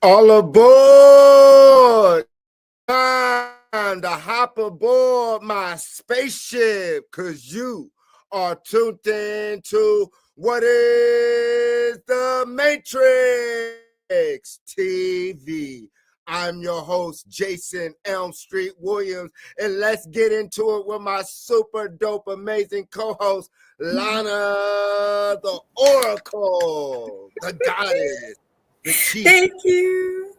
All aboard! Time to hop aboard my spaceship, cause you are tuned into what is the Matrix TV. I'm your host, Jason Elm Street Williams, and let's get into it with my super dope, amazing co-host, Lana the Oracle, the goddess, the chief. Thank you.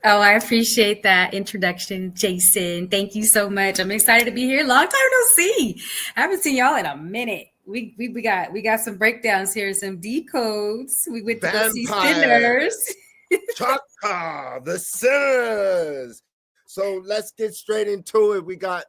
Oh, I appreciate that introduction, Jason. Thank you so much. I'm excited to be here. Long time no see. I haven't seen y'all in a minute. We got some breakdowns here, some decodes. We went to go see Sinners. Choctaw, the Sinners. So let's get straight into it. We got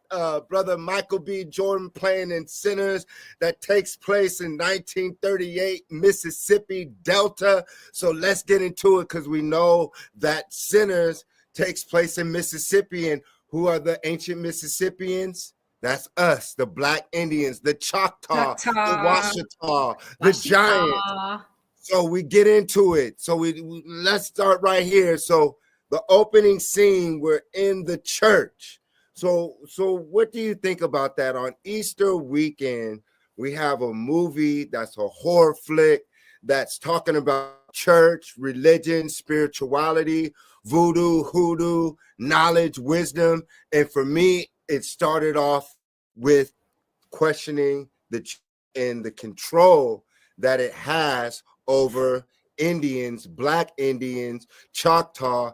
brother Michael B. Jordan playing in Sinners that takes place in 1938 Mississippi Delta. So let's get into it because we know that Sinners takes place in Mississippi. And who are the ancient Mississippians? That's us, the Black Indians, the Choctaw, the Washita, the Giants. So we get into it. So we let's start right here. So the opening scene, we're in the church. So what do you think about that? On Easter weekend, we have a movie that's a horror flick that's talking about church, religion, spirituality, voodoo, hoodoo, knowledge, wisdom. And for me, it started off with questioning the control that it has over Indians, Black Indians, Choctaw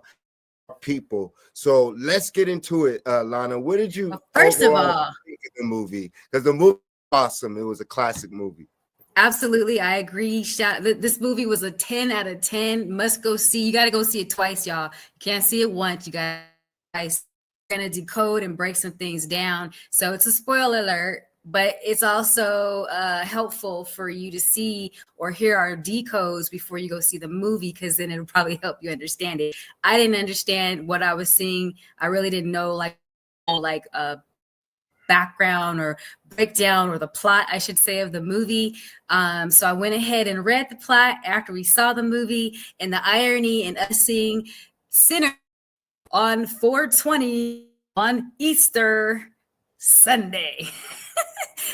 people. So let's get into it, Lana. What did you first of all think of the movie? Because the movie was awesome. It was a classic movie. Absolutely, I agree. This movie was a 10 out of 10. Must go see. You got to go see it twice, y'all. You can't see it once. You got to kind of decode and break some things down. So it's a spoiler alert, but it's also helpful for you to see or hear our decodes before you go see the movie, because then it'll probably help you understand it. I didn't understand what I was seeing. I really didn't know like a background or breakdown or the plot, I should say, of the movie. So I went ahead and read the plot after we saw the movie, and the irony in us seeing Sinner on 420 on Easter Sunday.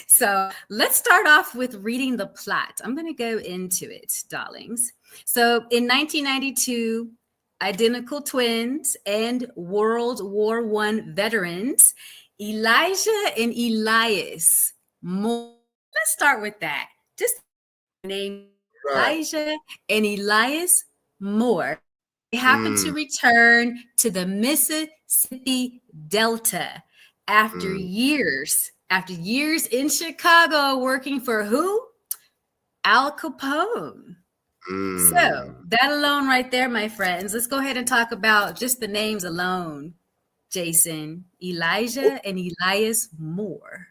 So let's start off with reading the plot. I'm going to go into it, darlings. So in 1992, identical twins and World War I veterans, Elijah and Elias Moore. Let's start with that. Just name Elijah and Elias Moore. They happen to return to the Mississippi Delta after years in Chicago working for who? Al Capone. So that alone right there, my friends, let's go ahead and talk about just the names alone. Jason, Elijah and Elias Moore.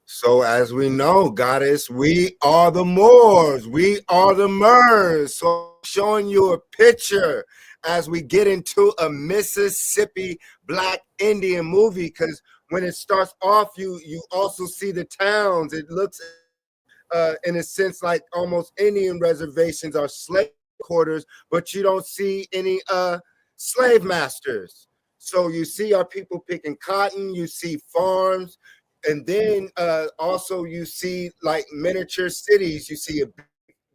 So as we know, goddess, we are the Moors, we are the Moors. So showing you a picture as we get into a Mississippi Black Indian movie, because when it starts off, you also see the towns. It looks in a sense like almost Indian reservations are slave quarters, but you don't see any slave masters. So you see our people picking cotton, you see farms, and then also you see like miniature cities. You see a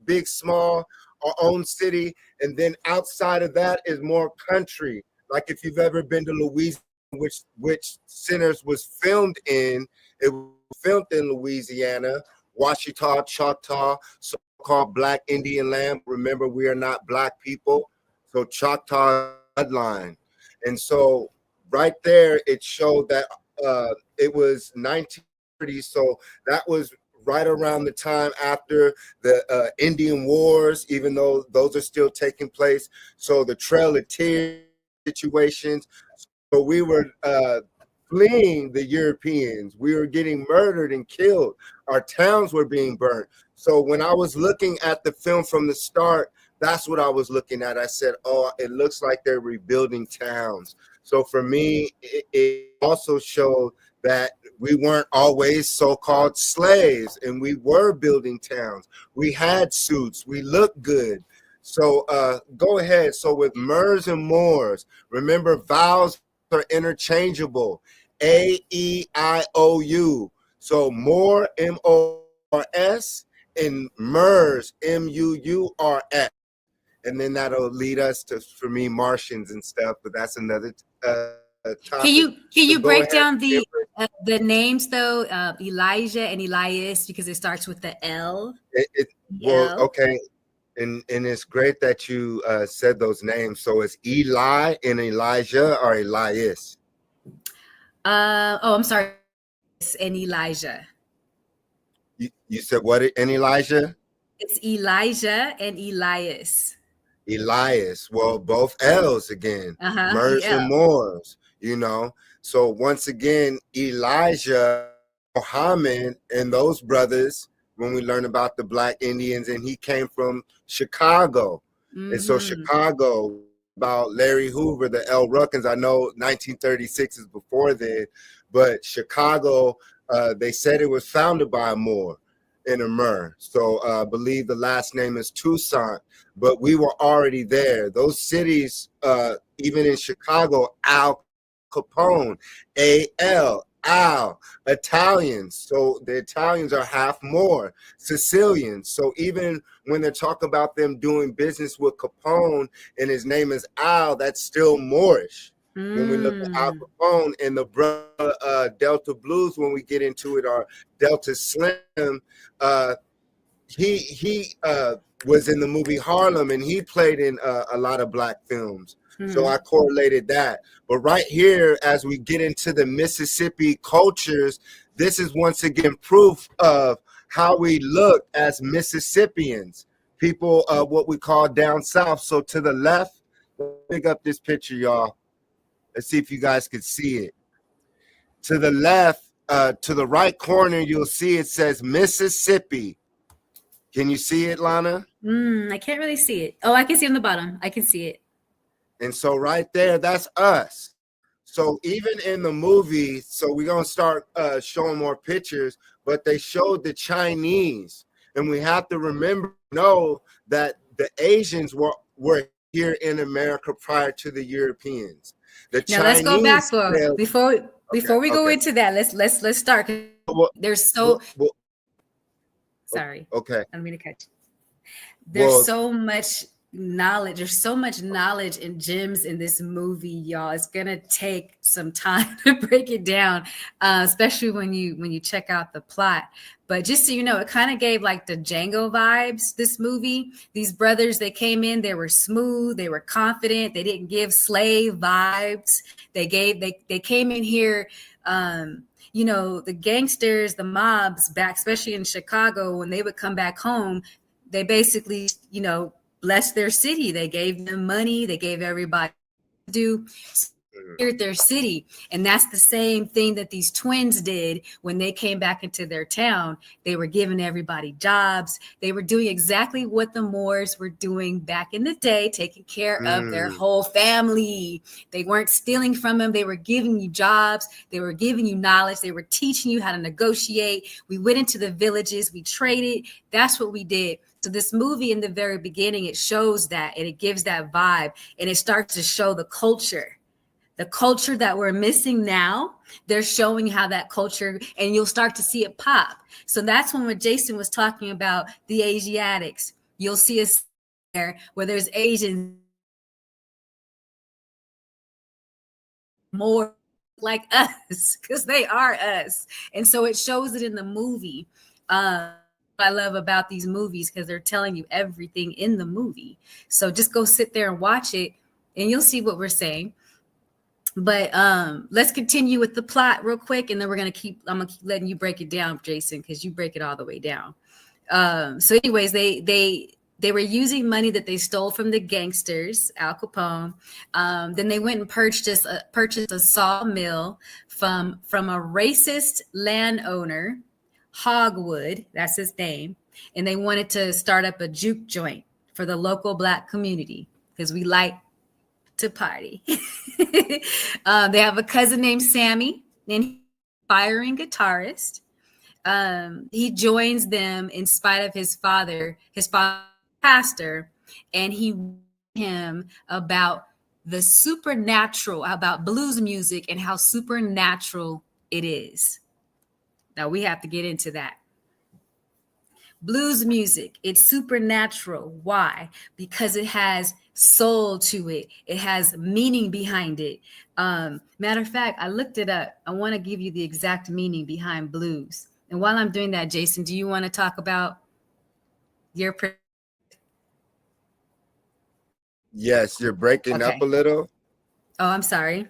big, small, our own city, and then outside of that is more country. Like if you've ever been to Louisiana, which Sinners was filmed in, it was filmed in Louisiana, Washita, Choctaw, so-called Black Indian land. Remember, we are not Black people, so Choctaw bloodline. And so right there, it showed that it was 1930s, so that was right around the time after the Indian Wars, even though those are still taking place. So the Trail of Tears situations. So we were fleeing the Europeans. We were getting murdered and killed. Our towns were being burnt. So when I was looking at the film from the start, that's what I was looking at. I said, oh, it looks like they're rebuilding towns. So for me, it also showed that we weren't always so-called slaves, and we were building towns. We had suits. We looked good. So go ahead. So with Mers and Moors, remember vowels are interchangeable. A-E-I-O-U. So Moor, M-O-R-S, and Mers, M-U-U-R-S. And then that'll lead us to, for me, Martians and stuff, but that's another topic. Can So you go break ahead. down the names though, Elijah and Elias, because it starts with the L. Well, L. okay. And it's great that you said those names. So it's Eli and Elijah or Elias? I'm sorry, and Elijah. You said what? And Elijah? It's Elijah and Elias. Elias. Well, both L's again. Mers and EL. Moors, So once again, Elijah, Muhammad, and those brothers, when we learn about the Black Indians, and he came from Chicago. And so Chicago, about Larry Hoover, the L. Ruckins, I know 1936 is before then, but Chicago, they said it was founded by a Moor and a Mer. So I believe the last name is Toussaint, but we were already there. Those cities, even in Chicago, Al Capone, Al, Italians. So the Italians are half more, Sicilians. So even when they're talking about them doing business with Capone and his name is Al, that's still Moorish. When we look at Al Capone and the brother Delta Blues, when we get into it, or Delta Slim, he was in the movie Harlem, and he played in a lot of Black films. So I correlated that. But right here, as we get into the Mississippi cultures, this is once again proof of how we look as Mississippians, people what we call down south. So to the left, pick up this picture, y'all. Let's see if you guys can see it. To the left, to the right corner, you'll see it says Mississippi. Can you see it, Lana? I can't really see it. Oh, I can see on the bottom. I can see it. And so right there, that's us. So even in the movie, so we're going to start showing more pictures, but they showed the Chinese. And we have to know that the Asians were here in America prior to the Europeans. The Now let's go back before we go into that. Let's start. Sorry. Okay. I don't mean to cut you. There's so much knowledge. There's so much knowledge and gems in this movie, y'all. It's gonna take some time to break it down, especially when you check out the plot. But just so you know, it kind of gave like the Django vibes, this movie. These brothers, they came in, they were smooth, they were confident, they didn't give slave vibes. They came in here, the gangsters, the mobs back, especially in Chicago, when they would come back home, they basically, blessed their city. They gave them money. They gave everybody to do their city. And that's the same thing that these twins did when they came back into their town. They were giving everybody jobs. They were doing exactly what the Moors were doing back in the day, taking care of their whole family. They weren't stealing from them. They were giving you jobs. They were giving you knowledge. They were teaching you how to negotiate. We went into the villages. We traded. That's what we did. So this movie in the very beginning, it shows that, and it gives that vibe, and it starts to show the culture that we're missing now. They're showing how that culture, and you'll start to see it pop. So that's when Jason was talking about the Asiatics. You'll see us there where there's Asians more like us, because they are us. And so it shows it in the movie. I love about these movies, because they're telling you everything in the movie. So just go sit there and watch it, and you'll see what we're saying. But let's continue with the plot real quick, and then I'm gonna keep letting you break it down, Jason, because you break it all the way down. So anyways, they were using money that they stole from the gangsters, Al Capone. Then they went and purchased a sawmill from a racist landowner, Hogwood, that's his name, and they wanted to start up a juke joint for the local Black community, because we like to party. They have a cousin named Sammy, and he's an aspiring guitarist. He joins them in spite of his father pastor, and he him about the supernatural, about blues music and how supernatural it is. Now we have to get into that. Blues music, it's supernatural. Why? Because it has soul to it. It has meaning behind it. Matter of fact, I looked it up. I want to give you the exact meaning behind blues. And while I'm doing that, Jason, do you want to talk about your? Yes, you're breaking up Okay. a little. Oh, I'm sorry.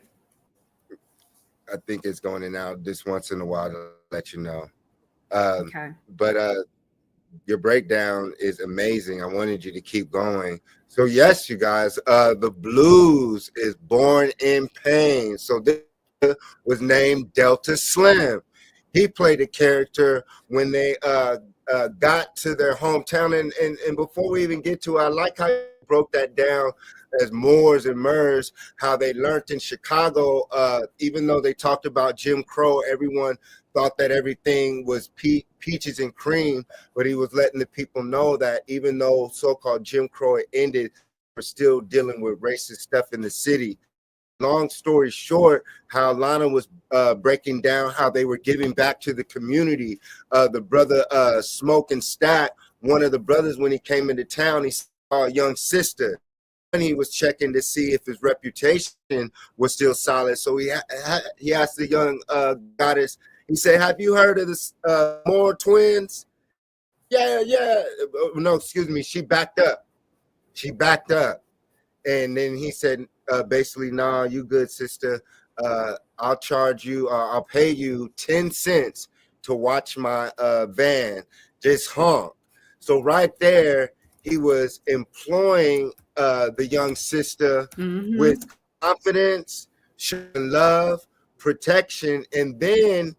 I think it's going in and out just once in a while to let you know. Okay. But your breakdown is amazing. I wanted you to keep going. So yes, you guys, the blues is born in pain. So this was named Delta Slim. He played a character when they got to their hometown. And before we even get to it, I like how you broke that down as Moors and Mers, how they learned in Chicago, even though they talked about Jim Crow, everyone thought that everything was peaches and cream, but he was letting the people know that even though so-called Jim Crow had ended, we're still dealing with racist stuff in the city. Long story short, how Lana was breaking down how they were giving back to the community. The brother Smoke and Stack, one of the brothers, when he came into town, he saw a young sister. And he was checking to see if his reputation was still solid. So he asked the young goddess, he said, "Have you heard of the Moore twins?" Yeah. No, excuse me. She backed up. And then he said, basically, "Nah, you good, sister. I'll charge you, I'll pay you 10 cents to watch my van just honk." So right there, he was employing the young sister with confidence, showing love, protection. And then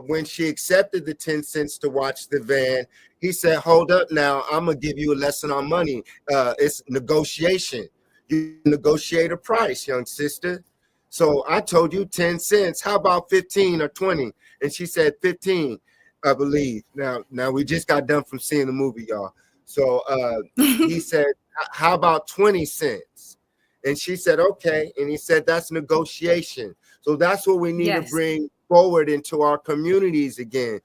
when she accepted the 10 cents to watch the van, he said, "Hold up now, I'm going to give you a lesson on money. It's negotiation. You negotiate a price, young sister. So I told you 10 cents. How about 15 or 20?" And she said 15, I believe. Now we just got done from seeing the movie, y'all. So he said, "How about 20 cents?" And she said, "Okay." And he said, "That's negotiation." So that's what we need to bring forward into our communities again,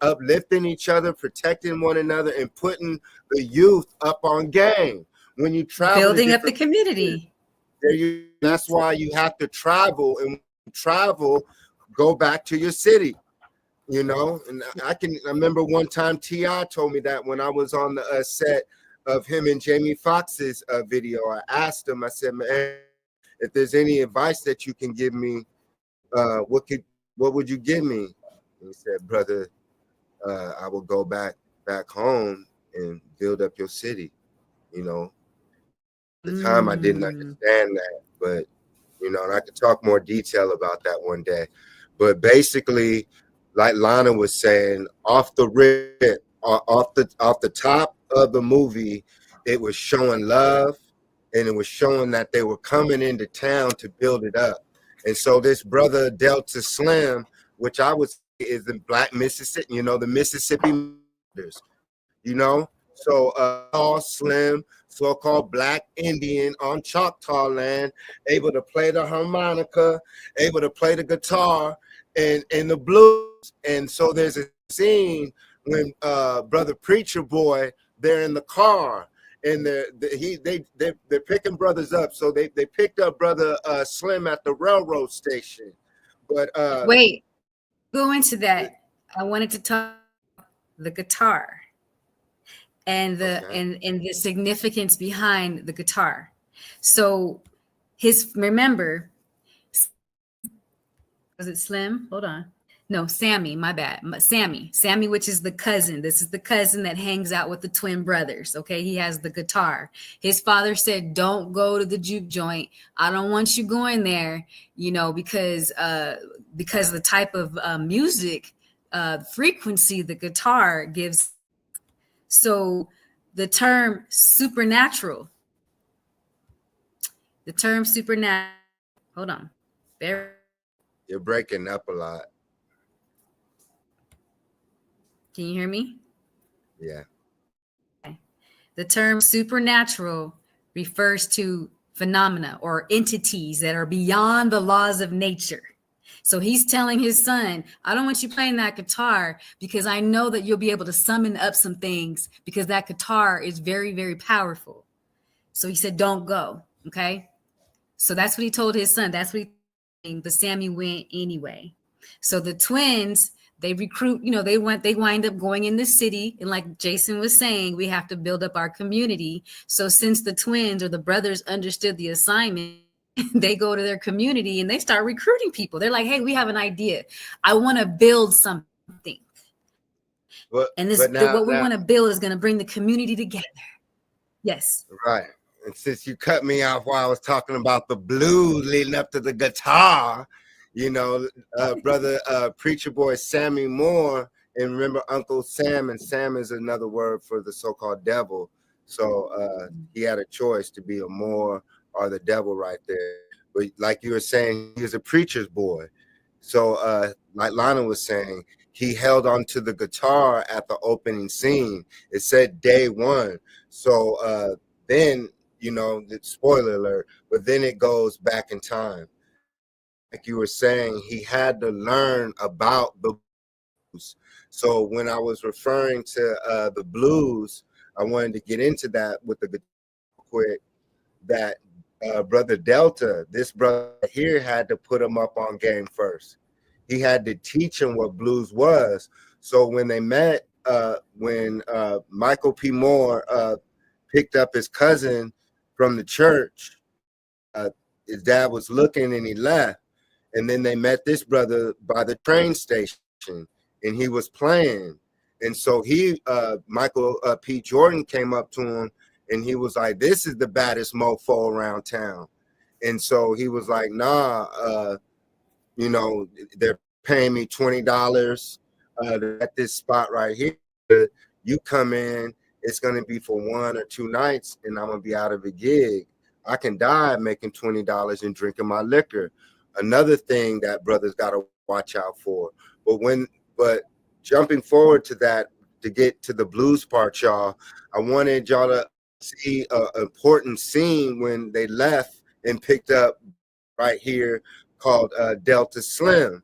uplifting each other, protecting one another, and putting the youth up on game. When you travel, building up the community. That's why you have to travel, and when you travel, go back to your city. And I remember one time T.I. told me that when I was on the set of him and Jamie Foxx's video. I asked him, I said, "Man, if there's any advice that you can give me, what would you give me?" And he said, "Brother, I will go back home and build up your city." At the time I didn't understand that, but and I could talk more detail about that one day. But basically, like Lana was saying, off the rip, off the top of the movie, it was showing love, and it was showing that they were coming into town to build it up. And so this brother Delta Slim, which I would say is the Black Mississippi, the Mississippi Murders, So tall, slim, so-called Black Indian on Choctaw land, able to play the harmonica, able to play the guitar and the blues. And so there's a scene when Brother Preacher Boy, they're in the car and they're picking brothers up. So they picked up Brother Slim at the railroad station. But wait, go into that. I wanted to talk the guitar and the significance behind the guitar. So remember, was it Slim? Hold on. No, Sammy, my bad. Sammy, which is the cousin. This is the cousin that hangs out with the twin brothers. Okay. He has the guitar. His father said, "Don't go to the juke joint. I don't want you going there, because the type of music frequency the guitar gives." So the term supernatural, hold on. You're breaking up a lot. Can you hear me? Yeah. Okay. The term supernatural refers to phenomena or entities that are beyond the laws of nature. So he's telling his son, I don't want you playing that guitar because I know that you'll be able to summon up some things because that guitar is very, very powerful. So he said, don't go. Okay. So that's what he told his son. That's what he told, but Sammy went anyway. So the twins, they recruit, they wind up going in the city. And like Jason was saying, we have to build up our community. So since the twins or the brothers understood the assignment, they go to their community and they start recruiting people. They're like, hey, we have an idea. I want to build something. And what we want to build is going to bring the community together. Yes. Right. And since you cut me off while I was talking about the blues leading up to the guitar, brother preacher boy Sammy Moore, and remember Uncle Sam, and Sam is another word for the so-called devil. So he had a choice to be a Moore or the devil right there. But like you were saying, he was a preacher's boy. So like Lana was saying, he held onto the guitar at the opening scene. It said day one. So then, the spoiler alert, but then it goes back in time. Like you were saying, he had to learn about the blues. So when I was referring to the blues, I wanted to get into that with the guitar quick, that brother Delta, this brother here had to put him up on game first. He had to teach him what blues was. So when they met, when Michael P. Moore picked up his cousin from the church, his dad was looking and he left. And then they met this brother by the train station and he was playing. And so Michael P. Jordan came up to him and he was like, this is the baddest mofo around town. And so he was like, nah, they're paying me $20 at this spot right here. You come in, it's going to be for 1 or 2 nights and I'm going to be out of a gig. I can die making $20 and drinking my liquor. Another thing that brothers got to watch out for. But jumping forward to that, to get to the blues part, y'all, I wanted y'all to see an important scene when they left and picked up right here called Delta Slim.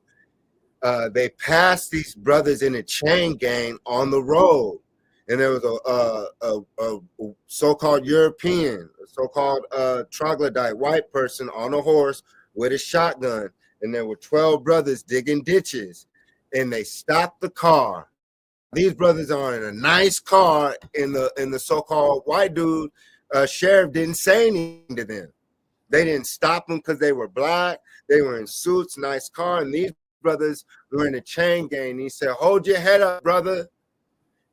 They passed these brothers in a chain gang on the road. And there was a so-called European, a so-called troglodyte white person on a horse with a shotgun. And there were 12 brothers digging ditches. And they stopped the car. These brothers are in a nice car, and the so-called white dude, sheriff, didn't say anything to them. They didn't stop them because they were black. They were in suits, nice car. And these brothers were in a chain gang. He said, hold your head up, brother.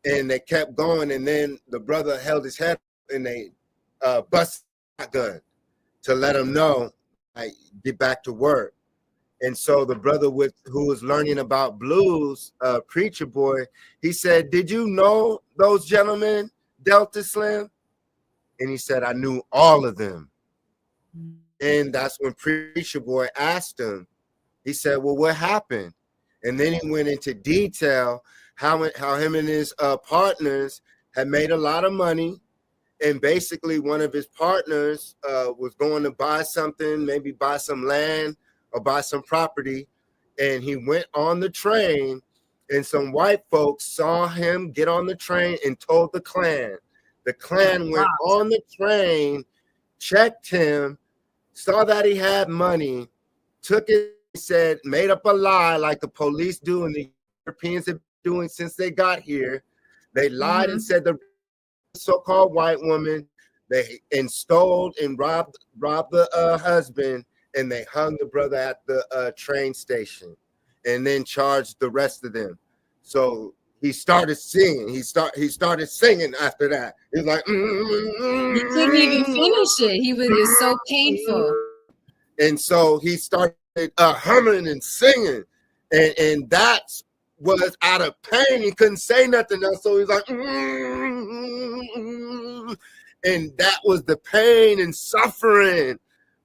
And they kept going. And then the brother held his head up and they busted a gun to let him know, like, get back to work. And so the brother who was learning about blues, preacher boy, he said, did you know those gentlemen, Delta Slim? And he said, I knew all of them. And that's when preacher boy asked him, he said, well, what happened? And then he went into detail how him and his partners had made a lot of money. And basically one of his partners was going to buy something, maybe buy some land or buy some property. And he went on the train and some white folks saw him get on the train and told the Klan. The Klan went on the train, checked him, saw that he had money, took it, said, made up a lie like the police do and the Europeans have been doing since they got here. They lied and said the so-called white woman, they stole and robbed the husband, and they hung the brother at the train station and then charged the rest of them. So he started singing. He started singing after that. He's like, he couldn't even finish it. It was so painful. And so he started humming and singing, and that was out of pain. He couldn't say nothing else. So he's like, and that was the pain and suffering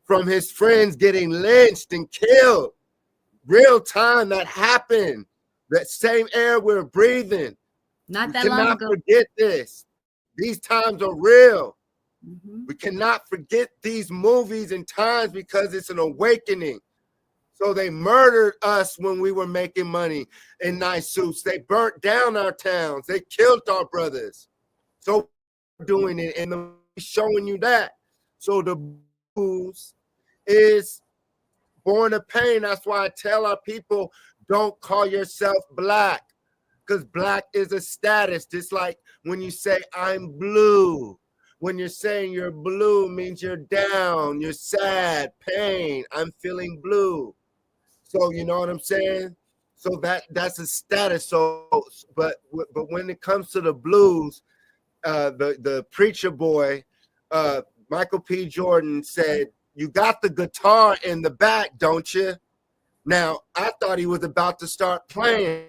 from his friends getting lynched and killed. Real time that happened. That same air we're breathing. Not that long ago. Forget this. These times are real. Mm-hmm. We cannot forget these movies and times because it's an awakening. So they murdered us when we were making money in nice suits. They burnt down our towns. They killed our brothers. So we're doing it and the movie showing you that. So the blues is born of pain. That's why I tell our people, don't call yourself black, because black is a status. Just like when you say I'm blue. When you're saying you're blue means you're down, you're sad, pain. I'm feeling blue. So you know what I'm saying? So that's a status. So but when it comes to the blues, the preacher boy, Michael P. Jordan said, "You got the guitar in the back, don't you?" Now I thought he was about to start playing,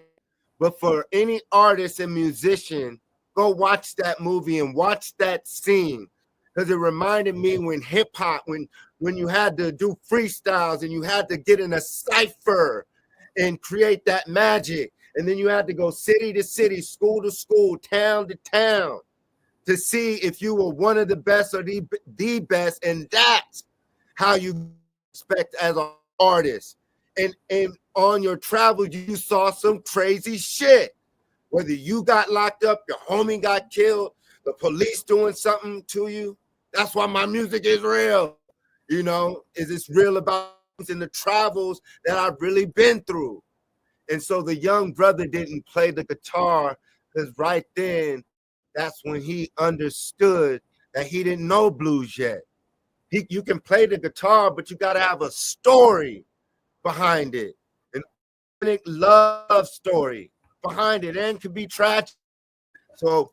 but for any artist and musician, go watch that movie and watch that scene, because it reminded me when hip hop, when you had to do freestyles and you had to get in a cipher and create that magic, and then you had to go city to city, school to school, town to town to see if you were one of the best or the best, and that's how you expect as an artist. And on your travels, you saw some crazy shit. Whether you got locked up, your homie got killed, the police doing something to you. That's why my music is real. You know, is it's real about in the travels that I've really been through. And so the young brother didn't play the guitar because right then, that's when he understood that he didn't know blues yet. You can play the guitar, but you got to have a story behind it, an authentic love story behind it, and can be tragic. So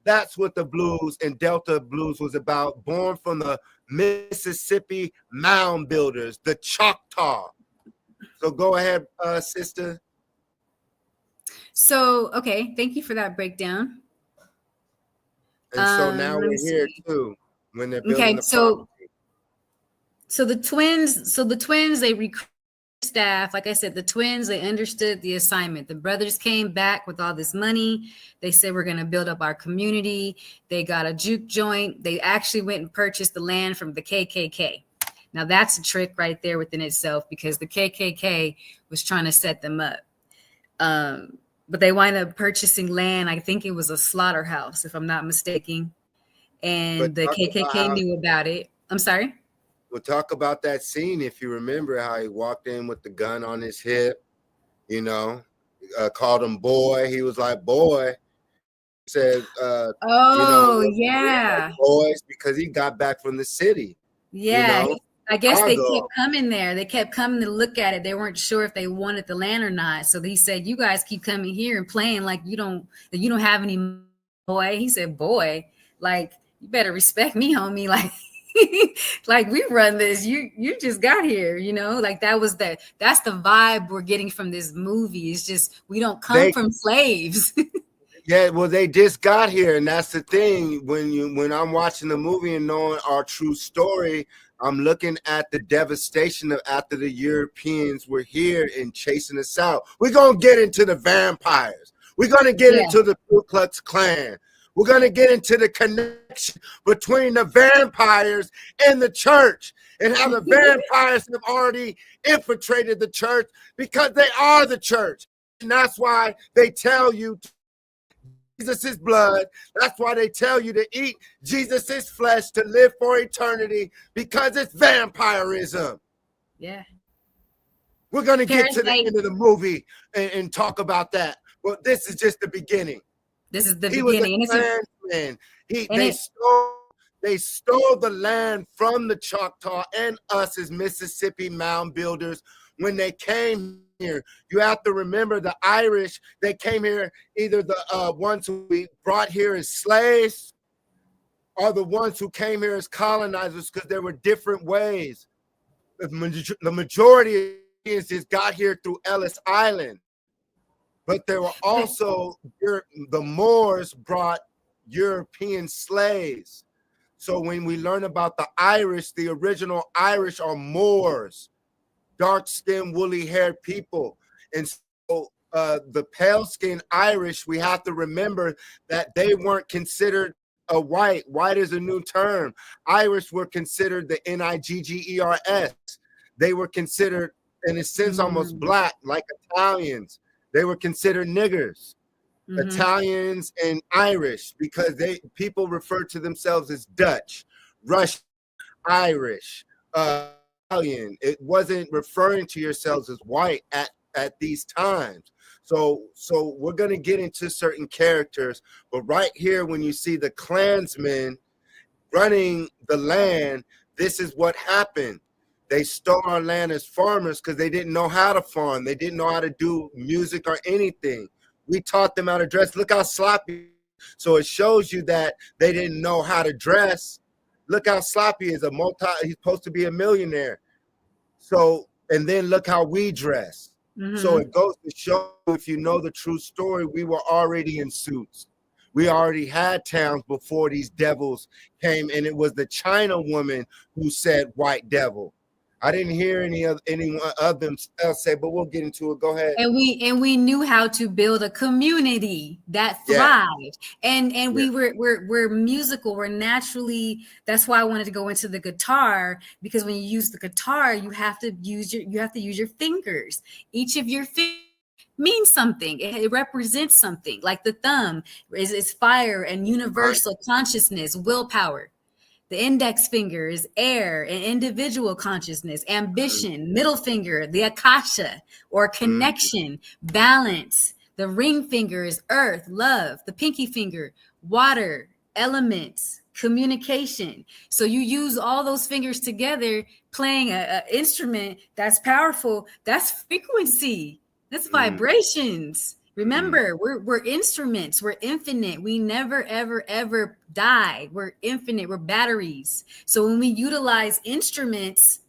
that's what the blues and Delta blues was about. Born from the Mississippi mound builders, the Choctaw. So go ahead, sister. So, okay, thank you for that breakdown. And so now Let me we're here see. too when they're building Okay, the so property. the twins, they recruited staff. Like I said, the twins, they understood the assignment. The brothers came back with all this money. They said, we're going to build up our community. They got a juke joint. They actually went and purchased the land from the KKK. Now that's a trick right there within itself, because the KKK was trying to set them up. But they wind up purchasing land. I think it was a slaughterhouse, if I'm not mistaken. But And the talk about KKK how knew about it. I'm sorry? we'll talk about that scene if you remember how he walked in with the gun on his hip, you know, called him boy. He was like, boy, said, you know, Oh, like yeah. boys, because he got back from the city, you Yeah. know, I guess they Chicago. kept coming there. They kept coming to look at it. They weren't sure if they wanted the land or not. So he said, you guys keep coming here and playing like you don't have any boy. He said, boy, like you better respect me, homie. Like like we run this. You just got here, like that's the vibe we're getting from this movie. It's just we don't come They from slaves. Yeah, well, they just got here, and that's the thing. When I'm watching the movie and knowing our true story, I'm looking at the devastation of after the Europeans were here and chasing us out. We're gonna get into the vampires. We're gonna get Yeah. into the Ku Klux Klan. We're gonna get into the connection between the vampires and the church, and how the vampires have already infiltrated the church because they are the church, and that's why they tell you Jesus' blood. That's why they tell you to eat Jesus' flesh to live for eternity, because it's vampirism. Yeah. We're going to get to the Parasite. end of the movie and talk about that. But this is just the beginning. This is the He was a beginning. Klansman. And it They stole the land from the Choctaw and us as Mississippi mound builders when they came here. You have to remember the Irish, they came here, either the ones who we brought here as slaves or the ones who came here as colonizers, because there were different ways. The majority of Indians got here through Ellis Island, but there were also the Moors brought European slaves. So when we learn about the Irish, the original Irish are Moors, dark-skinned, woolly-haired people. And so the pale-skinned Irish, we have to remember that they weren't considered a white. White is a new term. Irish were considered the Niggers. They were considered, in a sense, almost black, like Italians. They were considered niggers. Italians and Irish, because people refer to themselves as Dutch, Russian, Irish, Italian. It wasn't referring to yourselves as white at these times. So we're gonna get into certain characters, but right here, when you see the Klansmen running the land, this is what happened. They stole our land as farmers because they didn't know how to farm. They didn't know how to do music or anything. We taught them how to dress. Look how sloppy. So it shows you that they didn't know how to dress. Look how sloppy is he's supposed to be a millionaire. So, and then look how we dress. So it goes to show, if you know the true story, we were already in suits. We already had towns before these devils came, and it was the China woman who said white devil. I didn't hear anyone of them else say, but we'll get into it. Go ahead. And we knew how to build a community that thrived. And we're musical. We're naturally. That's why I wanted to go into the guitar, because when you use the guitar, you have to use your fingers. Each of your fingers means something. It represents something. Like the thumb is fire and universal consciousness, willpower. The index finger is air and individual consciousness, ambition. Middle finger, the akasha or connection, balance. The ring finger is earth, love. The pinky finger, water, elements, communication. So you use all those fingers together, playing an instrument that's powerful. That's frequency. That's vibrations. Remember, we're instruments. We're infinite. We never, ever, ever die. We're infinite. We're batteries. So when we utilize instruments,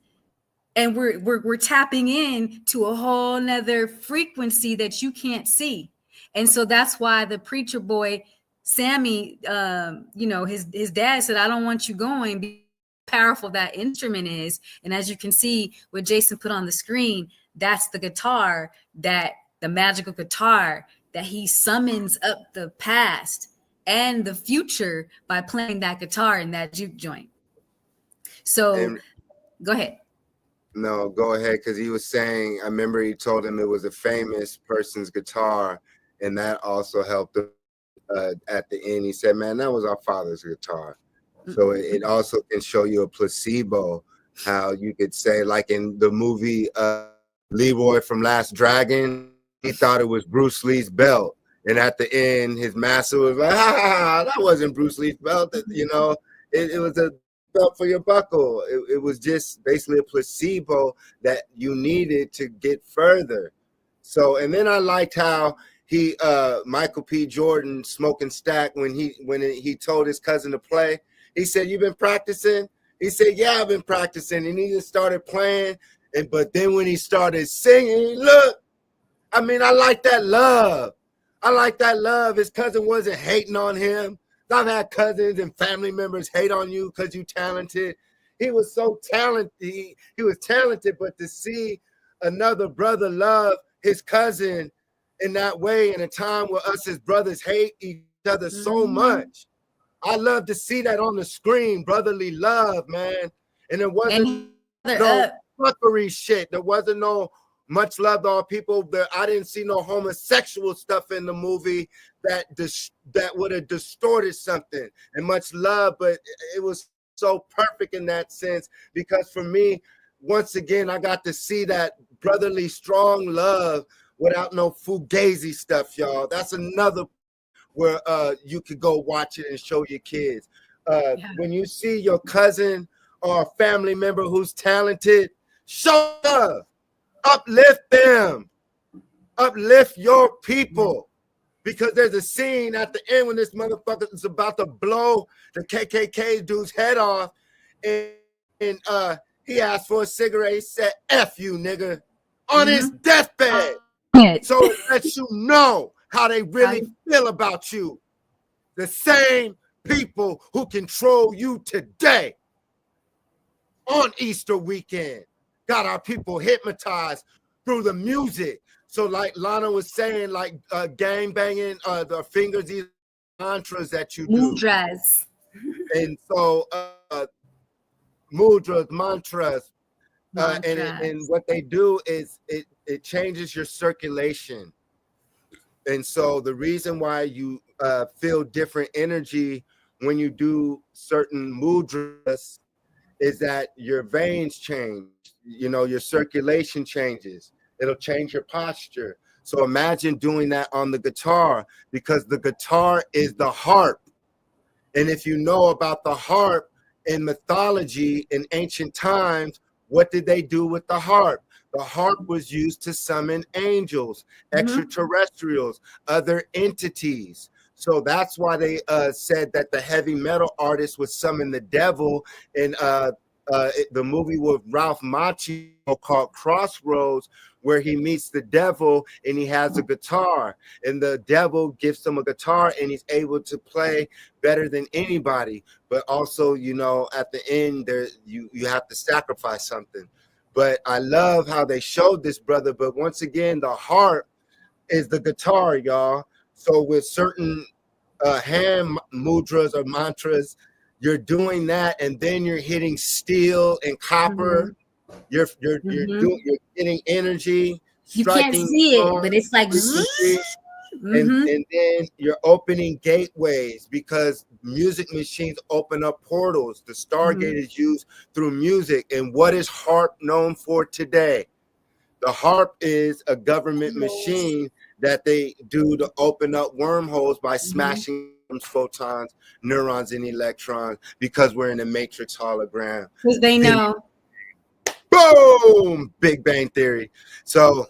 and we're tapping in to a whole nother frequency that you can't see. And so that's why the preacher boy, Sammy, his dad said, "I don't want you going. Be powerful that instrument is." And as you can see, what Jason put on the screen, that's the guitar, the magical guitar that he summons up the past and the future by playing that guitar in that juke joint. So go ahead. No, go ahead, because he was saying, I remember he told him it was a famous person's guitar, and that also helped him at the end. He said, "Man, that was our father's guitar." So it also can show you a placebo, how you could say, like in the movie Leroy from Last Dragon, he thought it was Bruce Lee's belt. And at the end, his master was like, that wasn't Bruce Lee's belt. It was a belt for your buckle. It was just basically a placebo that you needed to get further. So, and then I liked how Michael P. Jordan, Smoking Stack, when he told his cousin to play, he said, "You been practicing?" He said, "Yeah, I've been practicing." And he just started playing. But then when he started singing, look, I mean, I like that love. His cousin wasn't hating on him. I've had cousins and family members hate on you because you talented. He was so talented. He was talented, but to see another brother love his cousin in that way, in a time where us as brothers hate each other so much, I love to see that on the screen, brotherly love, man. And it wasn't no fuckery shit. There wasn't no much love to all people. I didn't see no homosexual stuff in the movie that would have distorted something. And much love, but it was so perfect in that sense, because for me, once again, I got to see that brotherly, strong love without no fugazi stuff, y'all. That's another where you could go watch it and show your kids. When you see your cousin or a family member who's talented, show love. Uplift them. Uplift your people. Because there's a scene at the end when this motherfucker is about to blow the KKK dude's head off, and he asked for a cigarette. He said, "F you, nigga," on his deathbed. So it lets you know how they really feel about you. The same people who control you today on Easter weekend got our people hypnotized through the music. So like Lana was saying, like gang banging, the fingers either mantras that you do. Mudras. And so mudras, mantras, and Mantras. what they do is it changes your circulation. And so the reason why you feel different energy when you do certain mudras is that your veins change, you know, your circulation changes. It'll change your posture. So imagine doing that on the guitar, because the guitar is the harp. And if you know about the harp in mythology in ancient times, what did they do with the harp? The harp was used to summon angels, extraterrestrials, other entities. So that's why they said that the heavy metal artist would summon the devil in the movie with Ralph Macchio called Crossroads, where he meets the devil and he has a guitar, and the devil gives him a guitar and he's able to play better than anybody. But also, you know, at the end there you have to sacrifice something. But I love how they showed this, brother. But once again, the harp is the guitar, y'all. So with certain hand mudras or mantras, you're doing that, and then you're hitting steel and copper. You're getting energy, You can't striking see it, but it's like frequency, and then you're opening gateways, because music machines open up portals. The Stargate is used through music. And what is harp known for today? The harp is a government machine that they do to open up wormholes by smashing photons, neurons, and electrons, because we're in a matrix hologram. because they know. Boom! Big Bang Theory. So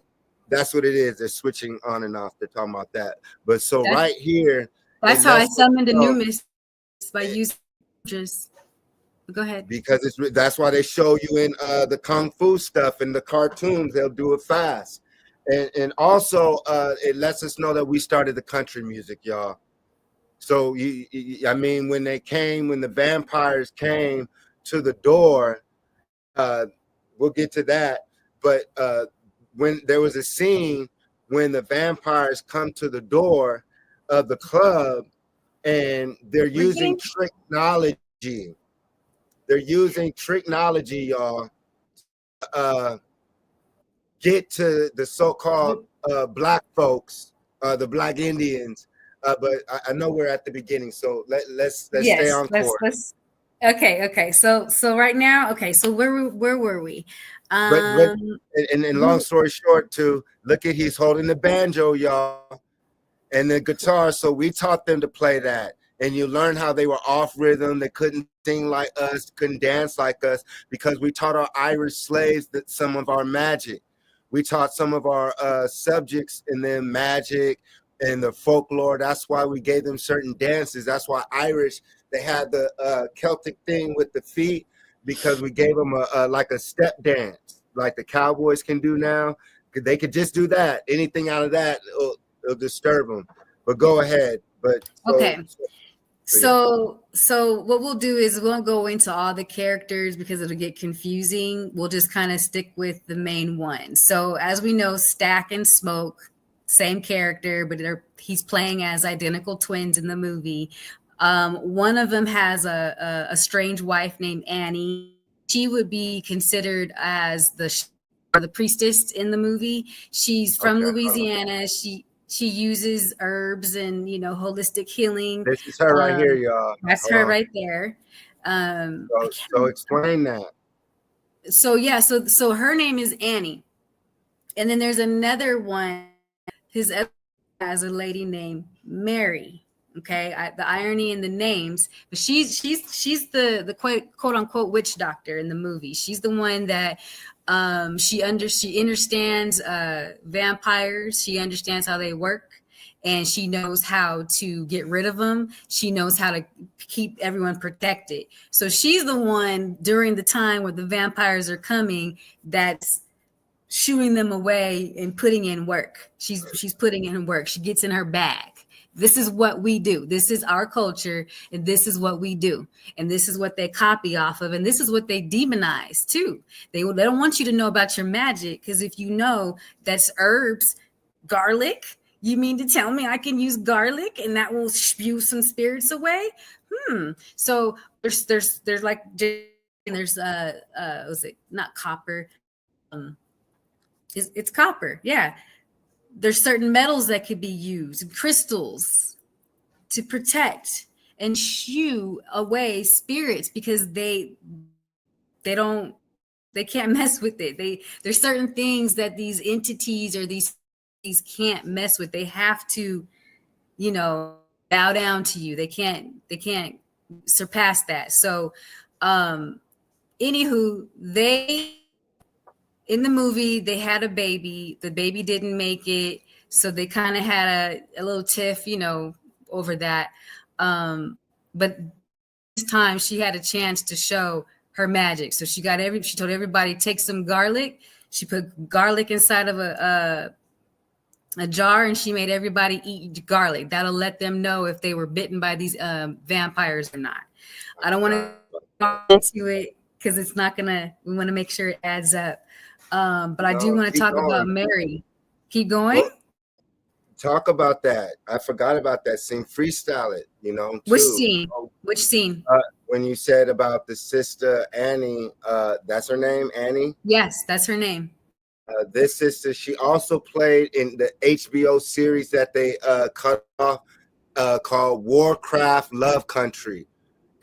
that's what it is. They're switching on and off. They're talking about that. But so right here, That's how I summoned Anubis, by using just. Go ahead. Because that's why they show you in the kung fu stuff and the cartoons. They'll do it fast, and also it lets us know that we started the country music, y'all. So I mean, when the vampires came to the door, we'll get to that. But when there was a scene when the vampires come to the door of the club, and they're using technology. They're using technology, y'all, get to the so-called black folks, the black Indians. But I know we're at the beginning, so let's stay on course. Okay. So right now, okay. So where were we? But and long story short, too, look at, he's holding the banjo, y'all, and the guitar. So we taught them to play that. And you learn how they were off rhythm. They couldn't sing like us, couldn't dance like us, because we taught our Irish slaves that some of our magic. We taught some of our subjects in them magic and the folklore. That's why we gave them certain dances. That's why Irish, they had the Celtic thing with the feet, because we gave them like a step dance, like the cowboys can do now. They could just do that. Anything out of that, it'll disturb them. But go ahead. But okay. So what we'll do is we won't go into all the characters because it'll get confusing. We'll just kind of stick with the main one. So as we know, Stack and Smoke, same character, but he's playing as identical twins in the movie. One of them has a strange wife named Annie. She would be considered as the priestess in the movie. She's from Louisiana. She uses herbs and, holistic healing. This is her right here, y'all. That's her right there. So explain that. So yeah, so her name is Annie, and then there's another one. His has a lady named Mary. Okay, the irony in the names, but she's the quote unquote witch doctor in the movie. She's the one that she understands vampires. She understands how they work, and she knows how to get rid of them. She knows how to keep everyone protected. So she's the one during the time where the vampires are coming that's shooing them away and putting in work. She's putting in work. She gets in her bag. This is what we do. This is our culture, and this is what we do. And this is what they copy off of, and this is what they demonize too. They don't want you to know about your magic, because if you know that's herbs, garlic, You mean to tell me I can use garlic and that will spew some spirits away? So there's like, there's was it not copper? Um, it's copper. Yeah, there's certain metals that could be used, crystals, to protect and shoo away spirits because they don't they can't mess with it. There's certain things that these entities or these can't mess with. They have to, you know, bow down to you. They can't surpass that. So anywho, they in the movie they had a baby. The baby didn't make it, so they kind of had a little tiff, over that. But this time she had a chance to show her magic. So she told everybody, take some garlic. She put garlic inside of a jar, and she made everybody eat garlic. That'll let them know if they were bitten by these vampires or not. I don't want to go into it because it's not gonna. We want to make sure it adds up. But I do No, want to keep talk going. about Mary. Keep going. Talk about that. I forgot about that scene. Freestyle it, Which too. scene? Which scene? When you said about the sister Annie, that's her name, Annie? Yes, that's her name. This sister, she also played in the HBO series that they cut off called Warcraft Love Country.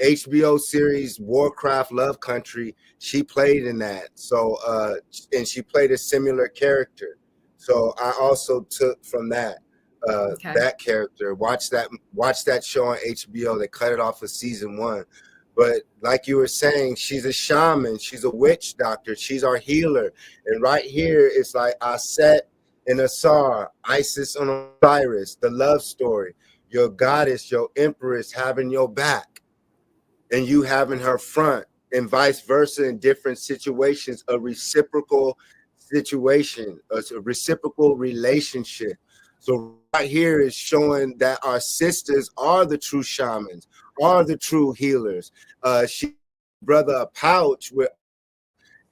HBO series Warcraft Love Country. She played in that. So and she played a similar character. So I also took from that that character. Watch that show on HBO. They cut it off of season 1. But like you were saying, she's a shaman. She's a witch doctor. She's our healer. And right here, it's like Aset and Asar, Isis on Osiris, the love story. Your goddess, your empress having your back and you having her front, and vice versa in different situations, a reciprocal situation, a reciprocal relationship. So right here is showing that our sisters are the true shamans, are the true healers. She brother a pouch with,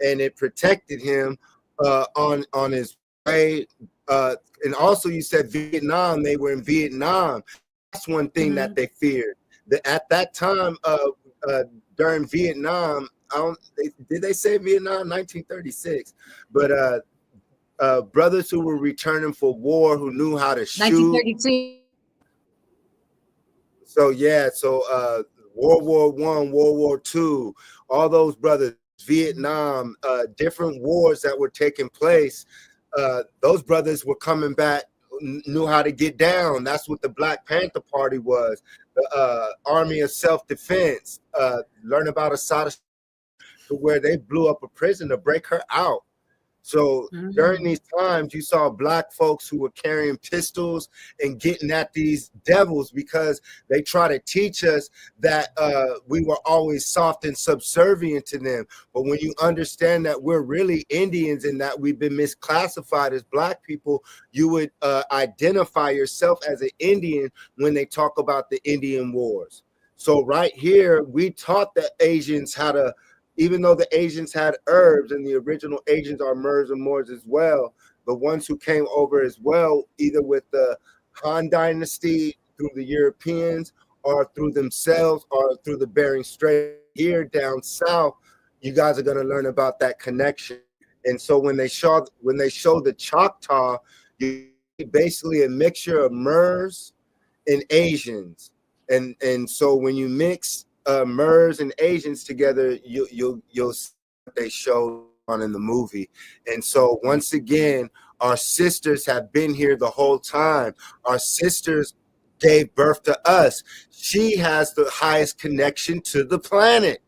and it protected him on his way. And also, you said Vietnam. They were in Vietnam. That's one thing that they feared. At that time, during Vietnam, did they say Vietnam 1936? But brothers who were returning for war, who knew how to shoot. 1932. So yeah, World War I, World War II, all those brothers, Vietnam, different wars that were taking place. Those brothers were coming back, knew how to get down. That's what the Black Panther Party was. The Army of Self-Defense. Learn about Assad, to where they blew up a prison to break her out. So during these times, you saw Black folks who were carrying pistols and getting at these devils because they try to teach us that we were always soft and subservient to them. But when you understand that we're really Indians and that we've been misclassified as Black people, you would identify yourself as an Indian when they talk about the Indian Wars. So right here, we taught the Asians how to, even though the Asians had herbs and the original Asians are Mers and Moors as well, the ones who came over as well, either with the Han Dynasty through the Europeans or through themselves or through the Bering Strait here down south, you guys are going to learn about that connection. And so when they show the Choctaw, you basically a mixture of Mers and Asians. And so when you mix Mers and Asians together, you'll see what they show on in the movie. And so once again, our sisters have been here the whole time. Our sisters gave birth to us. She has the highest connection to the planet.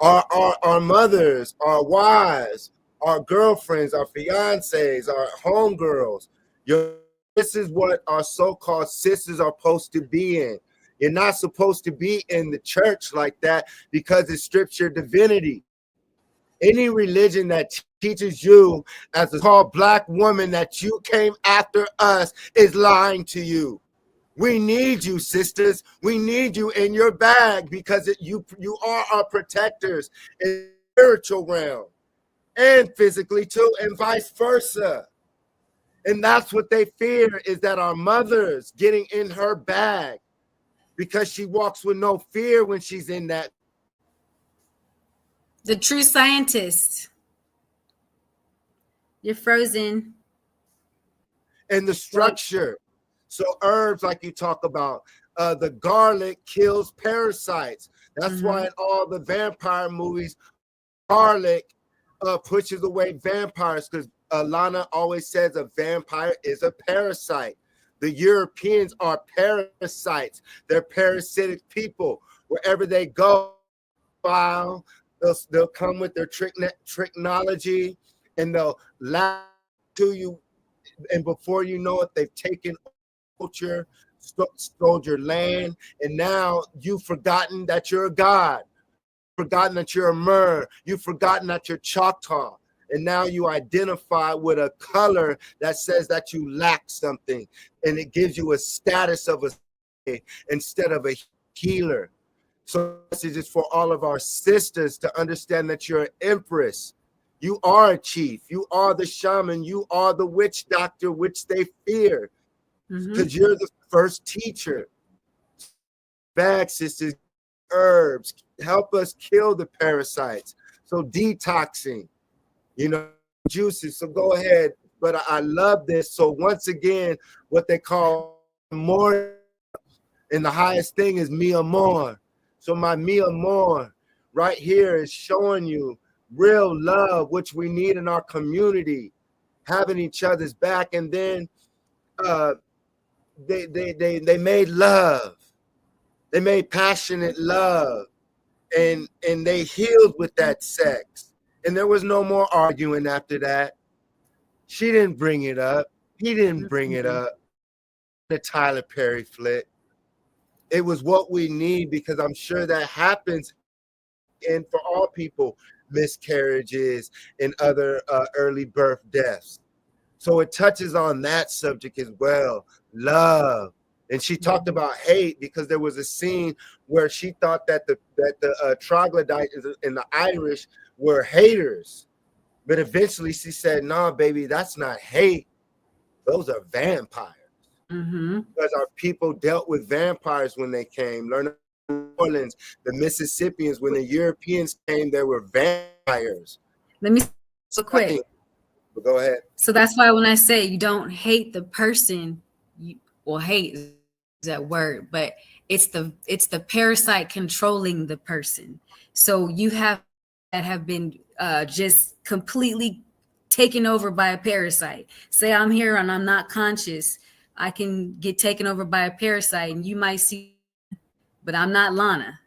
Our mothers, our wives, our girlfriends, our fiancés, our homegirls. This is what our so-called sisters are supposed to be in. You're not supposed to be in the church like that because it strips your divinity. Any religion that teaches you as a called Black woman that you came after us is lying to you. We need you, sisters. We need you in your bag because you are our protectors in the spiritual realm and physically too, and vice versa. And that's what they fear, is that our mothers getting in her bag, because she walks with no fear when she's in that. The true scientist. You're frozen. And the structure. So herbs, like you talk about, the garlic kills parasites. That's why in all the vampire movies, garlic pushes away vampires, because Lana always says a vampire is a parasite. The Europeans are parasites. They're parasitic people. Wherever they go, they'll come with their technology, and they'll lie to you. And before you know it, they've taken culture, stole your land, and now you've forgotten that you're a god. Forgotten that you're a Mer. You've forgotten that you're Choctaw. And now you identify with a color that says that you lack something, and it gives you a status of a instead of a healer. So this is just for all of our sisters to understand that you're an empress. You are a chief. You are the shaman. You are the witch doctor, which they fear, because you're the first teacher. Bag sisters, herbs help us kill the parasites. So detoxing, juices. So go ahead. But I love this. So once again, what they call more, and the highest thing is mi amor. So my mi amor right here is showing you real love, which we need in our community, having each other's back. And then they made love. They made passionate love, and they healed with that sex. And there was no more arguing after that. She didn't bring it up. He didn't bring it up. The Tyler Perry flick. It was what we need, because I'm sure that happens, and for all people, miscarriages and other early birth deaths. So it touches on that subject as well, love. And she talked about hate, because there was a scene where she thought that the troglodytes and the Irish were haters. But eventually she said, "Nah, baby, that's not hate. Those are vampires." Because our people dealt with vampires when they came. Learn New Orleans, the Mississippians, when the Europeans came, there were vampires. Let me so quick. But go ahead. So that's why when I say you don't hate the person, hate is that word, but it's the parasite controlling the person. So you have that have been just completely taken over by a parasite. Say I'm here and I'm not conscious. I can get taken over by a parasite, and you might see, but I'm not Lana.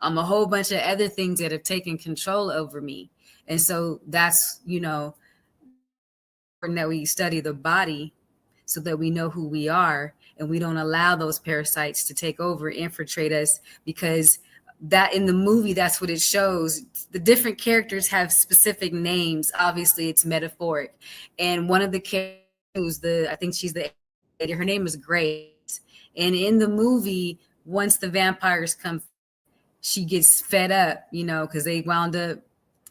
I'm a whole bunch of other things that have taken control over me. And so that's, that we study the body so that we know who we are, and we don't allow those parasites to take over, infiltrate us, because that in the movie, that's what it shows. The different characters have specific names. Obviously, it's metaphoric. And one of the characters, I think she's her name is Grace. And in the movie, once the vampires come, she gets fed up, because they wound up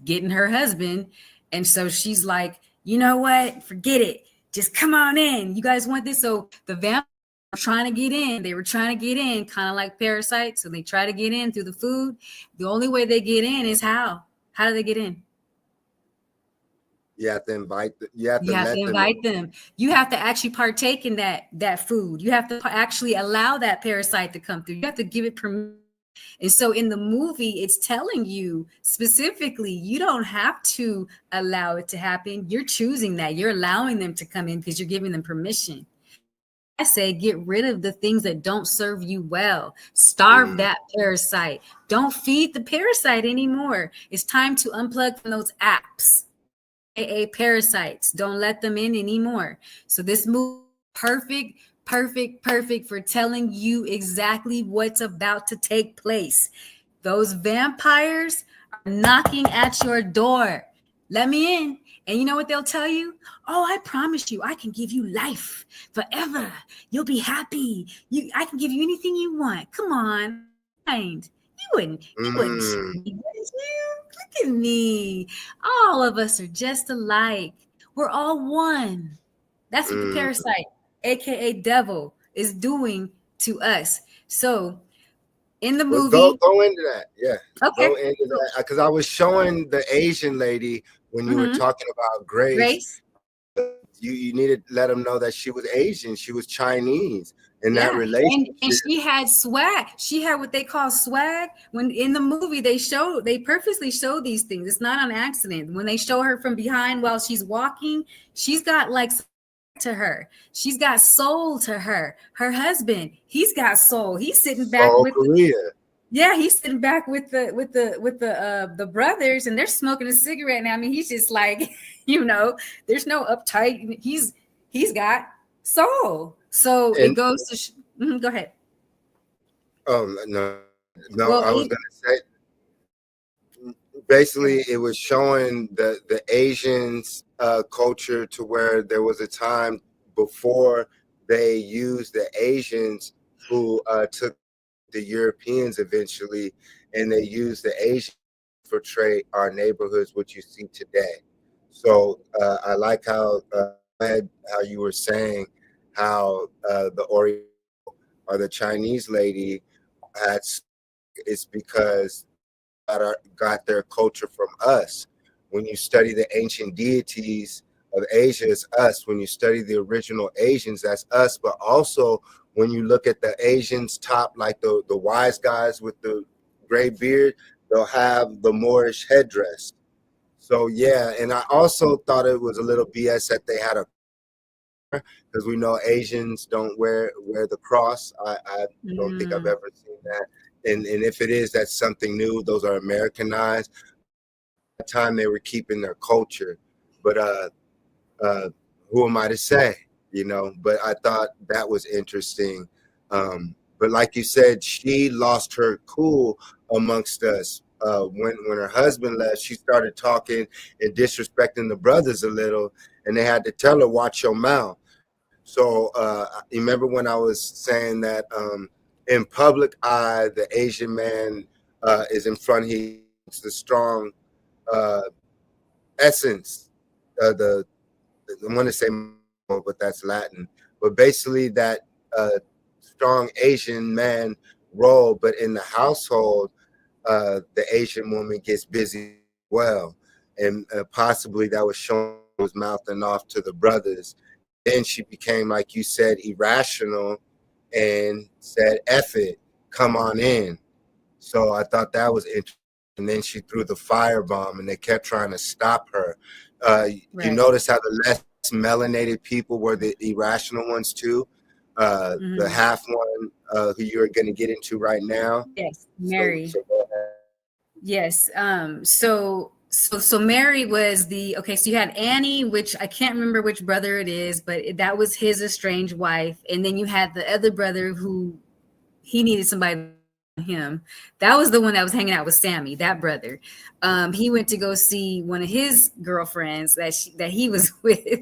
getting her husband. And so she's like, you know what? Forget it. Just come on in. You guys want this? So the vampires were trying to get in. They were trying to get in, kind of like parasites. So they try to get in through the food. The only way they get in is how? How do they get in? You have to invite them. You have to invite them. You have to actually partake in that food. You have to actually allow that parasite to come through. You have to give it permission. And so in the movie, it's telling you specifically, you don't have to allow it to happen. You're choosing that. You're allowing them to come in because you're giving them permission. I say, get rid of the things that don't serve you well. Starve that parasite. Don't feed the parasite anymore. It's time to unplug from those apps. Parasites. Don't let them in anymore. So this movie, perfect for telling you exactly what's about to take place. Those vampires are knocking at your door. Let me in. And you know what they'll tell you? Oh, I promise you, I can give you life forever. You'll be happy. I can give you anything you want. Come on. You wouldn't cheat me, wouldn't you? Look at me. All of us are just alike. We're all one. That's what the Mm. parasite, aka devil, is doing to us. So in the Well, movie, go into that. Yeah, okay, go into so, that because I was showing the Asian lady when you were mhm, talking about Grace. Grace. You needed to let them know that she was Asian, she was Chinese, in that Yeah, and relationship. she had swag. She had what they call swag. When in the movie they purposely show these things. It's not on accident. When they show her from behind while she's walking, she's got like to her. She's got soul to her. Her husband, he's got soul. He's sitting back So with the Korea. yeah, he's sitting back with the brothers, and they're smoking a cigarette now. I mean, he's just like, there's no uptight. He's got soul. So it And goes to go ahead. no, no, Well, I was gonna say basically it was showing the Asians culture to where there was a time before they used the Asians who took the Europeans eventually, and they used the Asians to portray our neighborhoods, what you see today. So I like how you were saying how the Orient or the Chinese lady had, it's because got their culture from us. When you study the ancient deities of Asia, it's us. When you study the original Asians, that's us. But also, when you look at the Asians top, like the wise guys with the gray beard, they'll have the Moorish headdress. So yeah, and I also thought it was a little BS that they had a, because we know Asians don't wear the cross. I don't think I've Mm, ever seen that. And if it is, that's something new. Those are Americanized. At the time they were keeping their culture, but uh, who am I to say? But I thought that was interesting. But like you said, she lost her cool amongst us. When her husband left, she started talking and disrespecting the brothers a little, and they had to tell her, watch your mouth. So you remember when I was saying that in public eye, the Asian man is in front. He's the strong uh, essence. The I want to say, but that's Latin. But basically, that strong Asian man role. But in the household, the Asian woman gets busy well, and possibly that was showing was mouthing off to the brothers. Then she became, like you said, irrational and said, F it, come on in. So I thought that was interesting. And then she threw the firebomb and they kept trying to stop her. You right. notice how the less melanated people were the irrational ones too. The Hmm. half one who you're going to get into right now. Yes, So, Mary. so go ahead. Yes. So Mary was the okay. So you had Annie, which I can't remember which brother it is, but that was his estranged wife, and then you had the other brother who he needed somebody him. That was the one that was hanging out with Sammy, that brother. He went to go see one of his girlfriends that he was with.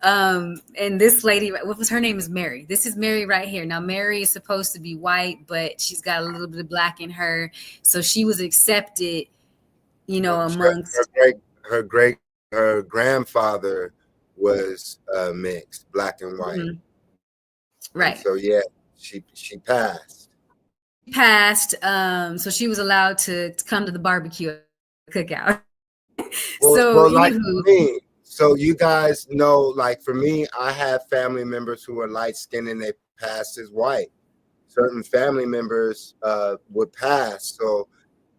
And this lady, what was her name is Mary. This is Mary right here. Now Mary is supposed to be white, but she's got a little bit of black in her. So she was accepted, Her amongst great, her great, her grandfather was mixed, black and white, mhm, and right. so yeah, she passed. Passed. So she was allowed to come to the barbecue cookout. So Well, like anywho, me. So you guys know, like for me, I have family members who are light skinned and they passed as white. Certain family members would pass. So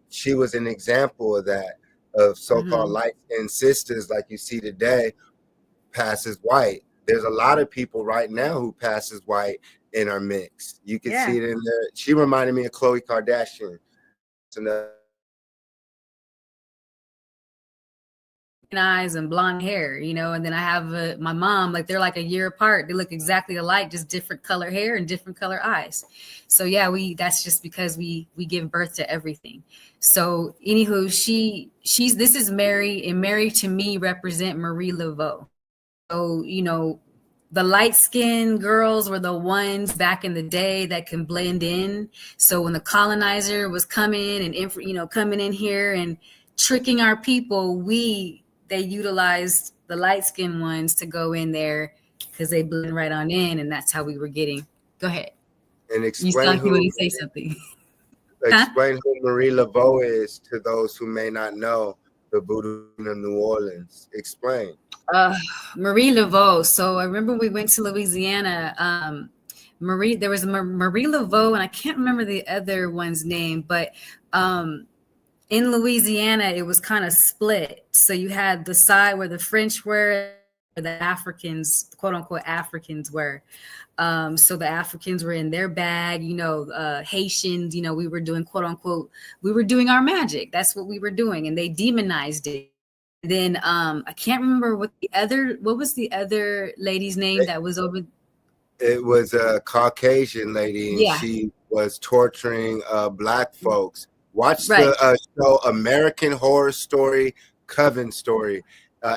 she was an example of that, of so-called mhm, light skinned sisters like you see today, passes white. There's a lot of people right now who passes white and are mixed. You can yeah. see it in there. She reminded me of Khloe Kardashian. So Eyes and blonde hair, and then I have my mom, like they're like a year apart. They look exactly alike, just different color hair and different color eyes. So yeah, that's just because we give birth to everything. So anywho, she's this is Mary, and Mary to me represent Marie Laveau. So, the light skinned girls were the ones back in the day that can blend in. So when the colonizer was coming and, coming in here and tricking our people, they utilized the light skinned ones to go in there because they blend right on in, and that's how we were getting. Go ahead. And You sound explain like you want who to say something. Huh? explain who Marie Laveau is to those who may not know the Voodoo Queen of New Orleans. Explain. Uh, Marie Laveau. So I remember we went to Louisiana. There was Marie Laveau, and I can't remember the other one's name, but in Louisiana, it was kind of split. So you had the side where the French were, where the Africans, quote unquote, Africans were. So the Africans were in their bag, Haitians, we were doing, quote unquote, we were doing our magic. That's what we were doing. And they demonized it. Then I can't remember what was the other lady's name that was over. It was a Caucasian lady, and Yeah, she was torturing Black folks. Watch right. the show American Horror Story, Coven Story.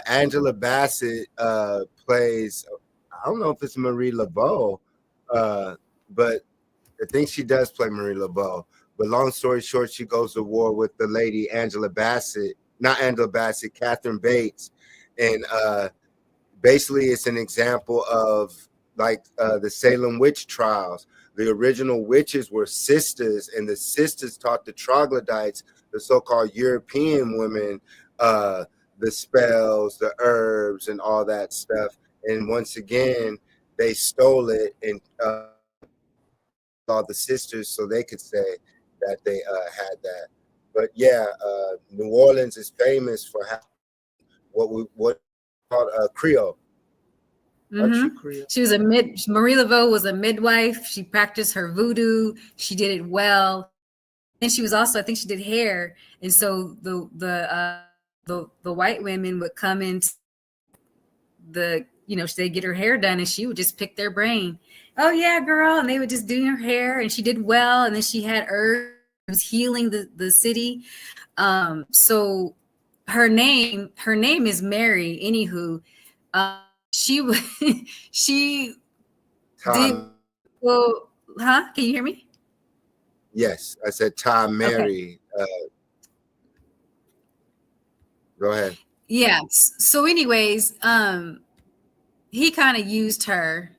Angela Bassett plays, I don't know if it's Marie Laveau, but I think she does play Marie Laveau. But long story short, she goes to war with the lady Catherine Bates. And basically it's an example of like the Salem witch trials. The original witches were sisters, and the sisters taught the troglodytes, the so-called European women, the spells, the herbs, and all that stuff. And once again, they stole it and all the sisters so they could say that they had that. But yeah, New Orleans is famous for having what called Creole. Aren't you Creole? She was Marie Laveau was a midwife. She practiced her voodoo. She did it well. And she was also, I think she did hair. And so the white women would come in they'd get her hair done, and she would just pick their brain. Oh yeah, girl. And they would just do her hair, and she did well. And then she had herbs healing the city. So her name is Mary. Anywho, she she did well. Huh? Can you hear me? Yes, I said Tom Mary. Okay. Go ahead. Yeah. So, anyways, he kind of used her,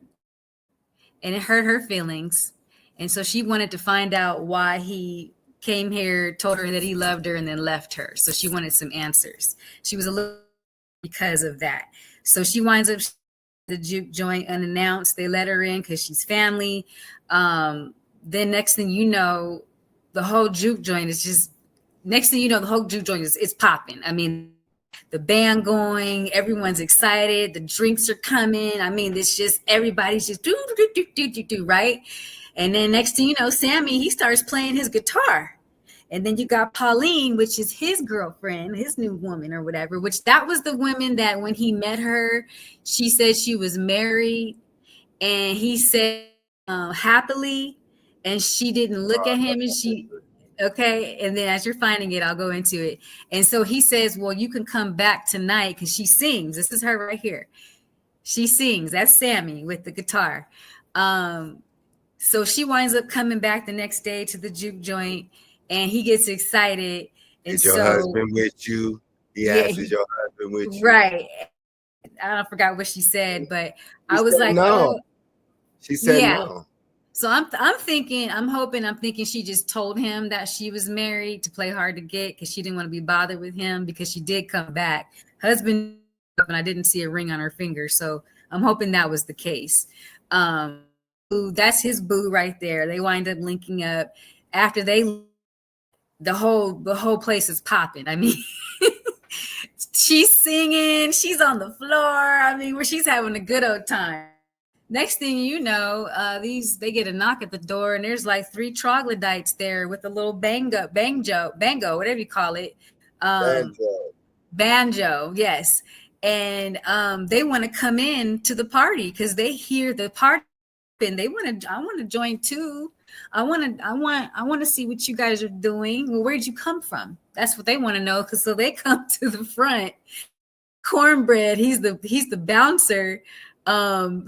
and it hurt her feelings, and so she wanted to find out why he came here, told her that he loved her, and then left her. So she wanted some answers. She was a little because of that. So she winds up the juke joint unannounced. They let her in because she's family. Then next thing you know, the whole juke joint is just. Next thing you know, the whole juke joint is popping. I mean, the band going, everyone's excited, the drinks are coming. I mean, it's just everybody's just do, right? And then next thing you know, Sammy, he starts playing his guitar. And then you got Pauline, which is his girlfriend, his new woman or whatever, which that was the woman that when he met her, she said she was married, and he said happily, and she didn't look at him, and she, okay. And then as you're finding it, I'll go into it. And so he says, well, you can come back tonight because she sings. This is her right here. She sings. That's Sammy with the guitar. So she winds up coming back the next day to the juke joint, and he gets excited. And is your husband with you? He asks, is your husband with you? Right. I forgot what she said, but I was like, no. Oh. She said no. So I'm thinking she just told him that she was married to play hard to get because she didn't want to be bothered with him, because she did come back. Husband, and I didn't see a ring on her finger. So I'm hoping that was the case. That's his boo right there. They wind up linking up after the whole place is popping. I mean, she's singing, she's on the floor. I mean, where she's having a good old time. Next thing you know, they get a knock at the door, and there's like 3 troglodytes there with a little bango, whatever you call it. Banjo, yes. And they want to come in to the party because they hear the party, and I want to join too. I want to see what you guys are doing. Well, where'd you come from? That's what they want to know. Because so they come to the front. Cornbread, he's the bouncer.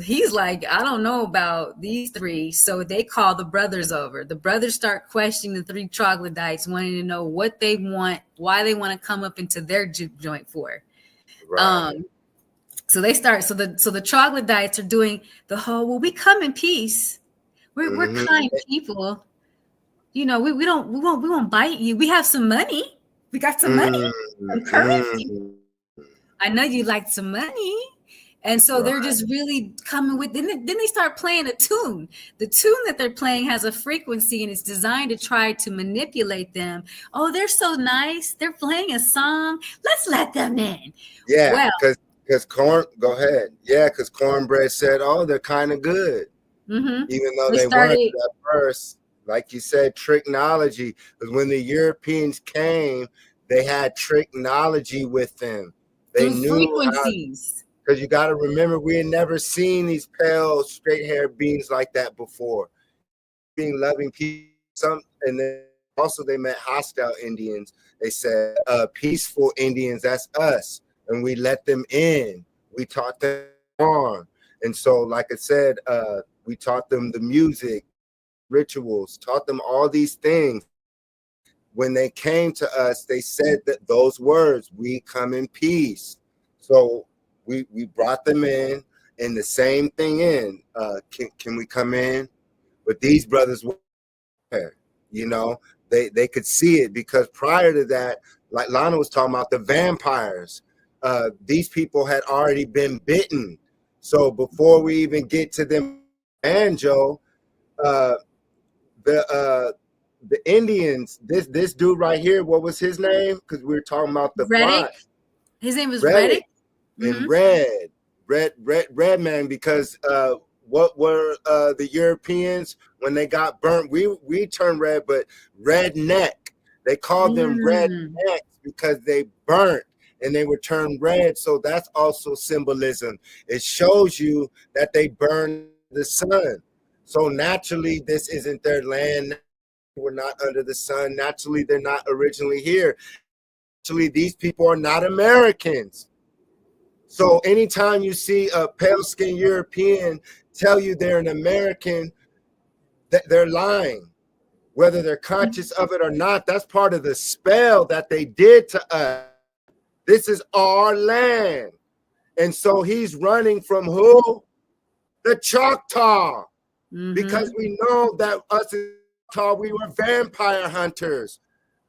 He's like, I don't know about these 3. So they call the brothers over. The brothers start questioning the 3 troglodytes, wanting to know what they want, why they want to come up into their juke joint for. Right. So they start. So the troglodytes are doing the whole. Well, we come in peace. We're Mm-hmm. kind people. We won't bite you. We have some money. We got some money, some currency. Mm-hmm. I know you like some money. And so Right. they're just really coming with, then they start playing a tune. The tune that they're playing has a frequency and it's designed to try to manipulate them. Oh, they're so nice. They're playing a song. Let's let them in. Yeah, Well, because corn. Go ahead. Yeah, because cornbread said, "Oh, they're kind of good," even though they they weren't started at first. Like you said, tricknology. Because when the Europeans came, they had tricknology with them. They through knew how. frequencies. Because you got to remember, we had never seen these pale, straight-haired beings like that before. Being loving people, and then also they met hostile Indians. They said, peaceful Indians, that's us, and we let them in. We taught them on, and so, like I said, we taught them the music, rituals, taught them all these things. When they came to us, they said that those words, "We come in peace." So we brought them in, and the same thing in. Can we come in? But these brothers were there, they could see it, because prior to that, like Lana was talking about, the vampires, these people had already been bitten. So before we even get to them, banjo, uh, the Indians, this dude right here, what was his name? Because we were talking about the plot. Reddick. His name was Reddick Reddick. and red man, because what were the Europeans when they got burnt? We turned red, but redneck. They called them rednecks because they burnt and they were turned red. So that's also symbolism. It shows you that they burned the sun. So naturally, this isn't their land. We're not under the sun. Naturally, they're not originally here. Actually, these people are not Americans. So anytime you see a pale-skinned European tell you they're an American, they're lying. Whether they're conscious of it or not, that's part of the spell that they did to us. This is our land. And so he's running from who? The Choctaw. Because we know that us in Choctaw, we were vampire hunters.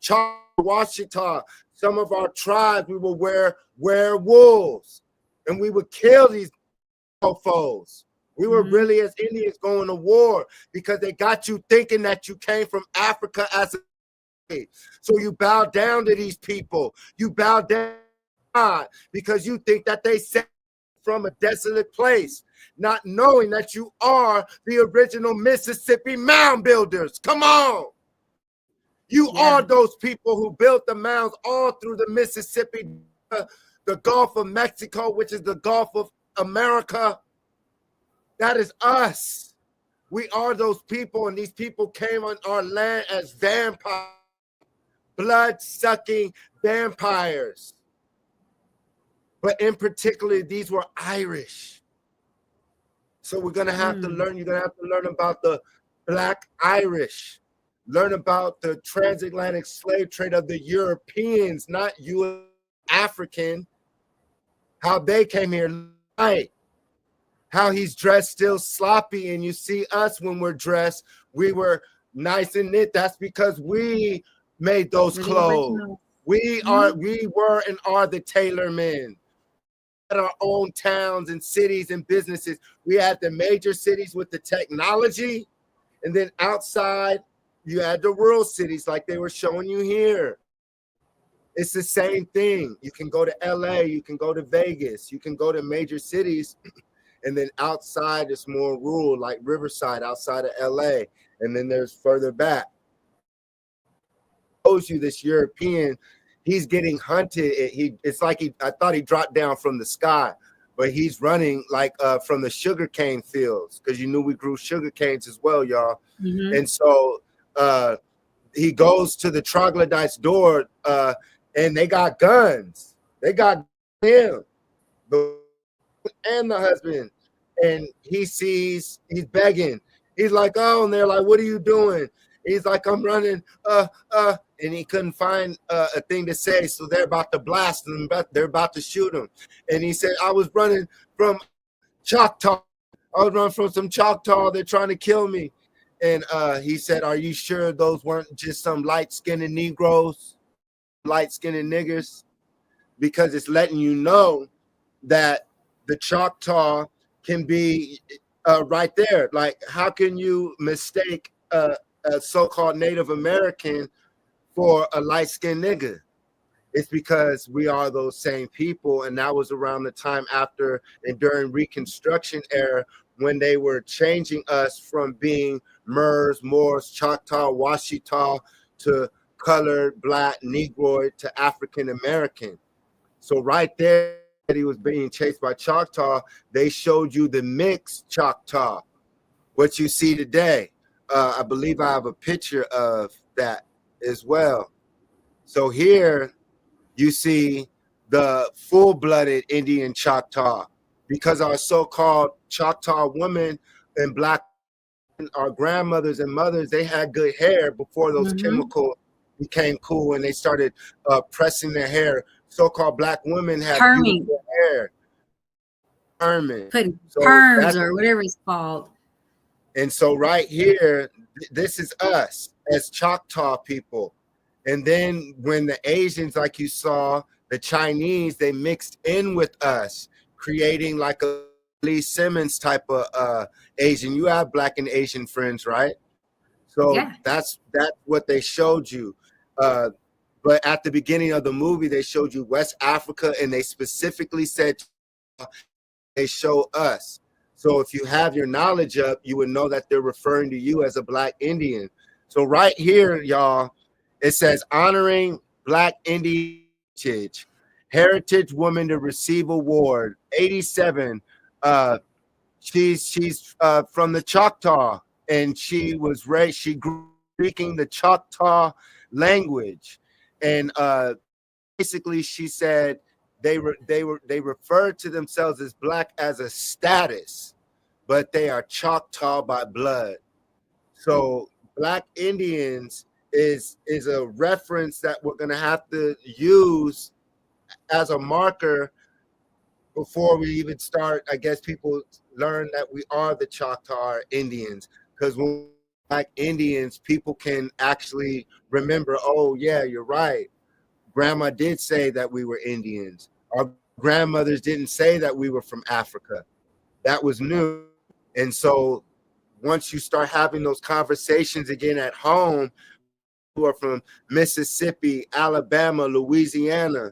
Choctaw, Washita, some of our tribes, we will wear werewolves. And we would kill these foes. We were really, as Indians, going to war because they got you thinking that you came from Africa as a slave. So you bow down to these people. You bow down to God because you think that they sent from a desolate place, not knowing that you are the original Mississippi mound builders. Come on. You are those people who built the mounds all through the Mississippi, the Gulf of Mexico, which is the Gulf of America. That is us. We are those people, and these people came on our land as vampires, blood-sucking vampires. But in particular, these were Irish. So we're going to have to learn. You're going to have to learn about the Black Irish. Learn about the transatlantic slave trade of the Europeans, not you African. How they came here, right? How he's dressed still sloppy, and you see us when we're dressed, we were nice and knit. That's because we made those clothes. We were and are the tailor men. At our own towns and cities and businesses. We had the major cities with the technology, and then outside you had the rural cities like they were showing you here. It's the same thing. You can go to LA, you can go to Vegas, you can go to major cities, and then outside it's more rural, like Riverside outside of LA, and then there's further back. Shows you this European, he's getting hunted. It's like I thought he dropped down from the sky, but he's running like from the sugarcane fields, because you knew we grew sugar canes as well, y'all. And so he goes to the troglodytes' door, and they got guns. They got him, and the husband, and he's begging. He's like, oh, and they're like, what are you doing? He's like, I'm running. and he couldn't find a thing to say, so they're about to blast him, but they're about to shoot him. And he said, I was running from Choctaw. I was running from some Choctaw. They're trying to kill me. And he said, are you sure those weren't just some light-skinned Negroes, light-skinned niggers? Because it's letting you know that the Choctaw can be right there. Like, how can you mistake a so-called Native American for a light-skinned nigger? It's because we are those same people. And that was around the time after and during Reconstruction era, when they were changing us from being Mers, Moors, Choctaw, Washita to colored, black, Negroid to African American. So right there, he was being chased by Choctaw. They showed you the mixed Choctaw, what you see today. I believe I have a picture of that as well. So here you see the full-blooded Indian Choctaw, because our so-called Choctaw women and black, our grandmothers and mothers, they had good hair before those chemicals became cool and they started pressing their hair. So-called black women had Perming. beautiful hair. Perming. Putting So perms or whatever it's called. And so right here, this is us as Choctaw people. And then when the Asians, like you saw, the Chinese, they mixed in with us, creating like a Lee Simmons type of Asian. You have black and Asian friends, right? So Yeah. that's what they showed you. But at the beginning of the movie, they showed you West Africa, and they specifically said they show us. So if you have your knowledge up, you would know that they're referring to you as a black Indian. So right here, y'all, it says honoring Black Indian heritage woman to receive award 87. She's from the Choctaw, and she was raised. She grew speaking the Choctaw language, and basically she said they referred to themselves as black as a status, but they are Choctaw by blood. So Black Indians is a reference that we're going to have to use as a marker before we even start. I guess people learn that we are the Choctaw Indians, because when Black Indians, people can actually remember, oh yeah, you're right, grandma did say that we were Indians. Our grandmothers didn't say that we were from Africa. That was new. And so once you start having those conversations again at home, who are from Mississippi, Alabama, Louisiana,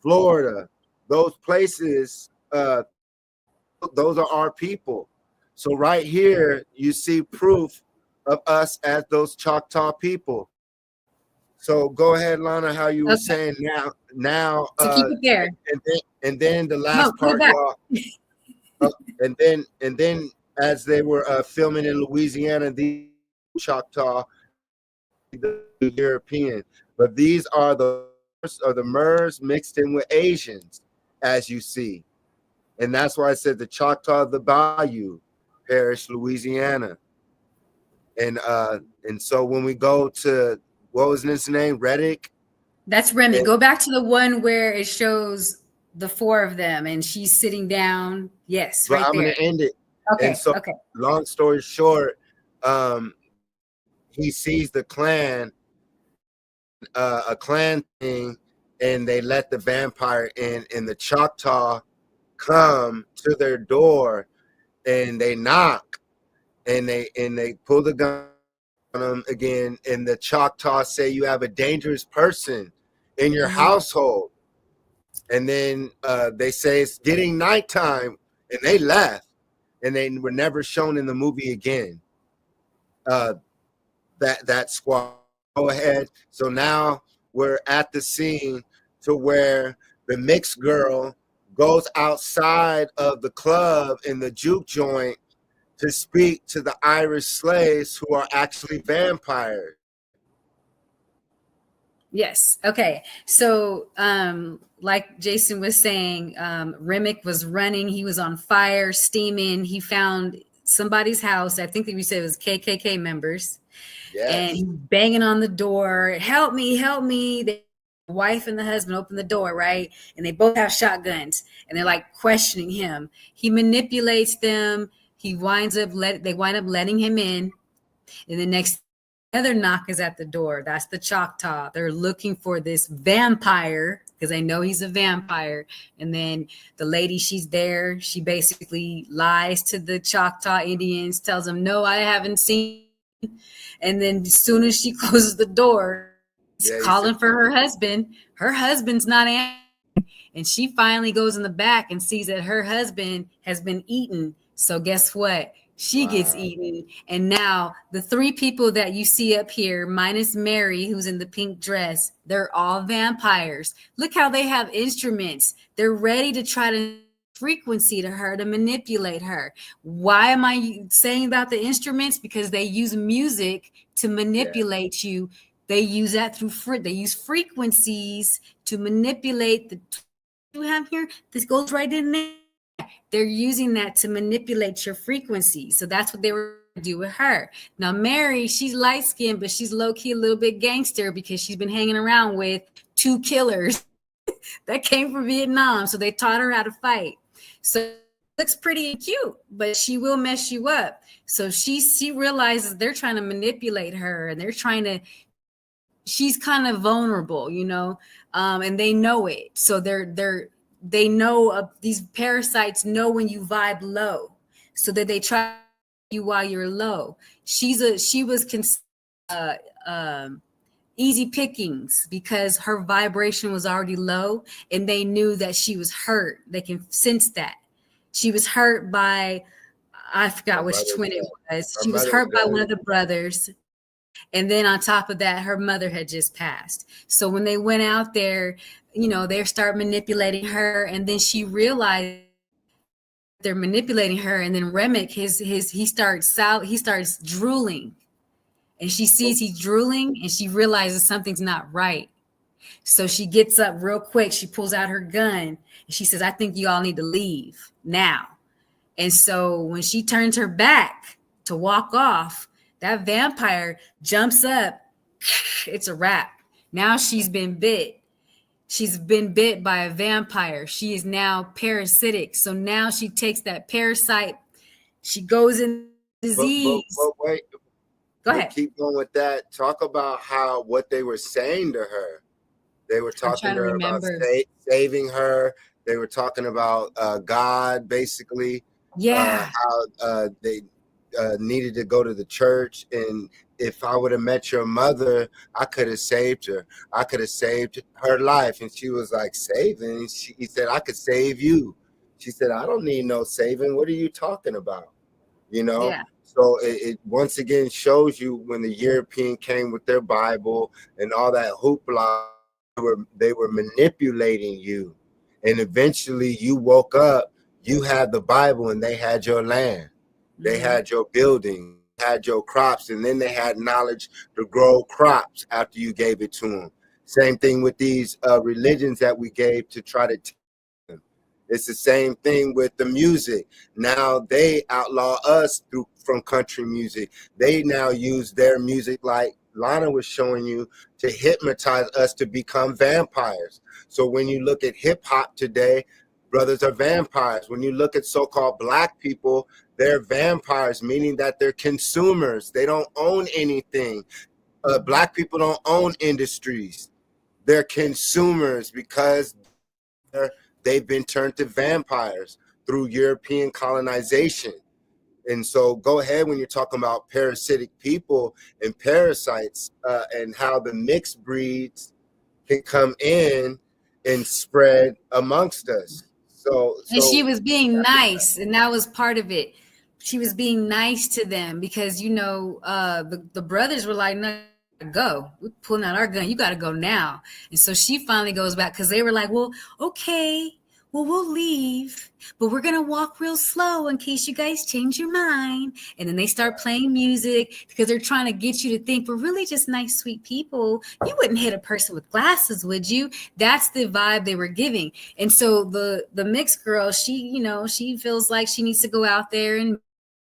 Florida, those places, those are our people. So right here, you see proof of us as those Choctaw people. So go ahead, Lana, how you were saying now. So keep it there. And then the last part, y'all. And then as they were filming in Louisiana, the Choctaw, the European, but these are the Mers mixed in with Asians, as you see. And that's why I said the Choctaw of the Bayou Parish, Louisiana. And so when we go to, what was his name? Reddick? That's Remy. Go back to the one where it shows the four of them and she's sitting down. Yes, right there. I'm going to end it. Okay, and so, okay. Long story short, he sees the clan, a clan thing, and they let the vampire in, and the Choctaw come to their door, and they knock, and they pull the gun on them again, and the Choctaw say, you have a dangerous person in your household. And then they say it's getting nighttime, and they left, and they were never shown in the movie again. That squad. Go ahead. So now we're at the scene to where the mixed girl goes outside of the club in the juke joint to speak to the Irish slaves who are actually vampires. Yes. Okay. So, like Jason was saying, Remick was running. He was on fire, steaming. He found somebody's house. I think that we said it was KKK members, and Yes. he's banging on the door. Help me, help me. The wife and the husband open the door, right? And they both have shotguns, and they're like questioning him. He manipulates them. They wind up letting him in. And the next other knock is at the door. That's the Choctaw. They're looking for this vampire because they know he's a vampire. And then the lady, she's there. She basically lies to the Choctaw Indians, tells them, no, I haven't seen. And then as soon as she closes the door, she's Yeah, he said, calling for her husband. Her husband's not answering. And she finally goes in the back and sees that her husband has been eaten. So guess what? She gets wow. eaten. And now the three people that you see up here, minus Mary, who's in the pink dress, they're all vampires. Look how they have instruments. They're ready to try to frequency to her to manipulate her. Why am I saying about the instruments? Because they use music to manipulate you. They use that they use frequencies to manipulate the you have here. This goes right in there. They're using that to manipulate your frequency. So that's what they were going to do with her. Now, Mary, she's light skinned, but she's low key a little bit gangster because she's been hanging around with two killers that came from Vietnam. So they taught her how to fight. So looks pretty cute, but she will mess you up. So she realizes they're trying to manipulate her, and she's kind of vulnerable, and they know it. So they know these parasites know when you vibe low, so that they try you while you're low. She was easy pickings because her vibration was already low, and they knew that she was hurt. They can sense that she was hurt by, I forgot which twin it was. She was hurt by one of the brothers. And then on top of that, her mother had just passed. So when they went out there, they start manipulating her. And then she realized they're manipulating her. And then Remick, he starts drooling. And she sees he's drooling, and she realizes something's not right. So she gets up real quick. She pulls out her gun, and she says, I think you all need to leave now. And so when she turns her back to walk off, that vampire jumps up. It's a wrap. Now she's been bit. She's been bit by a vampire. She is now parasitic. So now she takes that parasite. She goes in disease. But wait. Go ahead. Keep going with that. Talk about what they were saying to her. They were talking to her about saving her. They were talking about God, basically. Yeah. How they needed to go to the church, and if I would have met your mother, I could have saved her. I could have saved her life. And she was like, saving? He said, I could save you. She said, I don't need no saving. What are you talking about? Yeah. So it once again shows you when the European came with their Bible and all that hoopla, they were manipulating you. And eventually you woke up, you had the Bible, and they had your land. They had your building, had your crops, and then they had knowledge to grow crops after you gave it to them. Same thing with these religions that we gave to try to teach them. It's the same thing with the music. Now they outlaw us from country music. They now use their music, like Lana was showing you, to hypnotize us to become vampires. So when you look at hip hop today, brothers are vampires. When you look at so-called black people, they're vampires, meaning that they're consumers. They don't own anything. Black people don't own industries. They're consumers because they've been turned to vampires through European colonization. And so go ahead when you're talking about parasitic people and parasites and how the mixed breeds can come in and spread amongst us. And she was being nice, and that was part of it. She was being nice to them because the brothers were like, no, go, we're pulling out our gun, you got to go now. And so she finally goes back because they were like, well, okay, well, we'll leave, but we're gonna walk real slow in case you guys change your mind. And then they start playing music because they're trying to get you to think we're really just nice, sweet people. You wouldn't hit a person with glasses, would you? That's the vibe they were giving. And so the mixed girl, she feels like she needs to go out there and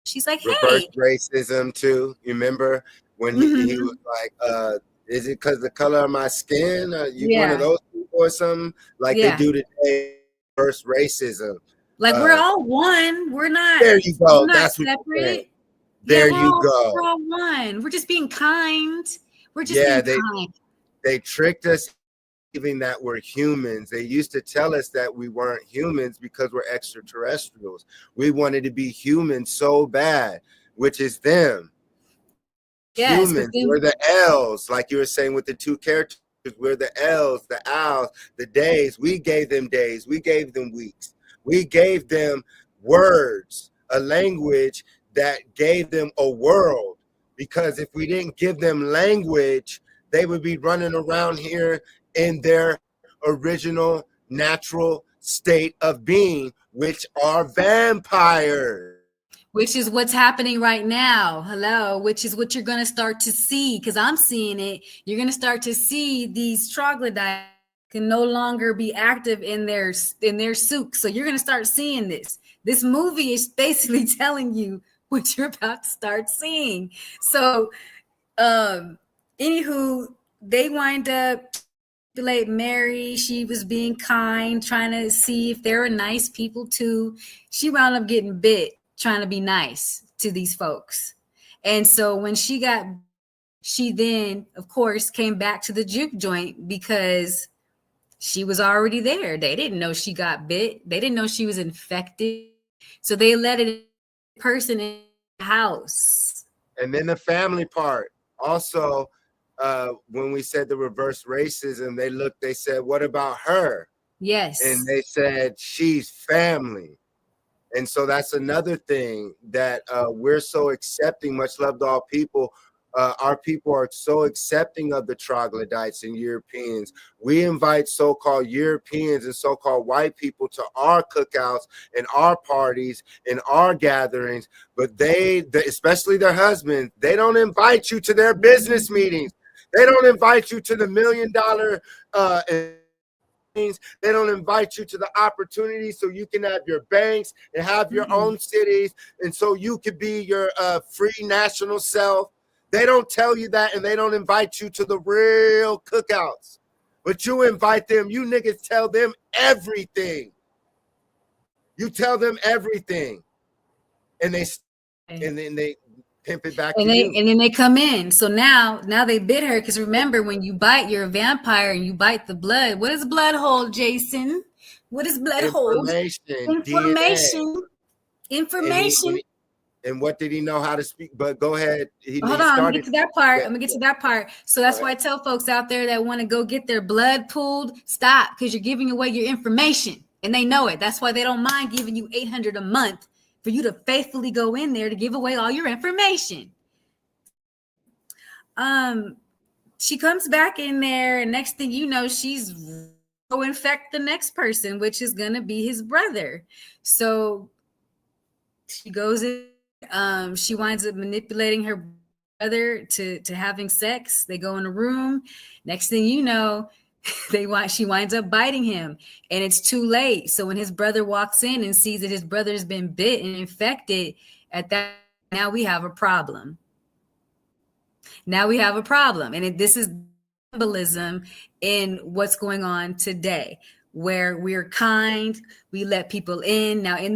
She's like, Reverse hey. racism too. You remember when he was like, is it because the color of my skin? You one of Yeah. those people or something? Like they Yeah. do today, reverse racism. Like we're all one. We're There you go. not That's what you're saying. separate. Yeah, There you go. we're all one. We're just being kind. We're just Yeah, being kind. they tricked us believing that we're humans. They used to tell us that we weren't humans because we're extraterrestrials. We wanted to be humans so bad, which is them. Yes, but Humans. then We're the L's, like you were saying with the two characters. We're the L's, the owls, the days. We gave them days. We gave them weeks. We gave them words, a language that gave them a world. Because if we didn't give them language, they would be running around here in their original natural state of being, which are vampires. which is what's happening right now. Hello, which is what you're going to start to see because I'm seeing it. You're going to start to see these troglodytes can no longer be active in their souk. So you're going to start seeing this. This movie is basically telling you what you're about to start seeing. So, anywho, they wind up like Mary. She was being kind, trying to see if they were nice people too. She wound up getting bit trying to be nice to these folks. And so when she then, of course, came back to the juke joint because she was already there. They didn't know she got bit. They didn't know she was infected. So they let it person in the house. And then the family part. Also, when we said the reverse racism, they said, what about her? Yes. And they said, she's family. And so that's another thing that we're so accepting. Much love to all people. Our people are so accepting of the troglodytes and Europeans. We invite so-called Europeans and so-called white people to our cookouts and our parties and our gatherings, but they especially their husbands, they don't invite you to their business meetings. They don't invite you to the $1 million they don't invite you to the opportunity so you can have your banks and have your own cities and so you could be your free national self. They don't tell you that, and they don't invite you to the real cookouts. But you invite them. You niggas tell them everything. You tell them everything. And then they pimp it back to you. And then they come in. So now they bit her because remember, when you bite, you're a vampire and you bite the blood. What does blood hold, Jason? What does blood hold? Information. Information. And what did he know how to speak? But go ahead. Hold on, I'm gonna get to that part. I'm gonna get to that part. So that's why I tell folks out there that want to go get their blood pulled, stop, because you're giving away your information, and they know it. That's why they don't mind giving you $800 a month for you to faithfully go in there to give away all your information. She comes back in there, and next thing you know, she's go infect the next person, which is gonna be his brother. So she goes in. She winds up manipulating her brother to having sex. They go in a room. Next thing you know, she winds up biting him, and it's too late. So when his brother walks in and sees that his brother's been bit and infected, at that now we have a problem. Now we have a problem, and this is symbolism in what's going on today, where we're kind, we let people in. Now and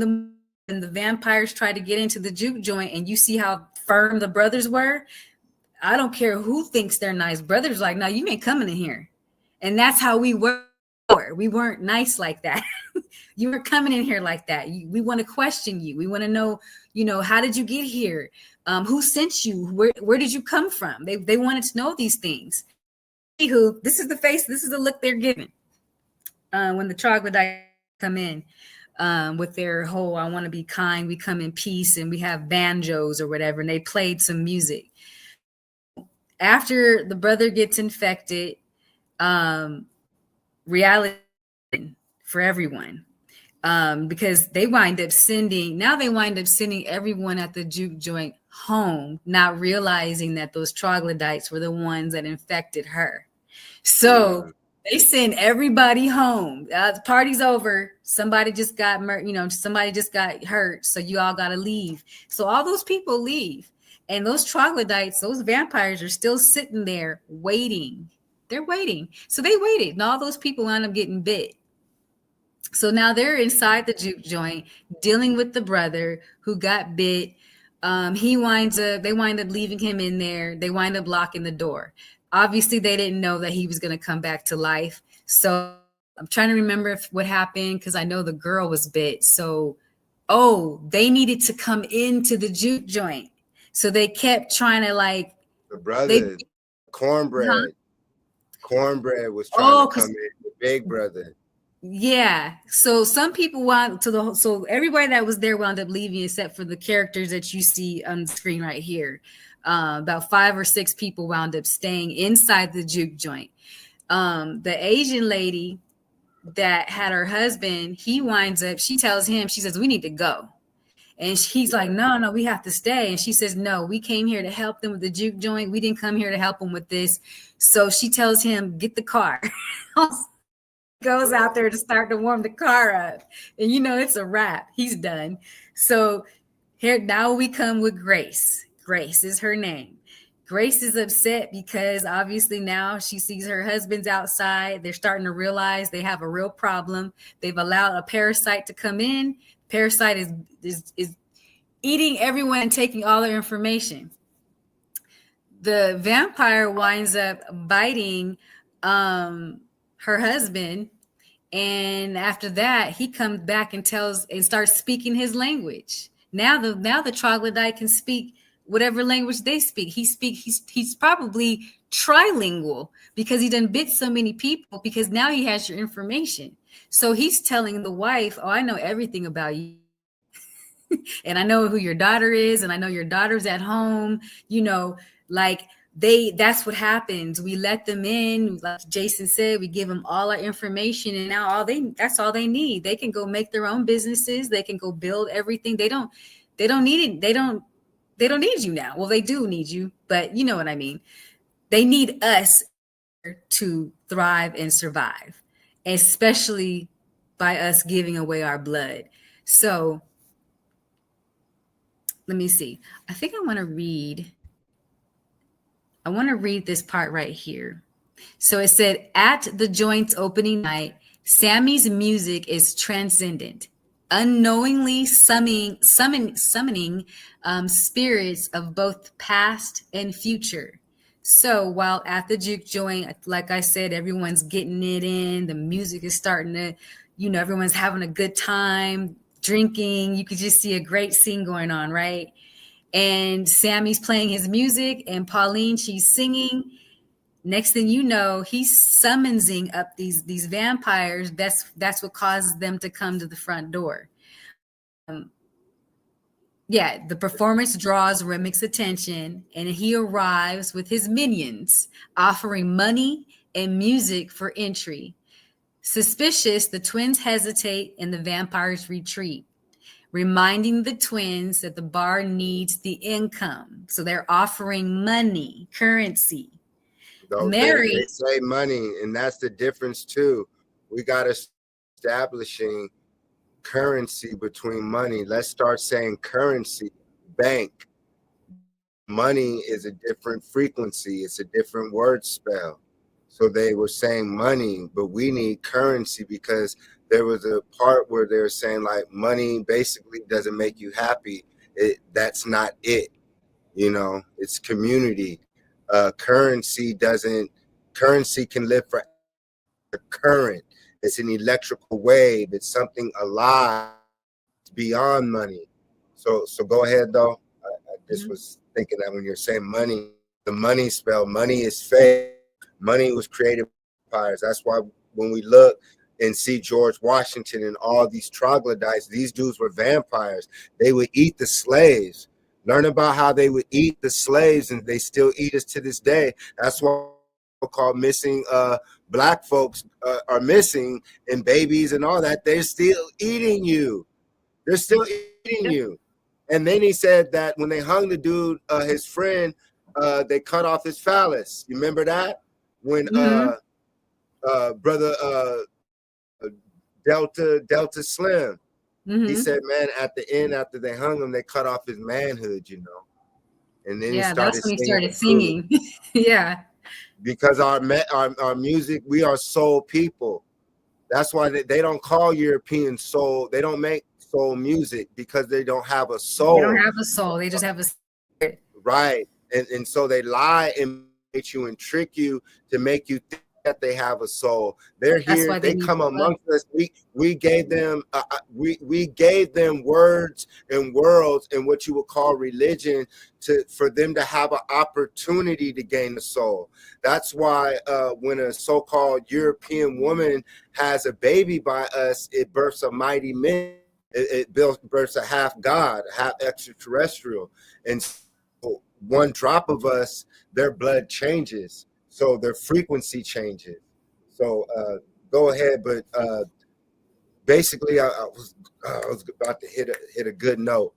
the vampires try to get into the juke joint, and you see how firm the brothers were. I don't care who thinks they're nice. Brothers like, no, you ain't coming in here. And that's how we were. We weren't nice like that. You were coming in here like that. We want to question you. We want to know, how did you get here? Who sent you? Where did you come from? They wanted to know these things. Anywho, this is the face. This is the look they're giving when the troglodytes come in. With their whole, I want to be kind, we come in peace, and we have banjos or whatever, and they played some music. After the brother gets infected, reality for everyone, because they wind up sending everyone at the juke joint home, not realizing that those troglodytes were the ones that infected her. So They send everybody home. The party's over. Somebody just got somebody just got hurt. So you all got to leave. So all those people leave. And those troglodytes, those vampires are still sitting there waiting. They're waiting. So they waited. And all those people wound up getting bit. So now they're inside the juke joint dealing with the brother who got bit. They wind up leaving him in there. They wind up locking the door. Obviously, they didn't know that he was going to come back to life. So I'm trying to remember what happened because I know the girl was bit. So, they needed to come into the juke joint. So they kept trying to The they, brother, cornbread. huh? Cornbread was trying to come Because in, the big brother. yeah. So some people so everybody that was there wound up leaving except for the characters that you see on the screen right here. About 5 or 6 people wound up staying inside the juke joint. The Asian lady that had her husband, she tells him, she says, we need to go. And he's like, no, we have to stay. And she says, no, we came here to help them with the juke joint. We didn't come here to help them with this. So she tells him, get the car. Goes out there to start to warm the car up. And it's a wrap. He's done. So here now we come with Grace. Grace is her name. Grace is upset because obviously now she sees her husband's outside. They're starting to realize they have a real problem. They've allowed a parasite to come in. Parasite is eating everyone and taking all their information. The vampire winds up biting her husband, and after that he comes back and starts speaking his language. Now the troglodyte can speak whatever language they speak. He's probably trilingual because he done bit so many people, because now he has your information. So he's telling the wife, I know everything about you. And I know who your daughter is, and I know your daughter's at home, that's what happens. We let them in, like Jason said, we give them all our information, and now that's all they need. They can go make their own businesses, they can go build everything. They don't need it. They don't need you now. Well, they do need you, but you know what I mean. They need us to thrive and survive, especially by us giving away our blood. So let me see. I think I want to read this part right here. So it said, at the joint's opening night, Sammy's music is transcendent, unknowingly summoning spirits of both past and future. So while at the juke joint, like I said, everyone's getting it in, the music is starting to, everyone's having a good time, drinking. You could just see a great scene going on, right? And Sammy's playing his music, and Pauline, she's singing. Next thing you know, he's summoning up these vampires. That's what causes them to come to the front door. The performance draws Remic's attention, and he arrives with his minions, offering money and music for entry. Suspicious, the twins hesitate and the vampires retreat, reminding the twins that the bar needs the income. So they're offering money, currency. They say money, and that's the difference too. We got to establishing currency between money. Let's start saying currency, bank. Money is a different frequency. It's a different word spell. So they were saying money, but we need currency, because there was a part where they were saying like money basically doesn't make you happy. That's not it. It's community. Currency can live for current. It's an electrical wave. It's something alive. It's beyond money. So go ahead though. I just was thinking that when you're saying money, the money spell, money is fake. Money was created by empires. That's why when we look and see George Washington and all these troglodytes, these dudes were vampires. They would eat the slaves. Learn about how they would eat the slaves, and they still eat us to this day. That's why called missing black folks are missing, and babies and all that. They're still eating you. They're still eating you. And then he said that when they hung the dude, his friend, they cut off his phallus. You remember that? When brother Delta Slim. He said, man, at the end, after they hung him, they cut off his manhood, you know. And then he Yeah, started that's when he singing started the blues. singing. Yeah. Because our music, we are soul people. That's why they don't call European soul. They don't make soul music because they don't have a They don't soul. have a soul. They just have a spirit. Right. And so they lie and make you and trick you to make you think that they have a soul. They're That's here. why they They need come love. amongst us. We gave them we gave them words and worlds and what you would call religion for them to have an opportunity to gain a soul. That's why when a so-called European woman has a baby by us, it births a mighty man. It births a half god, half extraterrestrial, and one drop of us, their blood changes, so their frequency changes. So go ahead, but basically, I was about to hit a good note.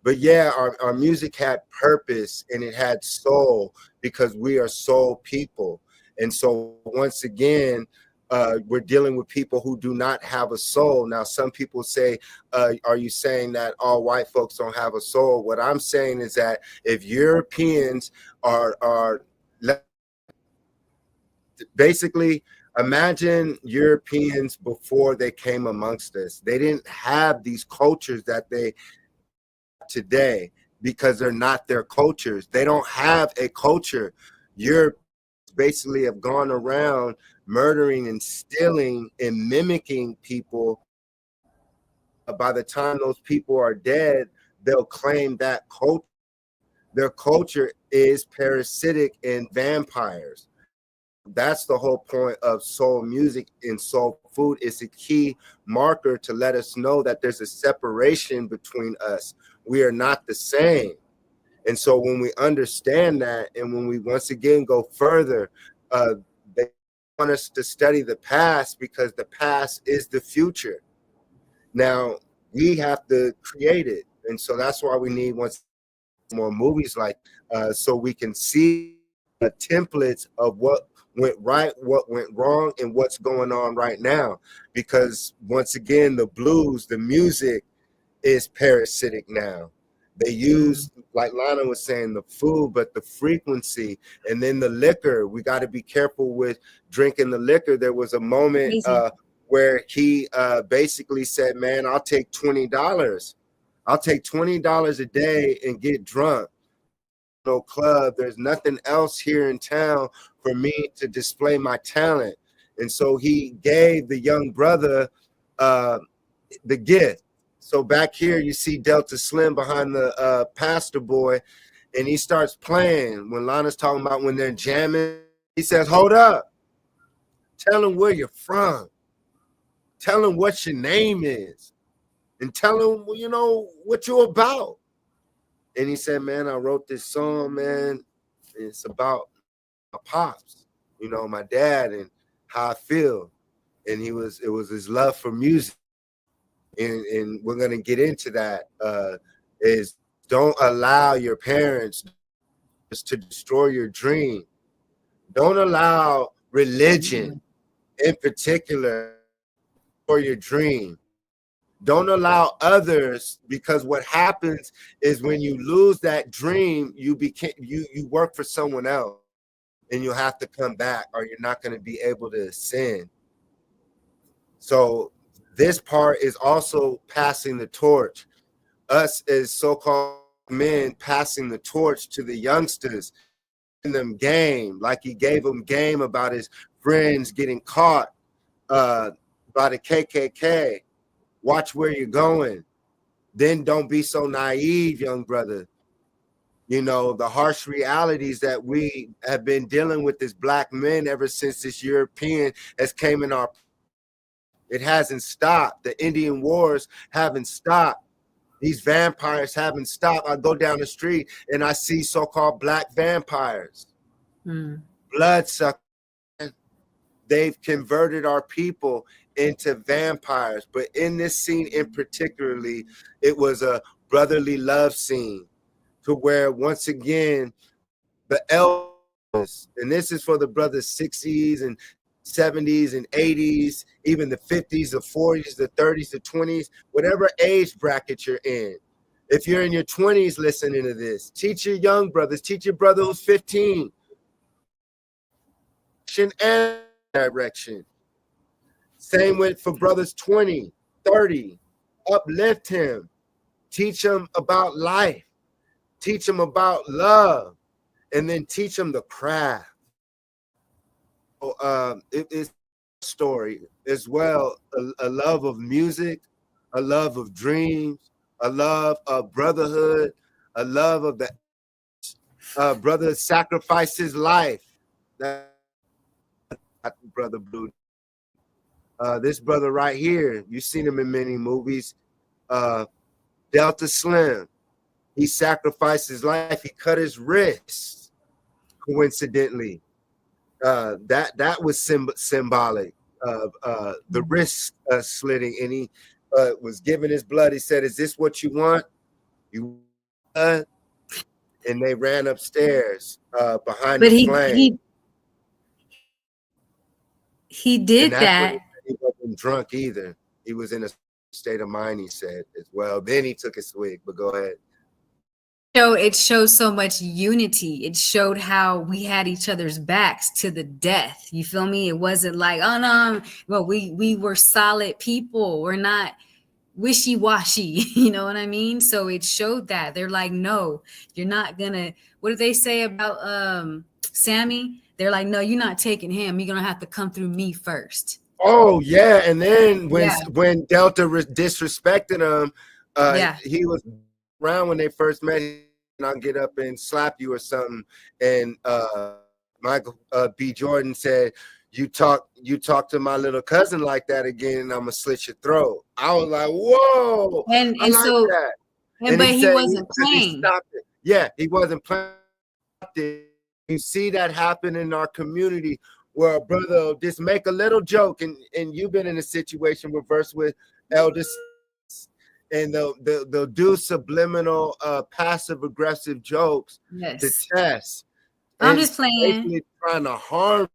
But yeah, our music had purpose and it had soul because we are soul people. And so once again, we're dealing with people who do not have a soul. Now, some people say, are you saying that all white folks don't have a soul? What I'm saying is that if Europeans are basically, imagine Europeans before they came amongst us. They didn't have these cultures that they today because they're not their cultures. They don't have a culture. Europe basically have gone around murdering and stealing and mimicking people. By the time those people are dead, they'll claim that culture. Their culture is parasitic and vampires. That's the whole point of soul music and soul food. It's a key marker to let us know that there's a separation between us. We are not the same. And so when we understand that, and when we once again go further, they want us to study the past because the past is the future. Now we have to create it. And so that's why we need once more movies like so we can see the templates of what went right, what went wrong, and what's going on right now. Because once again, the blues, the music is parasitic now. They use, like Lana was saying, the food, but the frequency, and then the liquor. We got to be careful with drinking the liquor. There was a moment where he basically said, man, I'll take $20. I'll take $20 a day and get drunk. No club. There's nothing else here in town for me to display my talent. And so he gave the young brother the gift. So back here, you see Delta Slim behind the pastor boy, and he starts playing. When Lana's talking about when they're jamming, he says, hold up. Tell him where you're from. Tell him what your name is. And tell him, you know, what you're about. And he said, man, I wrote this song, man. It's about my pops, you know, my dad and how I feel. And it was his love for music. And we're going to get into that, is don't allow your parents to destroy your dream. Don't allow religion in particular for your dream. Don't allow others, because what happens is when you lose that dream, you work for someone else and you'll have to come back or you're not going to be able to ascend. So this part is also passing the torch. Us as so-called men passing the torch to the youngsters, giving them game, like he gave them game about his friends getting caught by the KKK. Watch where you're going. Then don't be so naive, young brother. You know, the harsh realities that we have been dealing with as black men ever since this European has came in our, it hasn't stopped. The Indian wars haven't stopped. These vampires haven't stopped. I go down the street and I see so-called black vampires, bloodsuckers. They've converted our people into vampires. But in this scene in particularly, it was a brotherly love scene to where, once again, the elders, and this is for the brothers 60s and 70s and 80s, even the 50s, the 40s, the 30s, the 20s, whatever age bracket you're in. If you're in your 20s listening to this, teach your young brothers, teach your brother who's 15, and direction. Same with for brothers 20, 30, uplift him, teach him about life, teach him about love, and then teach him the craft. It's a story as well, a love of music, a love of dreams, a love of brotherhood, a love of the brother sacrificed his life. That brother Blue. This brother right here, you've seen him in many movies. Delta Slim. He sacrificed his life. He cut his wrist. Coincidentally, that was symbolic of the wrist slitting, and he was giving his blood. He said, "Is this what you want? You?" And they ran upstairs behind But the flame. he did that. He wasn't drunk either. He was in a state of mind, he said, as well. Then he took a swig, but go ahead. So it shows so much unity. It showed how we had each other's backs to the death. You feel me? It wasn't like, oh no, well, we were solid people. We're not wishy-washy. You know what I mean? So it showed that. They're like, no, you're not gonna, what did they say about Sammy? They're like, no, you're not taking him. You're gonna have to come through me first. Oh yeah, and then when Delta disrespected him, he was around when they first met. And I'll get up and slap you or something. And Michael B. Jordan said, "You talk to my little cousin like that again, and I'm gonna slit your throat." I was like, "Whoa!" And I like so, that. and but he wasn't playing. He stopped it. Yeah, he wasn't playing. You see that happen in our community where a brother will just make a little joke, and you've been in a situation reversed with elders, and they'll do subliminal passive aggressive jokes to test. I'm just playing. Basically trying to harm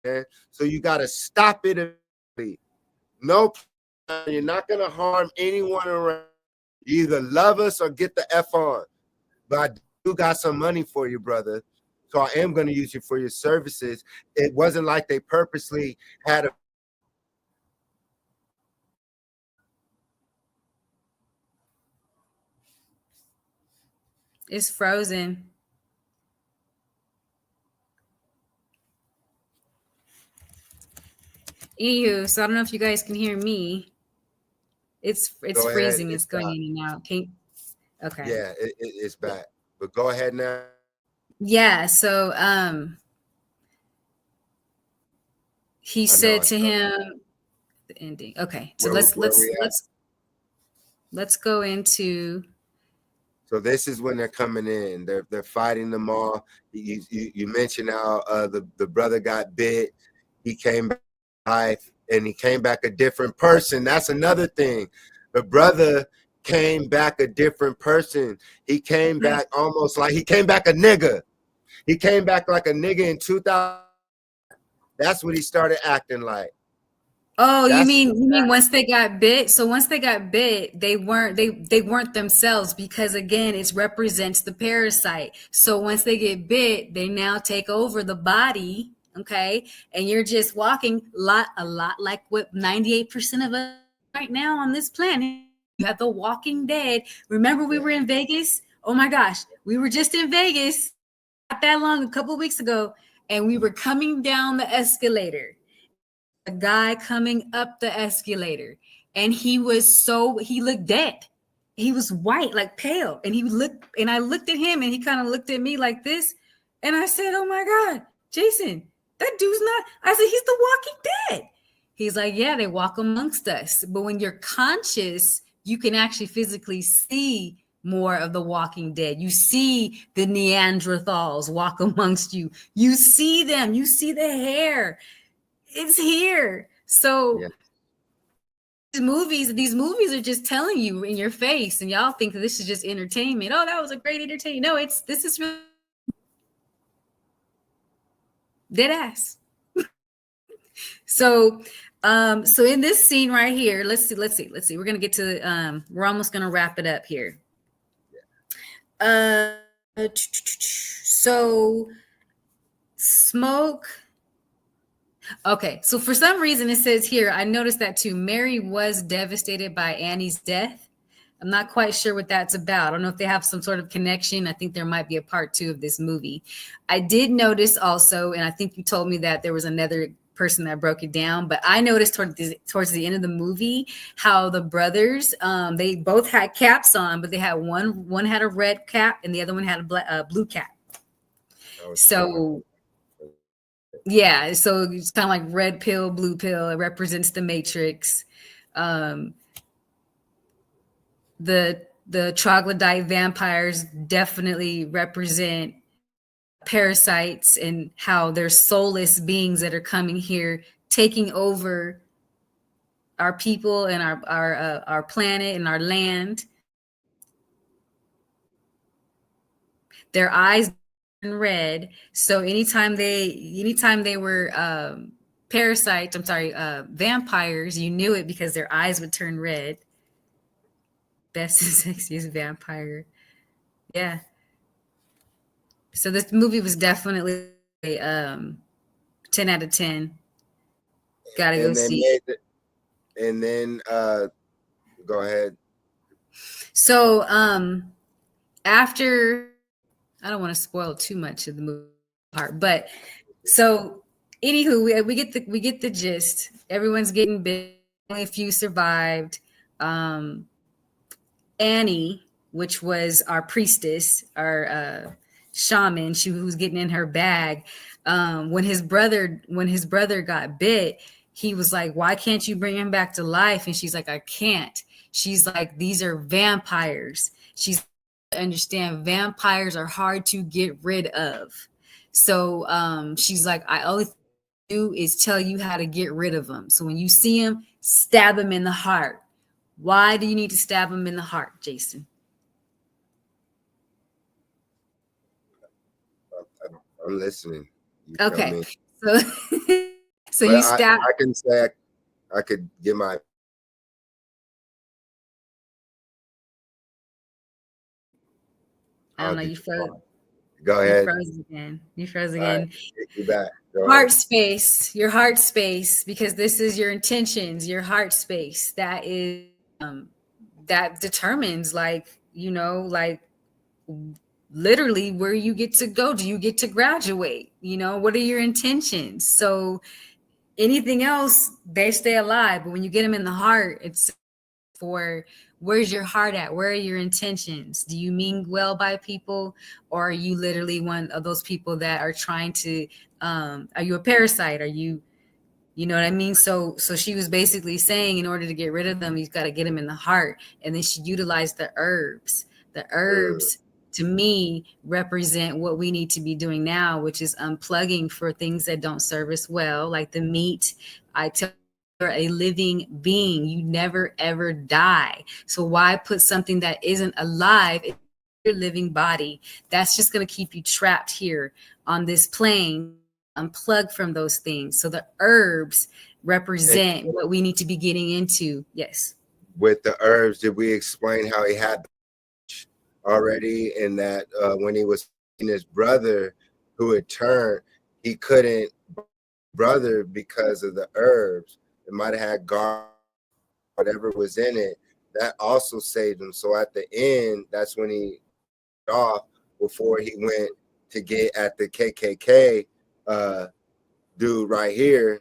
you, man. So you got to stop it immediately. No, you're not going to harm anyone around. You either love us or get the F on. But I do got some money for you, brother. So I am going to use you for your services. It wasn't like they purposely had a. It's frozen. Anywho, so I don't know if you guys can hear me. It's freezing. It's going in and out. Okay. Yeah, it's back. But go ahead now. Yeah. So he said to him the ending. Okay. So let's go into. So this is when they're coming in. They're fighting them all. You mentioned how the brother got bit. He came back alive, and he came back a different person. That's another thing. The brother came back a different person. He came back almost like he came back a nigga. He came back like a nigga in 2000. That's what he started acting like. Oh, you mean once they got bit? So once they got bit, they weren't themselves, because again, it represents the parasite. So once they get bit, they now take over the body. Okay, and you're just walking a lot like what 98% of us right now on this planet. You have the Walking Dead. Remember, we were in Vegas. Oh my gosh, we were just in Vegas not that long, a couple of weeks ago, and we were coming down the escalator. A guy coming up the escalator, and he looked dead. He was white, like pale, and I looked at him, and he kind of looked at me like this, and I said, "Oh my God, Jason, that dude's not." I said, "He's the Walking Dead." He's like, "Yeah, they walk amongst us, but when you're conscious, you can actually physically see more of the Walking Dead. You see the Neanderthals walk amongst you. You see them. You see the hair. It's here." So these movies are just telling you in your face, and y'all think that this is just entertainment. Oh, that was a great entertainment. No, this is really dead ass. So, so in this scene right here, let's see. We're gonna get to we're almost gonna wrap it up here. Uh, so smoke. Okay, so for some reason it says here, I noticed that too. Mary was devastated by Annie's death. I'm not quite sure what that's about. I don't know if they have some sort of connection. I think there might be a part 2 of this movie. I did notice also, and I think you told me that there was another person that broke it down, but I noticed towards the end of the movie how the brothers, they both had caps on, but they had one had a red cap and the other one had a blue cap. So yeah, so it's kind of like red pill, blue pill. It represents the Matrix. The troglodyte vampires definitely represent parasites and how they're soulless beings that are coming here, taking over our people and our planet and our land. Their eyes turn red, so anytime they were parasites, I'm sorry, vampires, you knew it because their eyes would turn red. Best and sexiest vampire. Yeah. So this movie was definitely a 10 out of 10. Gotta go And they see. made it, and then go ahead. So after, I don't want to spoil too much of the movie part, but so anywho, we get the gist. Everyone's getting bit. Only a few survived. Annie, which was our priestess, our shaman, she was getting in her bag. When his brother got bit, he was like, "Why can't you bring him back to life?" And she's like, "I can't." She's like, "These are vampires." She's understand vampires are hard to get rid of. So she's like, "I only do is tell you how to get rid of them. So when you see him, stab him in the heart." Why do you need to stab him in the heart, Jason? I'm listening. You tell Okay. me. So so But you stab. I can say I could give my. I don't know, Did you you froze. go You ahead? froze again. You froze All right, again. take you back. Go ahead. Heart space, your heart space, because this is your intentions, your heart space. That is that determines, like, like literally where you get to go. Do you get to graduate? What are your intentions? So anything else, they stay alive. But when you get them in the heart, it's for, where's your heart at? Where are your intentions? Do you mean well by people, or are you literally one of those people that are trying to are you a parasite? Are you know what I mean? So she was basically saying, in order to get rid of them, you've got to get them in the heart. And then she utilized the herbs. The herbs, to me, represent what we need to be doing now, which is unplugging for things that don't serve us well, like the meat. I tell you're a living being. You never ever die. So why put something that isn't alive in your living body? That's just going to keep you trapped here on this plane. Unplug from those things. So the herbs And represent what we need to be getting into. Yes. with the herbs, did we explain how he had already? And that when he was his brother who had turned, he couldn't brother because of the herbs. It might have had garlic, whatever was in it. That also saved him. So at the end, that's when he off before he went to get at the KKK dude right here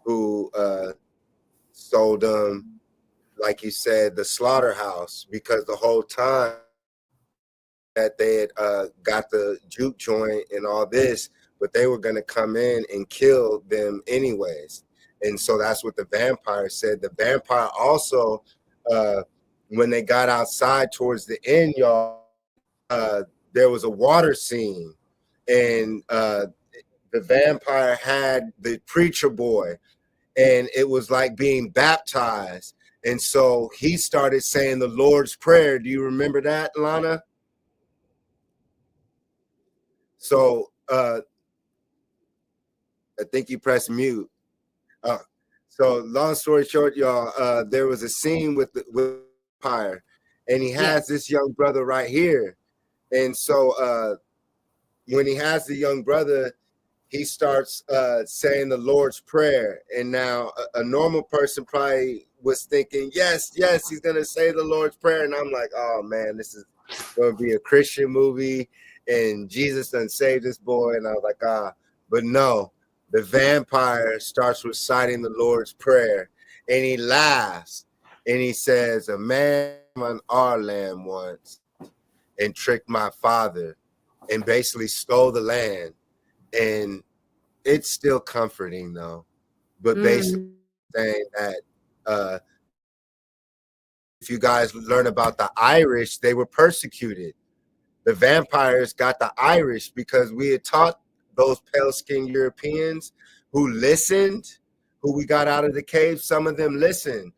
who sold him, like you said, the slaughterhouse, because the whole time that they had got the juke joint and all this, but they were going to come in and kill them anyways. And so that's what the vampire said. The vampire also, when they got outside towards the end, y'all, there was a water scene, and the vampire had the preacher boy, and it was like being baptized. And so he started saying the Lord's Prayer. Do you remember that, Lana? So I think you pressed mute. Uh, so long story short, y'all, there was a scene with Empire, and he Yeah. has this young brother right here. And so when he has the young brother, he starts saying the Lord's Prayer. And now a normal person probably was thinking, yes, he's going to say the Lord's Prayer. And I'm like, oh, man, this is going to be a Christian movie. And Jesus done saved this boy. And I was like, ah. But no, the vampire starts reciting the Lord's Prayer. And he laughs. And he says, a man on our land once and tricked my father and basically stole the land. And it's still comforting though, but basically saying that if you guys learn about the Irish, they were persecuted. The vampires got the Irish because we had taught those pale-skinned Europeans who listened, who we got out of the cave. Some of them listened,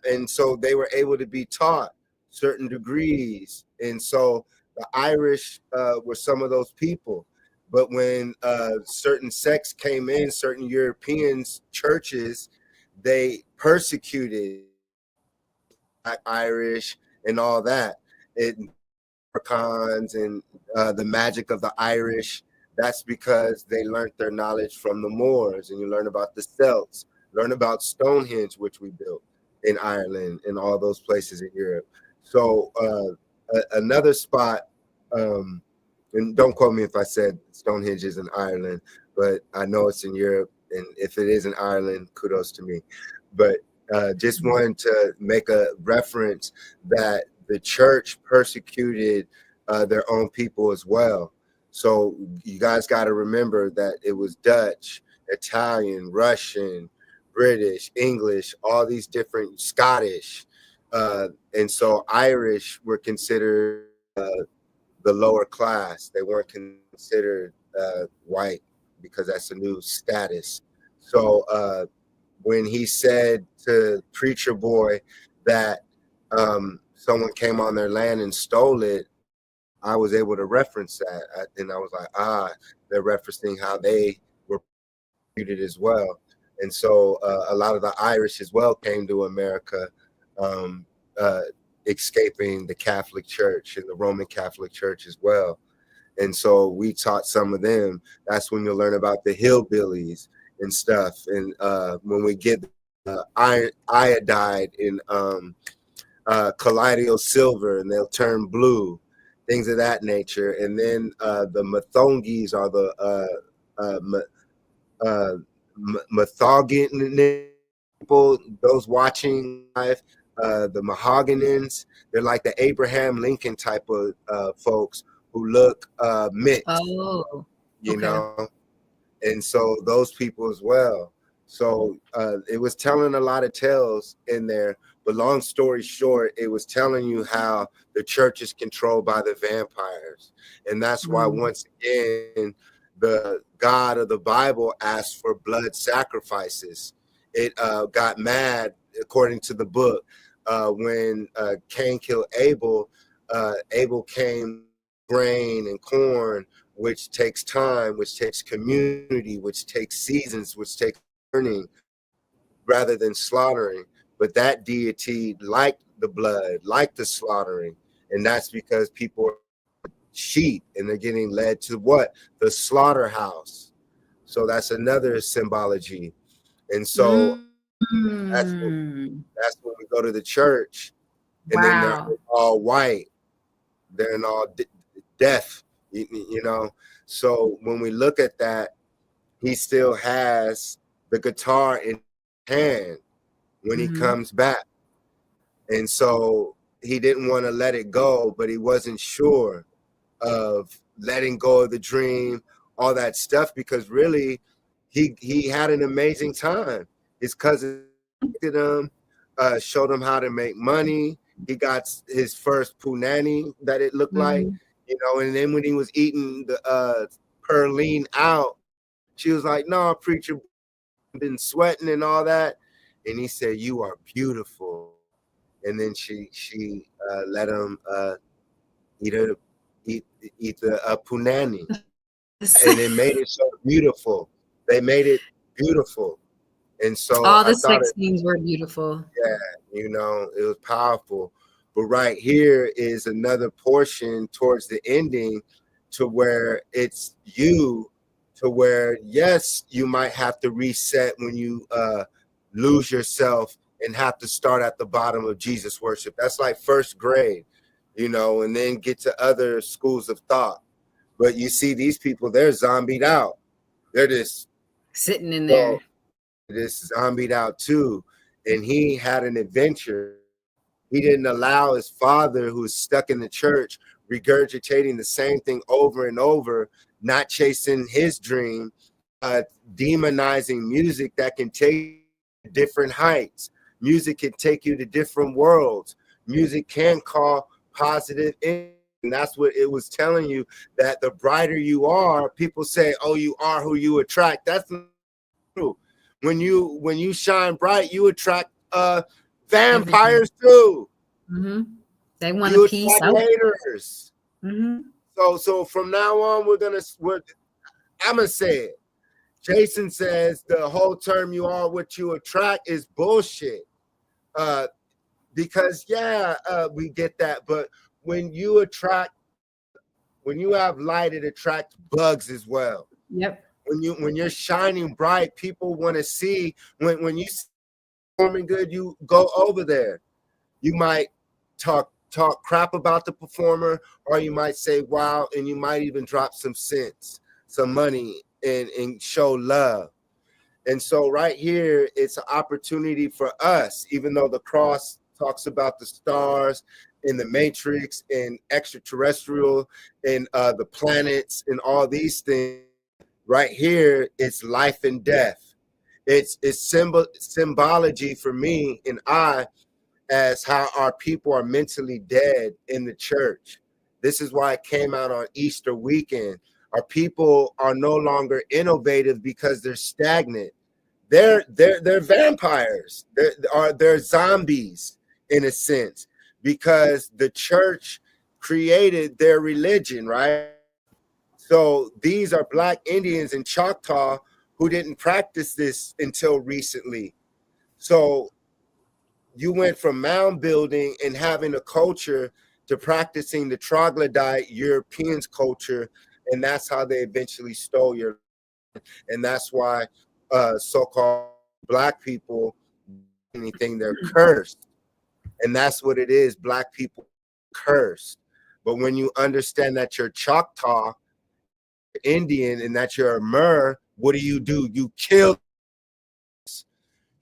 and so they were able to be taught certain degrees. And so the Irish were some of those people. But when certain sects came in, certain Europeans, churches, they persecuted Irish and all that. It Leprechauns and the magic of the Irish. That's because they learned their knowledge from the Moors, and you learn about the Celts, learn about Stonehenge, which we built in Ireland and all those places in Europe. So another spot, and don't quote me if I said Stonehenge is in Ireland, but I know it's in Europe, and if it is in Ireland, kudos to me. But just wanted to make a reference that the church persecuted their own people as well. So you guys got to remember that it was Dutch, Italian, Russian, British, English, all these different Scottish. And so Irish were considered the lower class. They weren't considered white because that's a new status. So when he said to Preacher Boy that someone came on their land and stole it, I was able to reference that. And I was like, they're referencing how they were treated as well. And so a lot of the Irish as well came to America, escaping the Catholic Church and the Roman Catholic Church as well. And so we taught some of them. That's when you'll learn about the hillbillies and stuff. And when we get iodide in colloidal silver, and they'll turn blue, things of that nature. And then the Mathongis are the Mathogin people, those watching live, the Mahoganyans. They're like the Abraham Lincoln type of folks who look mixed, you know, and so those people as well. So it was telling a lot of tales in there, but long story short, it was telling you how the church is controlled by the vampires. And that's why, once again, the God of the Bible asked for blood sacrifices. It got mad, according to the book, when Cain killed Abel. Abel came grain and corn, which takes time, which takes community, which takes seasons, which takes learning, rather than slaughtering. But that deity liked the blood, liked the slaughtering. And that's because people are sheep and they're getting led to what? The slaughterhouse. So that's another symbology. And so that's when we go to the church, and then they're all white. They're in all deaf, you know. So when we look at that, he still has the guitar in hand when he comes back. And so he didn't want to let it go, but he wasn't sure of letting go of the dream, all that stuff, because really he had an amazing time. His cousin did him, showed him how to make money. He got his first punani that it looked like, you know, and then when he was eating the Perline out, she was like, no, preacher, been sweating and all that. And he said, you are beautiful. And then she let him eat the punani. And it made it so beautiful. They made it beautiful. And so All I the thought sex scenes were beautiful. it was powerful. But right here is another portion towards the ending to where it's you, to where, yes, you might have to reset when you lose yourself and have to start at the bottom of Jesus worship. That's like first grade, and then get to other schools of thought. But you see these people, they're zombied out. They're just Sitting in so there. this zombied out too. And he had an adventure. He didn't allow his father, who was stuck in the church, regurgitating the same thing over and over, not chasing his dream, demonizing music that can take you to different heights. Music can take you to different worlds. Music can call positive impact. And that's what it was telling you, that the brighter you are, people say, oh, you are who you attract. That's not true. When you shine bright, you attract Everything. vampires too. Mm-hmm. They want a You piece. attract haters. Mm-hmm. So from now on, I'm gonna say it. Jason says the whole term "you are what you attract" is bullshit. Because we get that, but when you have light, it attracts bugs as well. Yep. When you're shining bright, people want to see. When you performing good, you go over there. You might talk crap about the performer, or you might say wow, and you might even drop some cents, some money, and show love. And so right here, it's an opportunity for us, even though the cross talks about the stars and the matrix and extraterrestrial and the planets and all these things. Right here, it's life and death. It's symbology for me and I, as how our people are mentally dead in the church. This is why it came out on Easter weekend. Our people are no longer innovative because they're stagnant. They're vampires. They're zombies in a sense, because the church created their religion, right? So these are Black Indians in Choctaw who didn't practice this until recently. So you went from mound building and having a culture to practicing the troglodyte Europeans culture, and that's how they eventually stole your. And that's why so-called Black people, anything, they're cursed, and that's what it is. Black people cursed. But when you understand that you're Choctaw, Indian, and that you're a Mer, what do? You kill.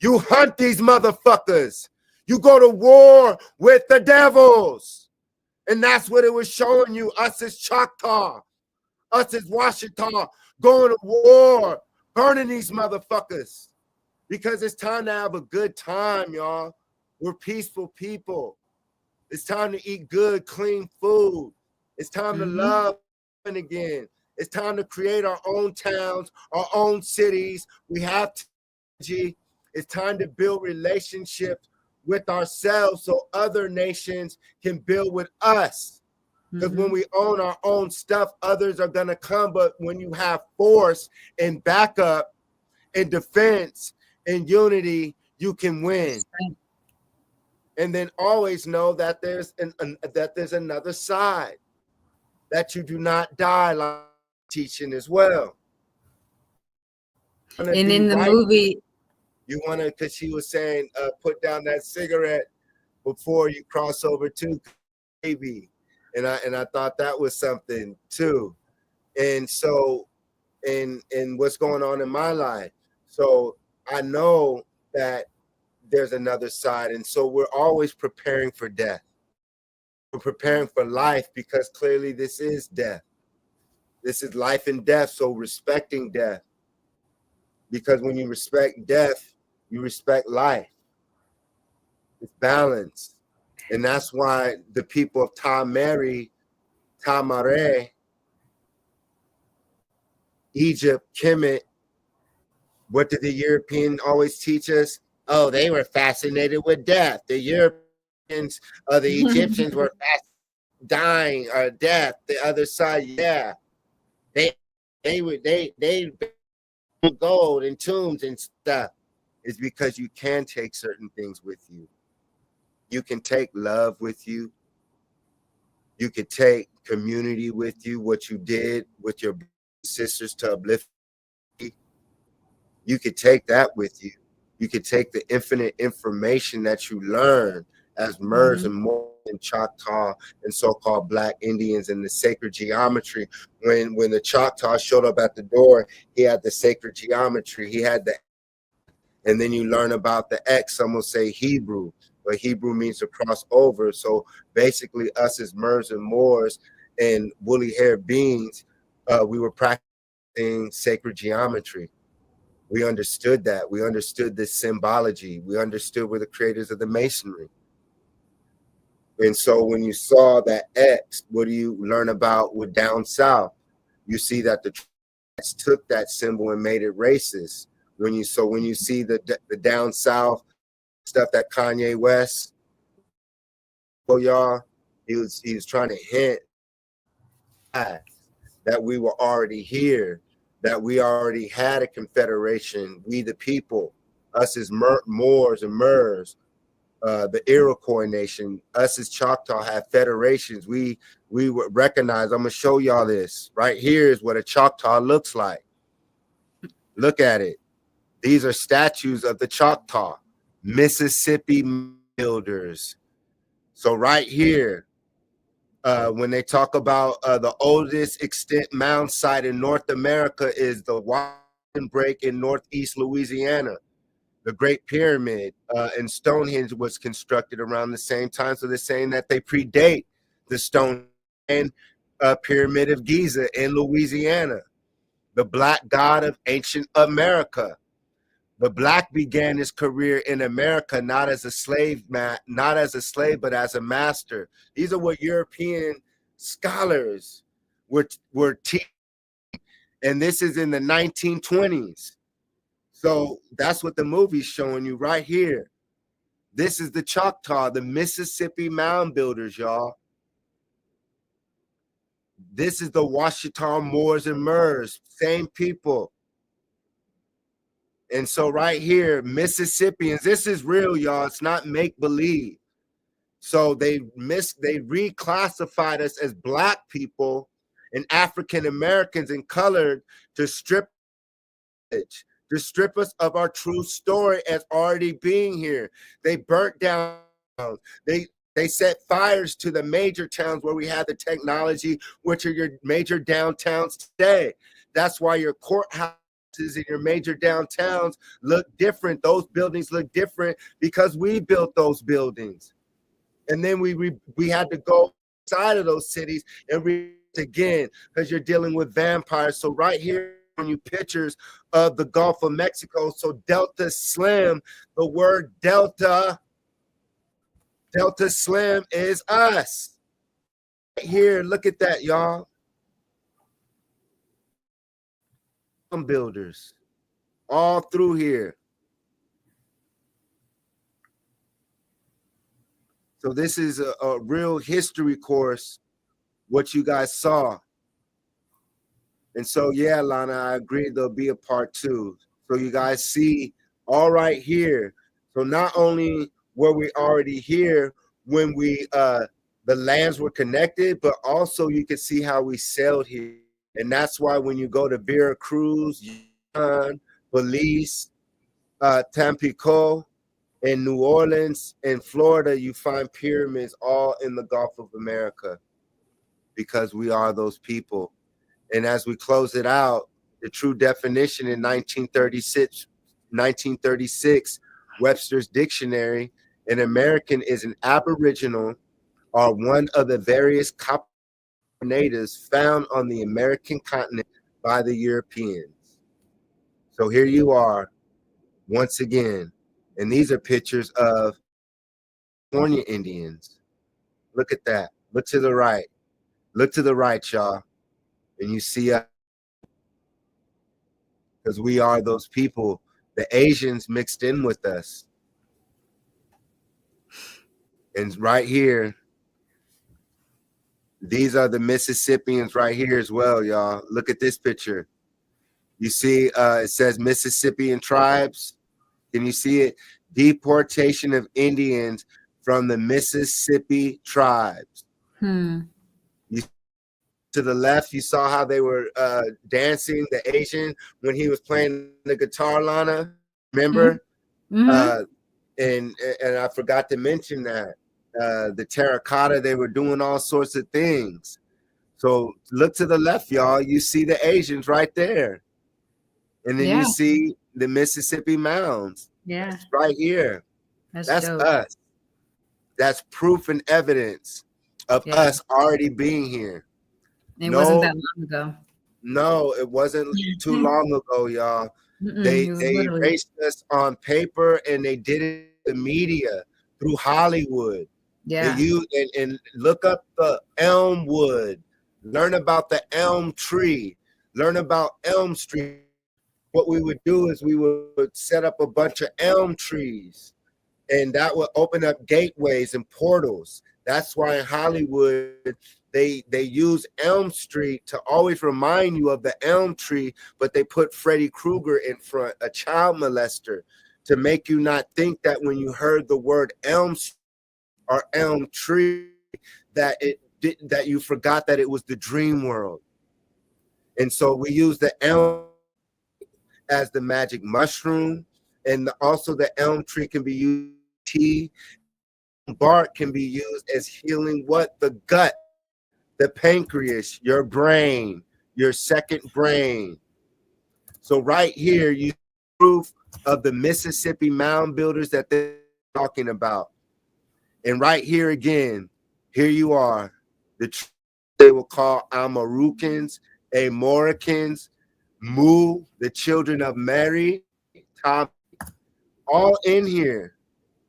You hunt these motherfuckers. You go to war with the devils. And that's what it was showing you. Us as Choctaw, us as Washington, going to war, burning these motherfuckers. Because it's time to have a good time, y'all. We're peaceful people. It's time to eat good, clean food. It's time to love again. It's time to create our own towns, our own cities. We have technology. It's time to build relationships with ourselves so other nations can build with us. Because when we own our own stuff, others are going to come. But when you have force and backup and defense and unity, you can win. And then always know that there's another side, that you do not die, like teaching as well. And in the movie, you want to, because she was saying, put down that cigarette before you cross over to baby. And I thought that was something too. And so, and what's going on in my life. So I know that there's another side. And so we're always preparing for death. We're preparing for life, because clearly this is death. This is life and death. So respecting death, because when you respect death, you respect life. It's balance. And that's why the people of Tamare, Egypt, Kemet, what did the European always teach us? Oh, they were fascinated with death. The Europeans, the Egyptians were dying or death. The other side, they gold and tombs and stuff. is because you can take certain things with you. You can take love with you. You could take community with you, what you did with your sisters to uplift you. You could take that with you. You could take the infinite information that you learn as Mers and Moors and Choctaw and so-called Black Indians and the sacred geometry. When the Choctaw showed up at the door, he had the sacred geometry. He had the, and then you learn about the X. Some will say Hebrew, but Hebrew means to cross over. So basically, us as Mers and Moors and woolly-haired beings, we were practicing sacred geometry. We understood that. We understood this symbology. We understood we're the creators of the masonry. And so when you saw that X, what do you learn about with down south? You see that the tribes took that symbol and made it racist. When you see the down south stuff that Kanye West, y'all, he was trying to hint at that we were already here, that we already had a confederation, we the people, us as Moors and Mers, the Iroquois nation, us as Choctaw have federations. We would recognize, I'm gonna show y'all this. Right here is what a Choctaw looks like. Look at it. These are statues of the Choctaw, Mississippi builders. So right here, when they talk about the oldest extant mound site in North America is the Washington Break in Northeast Louisiana. The Great Pyramid and Stonehenge was constructed around the same time. So they're saying that they predate the Stone and Pyramid of Giza in Louisiana. The Black God of ancient America. The Black began his career in America not as a slave, but as a master. These are what European scholars were teaching, and this is in the 1920s. So that's what the movie's showing you right here. This is the Choctaw, the Mississippi mound builders, y'all. This is the Washita Moors and Mers, same people. And so right here, Mississippians, this is real, y'all. It's not make-believe. So they reclassified us as Black people and African Americans and colored to strip us of our true story as already being here. They burnt down. They set fires to the major towns where we had the technology, which are your major downtowns today. That's why your courthouses in your major downtowns look different. Those buildings look different because we built those buildings. And then we had to go outside of those cities and again because you're dealing with vampires. So right here, you pictures of the Gulf of Mexico. So Delta Slim, the word Delta Slim is us. Right here, look at that, y'all. Builders all through here. So this is a real history course, what you guys saw. And so, yeah, Lana, I agree there'll be a part 2. So you guys see all right here. So not only were we already here when we the lands were connected, but also you can see how we sailed here. And that's why when you go to Veracruz, Belize, Tampico, in New Orleans, in Florida, you find pyramids all in the Gulf of America because we are those people. And as we close it out, the true definition in 1936 Webster's Dictionary, an American is an Aboriginal or one of the various natives found on the American continent by the Europeans. So here you are, once again, and these are pictures of California Indians. Look at that. Look to the right. Look to the right, y'all. And you see us. Because we are those people. The Asians mixed in with us. And right here, these are the Mississippians right here as well, y'all. Look at this picture. You see, it says Mississippian tribes. Can you see it? Deportation of Indians from the Mississippi tribes. Hmm. You to the left, you saw how they were dancing, the Asian, when he was playing the guitar, Lana. Remember? Mm-hmm. Uh, and I forgot to mention that the terracotta, they were doing all sorts of things. So look to the left, y'all. You see the Asians right there. And then Yeah. you see the Mississippi mounds. Yeah. That's right here. That's That's dope. us. That's proof and evidence of Yeah. us already being here. It wasn't No, that long ago. no, it wasn't too long ago, y'all. It was They literally. erased us on paper, and they did it in the media through Hollywood. That Yeah. you and look up the elm wood, learn about the elm tree, learn about Elm Street. What we would do is we would set up a bunch of elm trees, and that would open up gateways and portals. That's why in Hollywood they use Elm Street to always remind you of the elm tree, but they put Freddy Krueger in front, a child molester, to make you not think that when you heard the word elm or elm tree that that you forgot that it was the dream world. And so we use the elm as the magic mushroom, and also the elm tree can be used tea. Bark can be used as healing what? The gut, the pancreas, your brain, your second brain. So right here, you proof of the Mississippi mound builders that they're talking about. And right here again, here you are. They will call Amarukans, Amoricans, Mu, the children of Mary, Tom, all in here,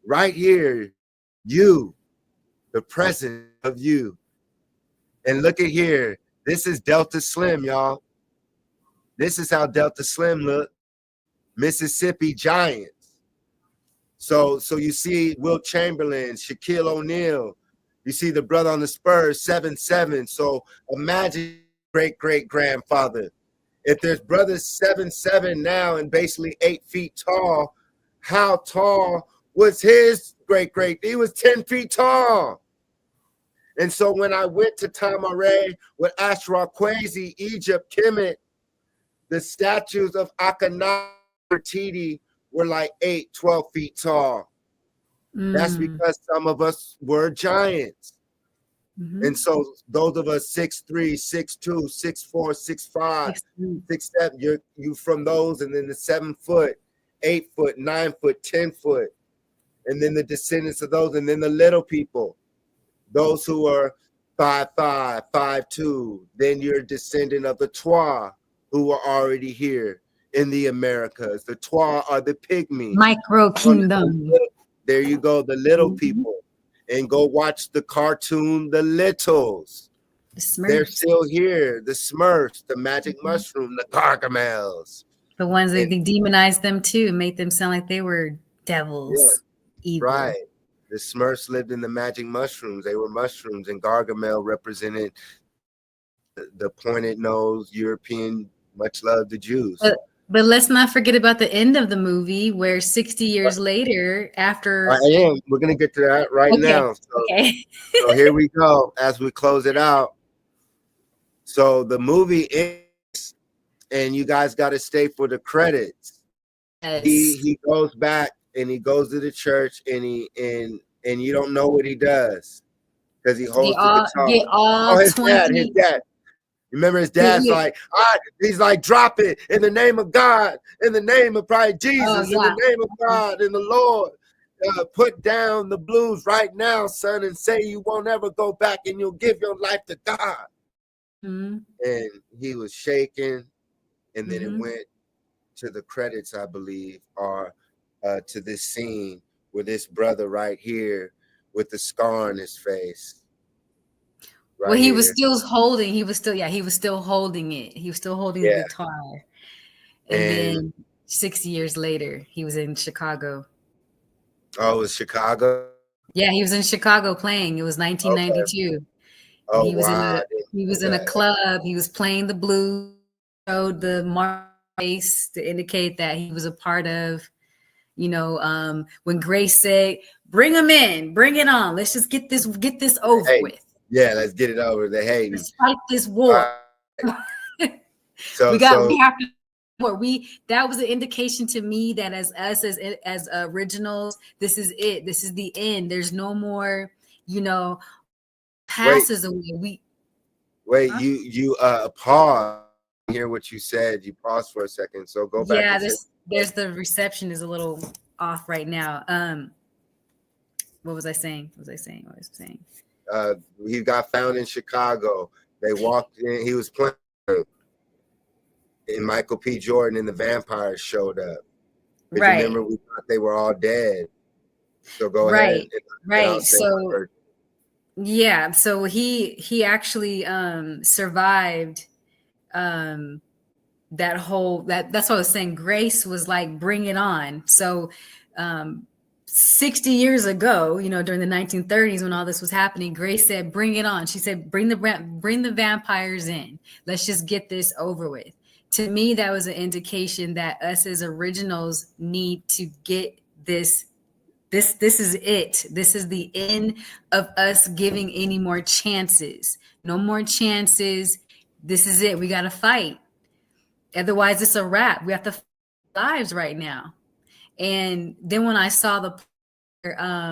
right here. You, the presence of you. And look at here. This is Delta Slim, y'all. This is how Delta Slim look. Mississippi Giants. So you see Will Chamberlain, Shaquille O'Neal. You see the brother on the Spurs, 7'7". So imagine great-great-grandfather. If there's brothers 7'7" now and basically 8 feet tall, how tall was his great-great? He was 10 feet tall. And so when I went to Tamaray with Ashraquazi, Egypt, Kemet, the statues of Akhenaten Titi were like 8, 12 feet tall. That's because some of us were giants. And so those of us 6'3", 6'2", 6'4", 6'5", 6'7", you from those, and then the 7 foot, 8 foot, 9 foot, 10 foot, and then the descendants of those, and then the little people. Those who are 5'5", 5'2", then you're a descendant of the Twa, who are already here in the Americas. The Twa are the pygmies. Micro kingdom. There you go, the little people. And go watch the cartoon, The Littles. They're still here. The Smurfs, the magic mushroom, the Gargamels. The ones that they demonized them too and made them sound like they were devils. Yeah, evil. Right. The Smurfs lived in the magic mushrooms. They were mushrooms, and Gargamel represented the pointed nose European, much loved the Jews. But let's not forget about the end of the movie where 60 years later, after we're gonna get to that right now. So here we go as we close it out. So the movie ends, and you guys got to stay for the credits. Yes. He goes back and he goes to the church, and you don't know what he does because he holds the guitar. His 20... dad. Remember his dad's like, he's like, drop it in the name of God, in the name of probably Jesus, in the name of God, in the Lord. Put down the blues right now, son, and say you won't ever go back, and you'll give your life to God. And he was shaking, and then it went to the credits, I believe, or to this scene with this brother right here with the scar on his face. Right, well, he was still holding. He was still holding it. He was still holding the guitar. And then 60 years later, he was in Chicago. Oh, it was Chicago? Yeah, he was in Chicago playing. It was 1992. Okay. Oh, he was in a club. He was playing the blues, showed the mark face to indicate that he was a part of, when Grace said, "Bring them in, bring it on. Let's just get this over with. Yeah, let's get it over. The hating. Let's fight this war." So we have to. That was an indication to me that as us as originals, this is it. This is the end. There's no more, passes away. You pause. Hear what you said. You paused for a second. So go back. Yeah, there's the reception is a little off right now. What was I saying? He got found in Chicago. They walked in. He was playing. And Michael P. Jordan and the vampires showed up. Right. Remember, we thought they were all dead. So go ahead. Right. So yeah. So he actually survived that whole that's what I was saying. Grace was like, bring it on. So 60 years ago, during the 1930s when all this was happening, Grace said, bring it on. She said, bring the vampires in. Let's just get this over with. To me, that was an indication that us as originals need to get this. This is it. This is the end of us giving any more chances. No more chances. This is it. We got to fight. Otherwise, it's a wrap. We have to fight lives right now. And then when I saw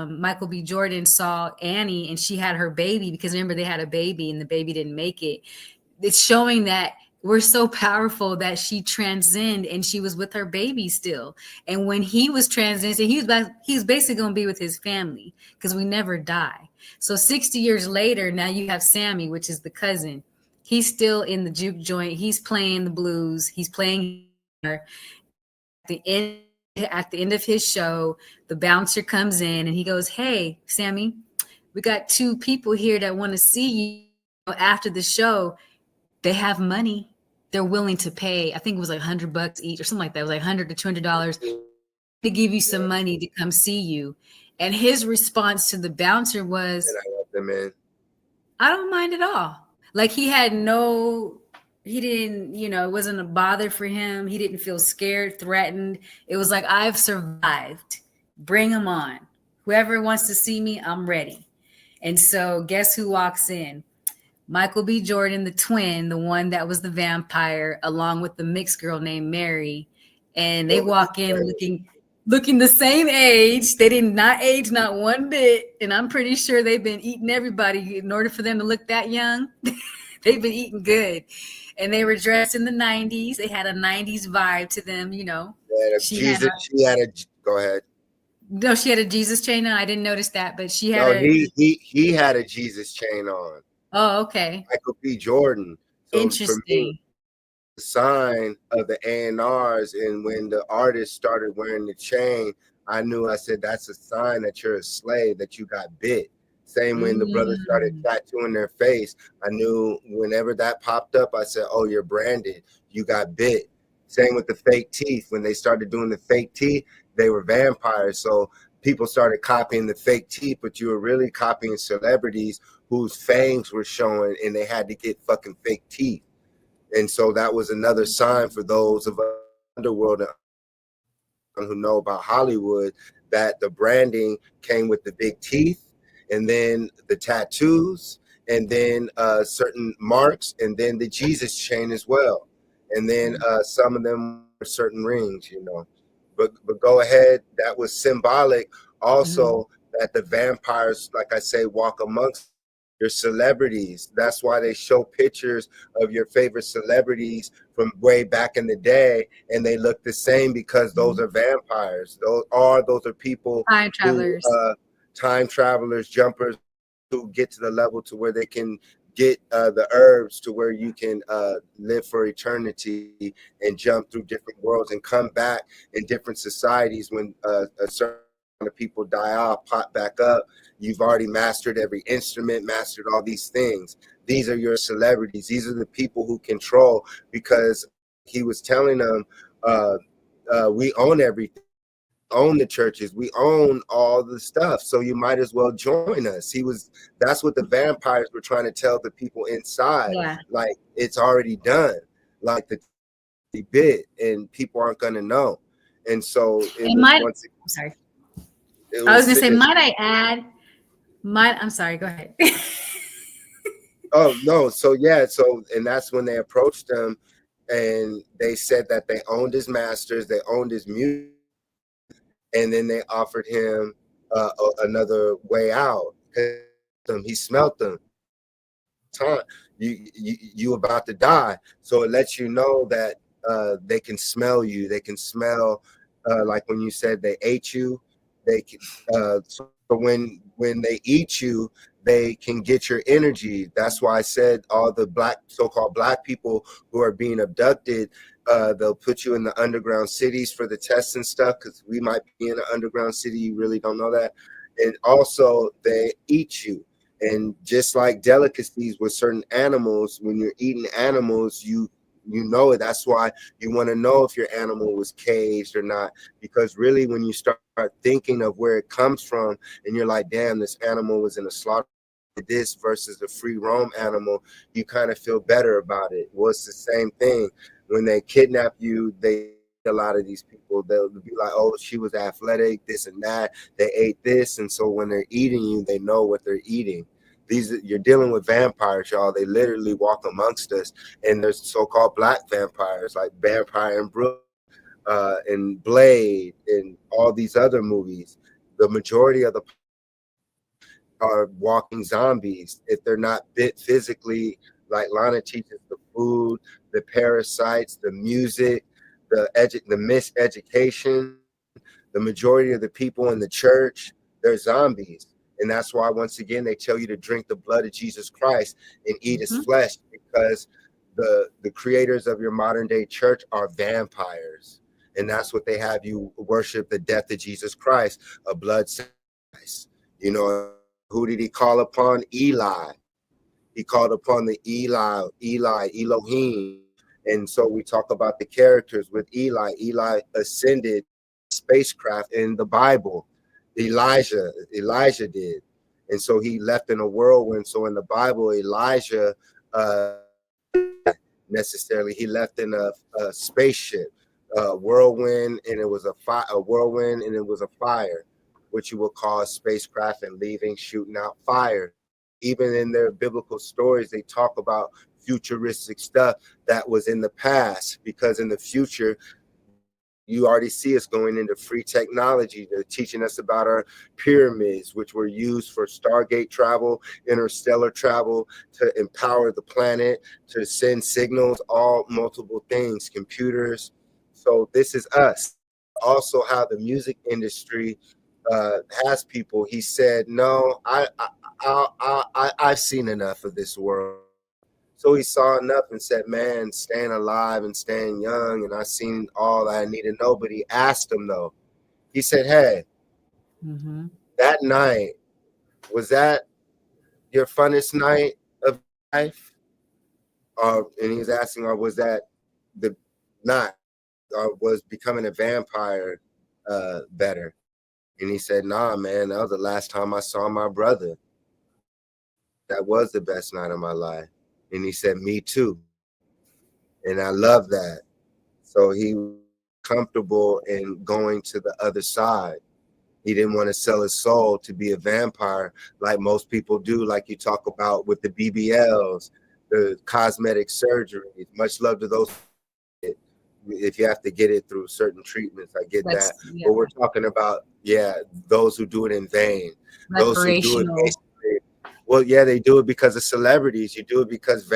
Michael B. Jordan saw Annie and she had her baby, because remember they had a baby and the baby didn't make it. It's showing that we're so powerful that she transcended and she was with her baby still. And when he was transcending, he was basically going to be with his family because we never die. So 60 years later, now you have Sammy, which is the cousin. He's still in the juke joint. He's playing the blues. He's playing at the end of his show. The bouncer comes in and he goes, "Hey, Sammy, we got two people here that want to see you after the show. They have money. They're willing to pay. I think it was like $100 each or something like that. It was like $100 to $200 to give you some money to come see you." And his response to the bouncer was, "I don't mind at all." Like he didn't, it wasn't a bother for him. He didn't feel scared, threatened. It was like, I've survived. Bring them on. Whoever wants to see me, I'm ready. And so guess who walks in? Michael B. Jordan, the twin, the one that was the vampire, along with the mixed girl named Mary. And they walk in looking the same age. They did not age not one bit. And I'm pretty sure they've been eating everybody in order for them to look that young. They've been eating good. And they were dressed in the 90s. They had a 90s vibe to them, Go ahead. No, she had a Jesus chain on. I didn't notice that, but she had he had a Jesus chain on. Oh, okay. Michael P. Jordan. So interesting. For me, the sign of the A&Rs, and when the artist started wearing the chain, I said, that's a sign that you're a slave, that you got bit. Same when the brothers started tattooing their face, I knew whenever that popped up, I said, oh, you're branded, you got bit. Same with the fake teeth. When they started doing the fake teeth, they were vampires. So people started copying the fake teeth, but you were really copying celebrities whose fangs were showing and they had to get fucking fake teeth. And so that was another sign for those of us in the underworld who know about Hollywood, that the branding came with the big teeth and then the tattoos and then certain marks and then the Jesus chain as well. And then some of them were certain rings, But go ahead. That was symbolic also that the vampires, like I say, walk amongst your celebrities. That's why they show pictures of your favorite celebrities from way back in the day, and they look the same because those are vampires. Those are people, time travelers, time travelers, jumpers who get to the level to where they can get the herbs to where you can live for eternity and jump through different worlds and come back in different societies when a certain amount of people die off, pop back up. You've already mastered every instrument, mastered all these things. These are your celebrities. These are the people who control, because he was telling them, we own everything. Own the churches, we own all the stuff, so you might as well join us. That's what the vampires were trying to tell the people inside. Like, it's already done, like the bit, and people aren't going to know. And so it And was might once I'm sorry. it I was was gonna say, might I add? Might I'm sorry. Go ahead. oh no, so yeah, so and that's when they approached him, and they said that they owned his masters, they owned his music, and then they offered him another way out. He smelt them. Time you about to die, so it lets you know that they can smell you. They can smell, like when you said they ate you. They can, so when they eat you, they can get your energy. That's why I said all the so-called black people who are being abducted, they'll put you in the underground cities for the tests and stuff, because we might be in an underground city, you really don't know that. And also they eat you. And just like delicacies with certain animals, when you're eating animals, you know it. That's why you want to know if your animal was caged or not, because really when you start thinking of where it comes from, and you're like, damn, this animal was in a slaughter, this versus a free roam animal, you kind of feel better about it. Well, it's the same thing when they kidnap you. They, a lot of these people, they'll be like, oh, she was athletic, this and that, they ate this. And so when they're eating you, they know what they're eating. These, you're dealing with vampires, y'all. They literally walk amongst us. And there's so-called black vampires like Vampire and Brook, and Blade, and all these other movies. The majority of the are walking zombies if they're not bit physically. Like Lana teaches, the food, the parasites, the music, the miseducation. The majority of the people in the church, they're zombies. And that's why, once again, they tell you to drink the blood of Jesus Christ and eat his flesh, because the creators of your modern day church are vampires. And that's what they have you worship, the death of Jesus Christ, a blood sacrifice. You know, who did he call upon? Eli. He called upon the Elohim. And so we talk about the characters with Eli. Eli ascended spacecraft in the Bible. Elijah did. And so he left in a whirlwind. So in the Bible, Elijah, necessarily, he left in a spaceship, whirlwind, and it was a whirlwind, and it was a fire, which you will call a spacecraft, and leaving, shooting out fire. Even in their biblical stories, they talk about futuristic stuff that was in the past, because in the future, you already see us going into free technology. They're teaching us about our pyramids, which were used for Stargate travel, interstellar travel, to empower the planet, to send signals, all multiple things, computers. So this is us. Also, how the music industry has people. He said, "No, I've seen enough of this world." So he saw enough and said, man, staying alive and staying young, and I seen all I need to know. But he asked him, though. He said, hey, that night, was that your funnest night of life? And he was asking, or was that the not, or was becoming a vampire better? And he said, nah, man, that was the last time I saw my brother. That was the best night of my life. And he said, me too. And I love that. So he was comfortable in going to the other side. He didn't want to sell his soul to be a vampire like most people do, like you talk about with the BBLs, the cosmetic surgeries. Much love to those. If you have to get it through certain treatments, I get that. But we're talking about, those who do it in vain. Those who do it basically, well, yeah, they do it because of celebrities. You do it because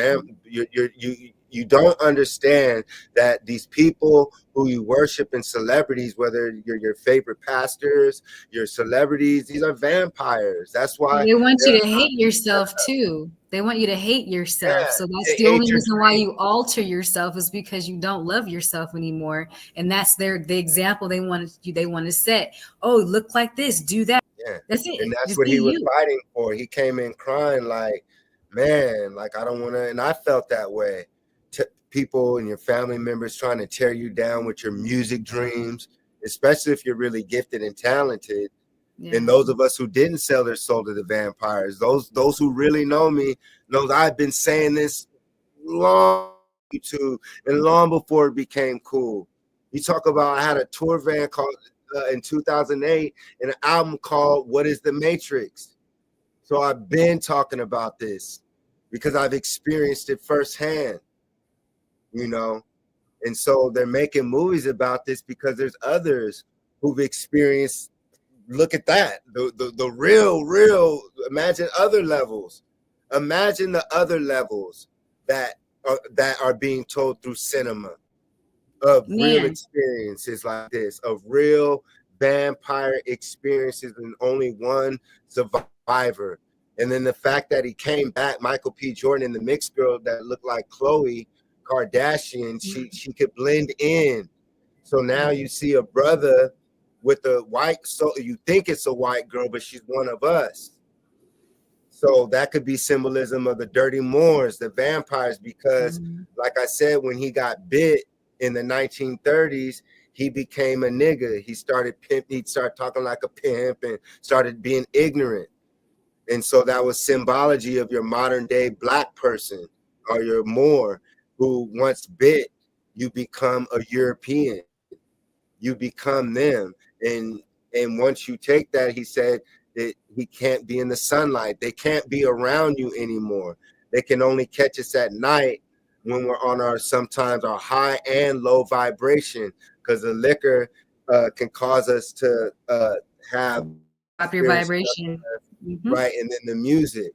you don't understand that these people who you worship in celebrities, whether you're your favorite pastors, your celebrities, these are vampires. That's why they want you to hate yourself too. They want you to hate yourself. So that's the only reason why you alter yourself, is because you don't love yourself anymore. And that's the example they want to set. Oh, look like this, do that. Yeah. That's it. And that's Just what he was you. fighting for. He came in crying like, man, like I don't want to. And I felt that way. People and your family members trying to tear you down with your music dreams, especially if you're really gifted and talented. Yeah. And those of us who didn't sell their soul to the vampires, those who really know me, know that I've been saying this long YouTube and long before it became cool. You talk about, I had a tour van called in 2008 and an album called What is the Matrix? So I've been talking about this because I've experienced it firsthand, you know. And so they're making movies about this because there's others who've experienced. Look at that, the real. Imagine other levels. Imagine the other levels that are being told through cinema of real Man, experiences like this, of real vampire experiences, and only one survivor. And then the fact that he came back, Michael P. Jordan, and the mixed girl that looked like Khloe Kardashian, she could blend in. So now you see a brother with a white, so you think it's a white girl, but she's one of us. So that could be symbolism of the dirty Moors, the vampires, because like I said, when he got bit in the 1930s, he became a nigga. He started talking like a pimp and started being ignorant. And so that was symbology of your modern day black person or your Moor who once bit, you become a European. You become them. And once you take that, he said that he can't be in the sunlight. They can't be around you anymore. They can only catch us at night when we're on our sometimes our high and low vibration, because the liquor can cause us to have drop your vibration. right, and then the music.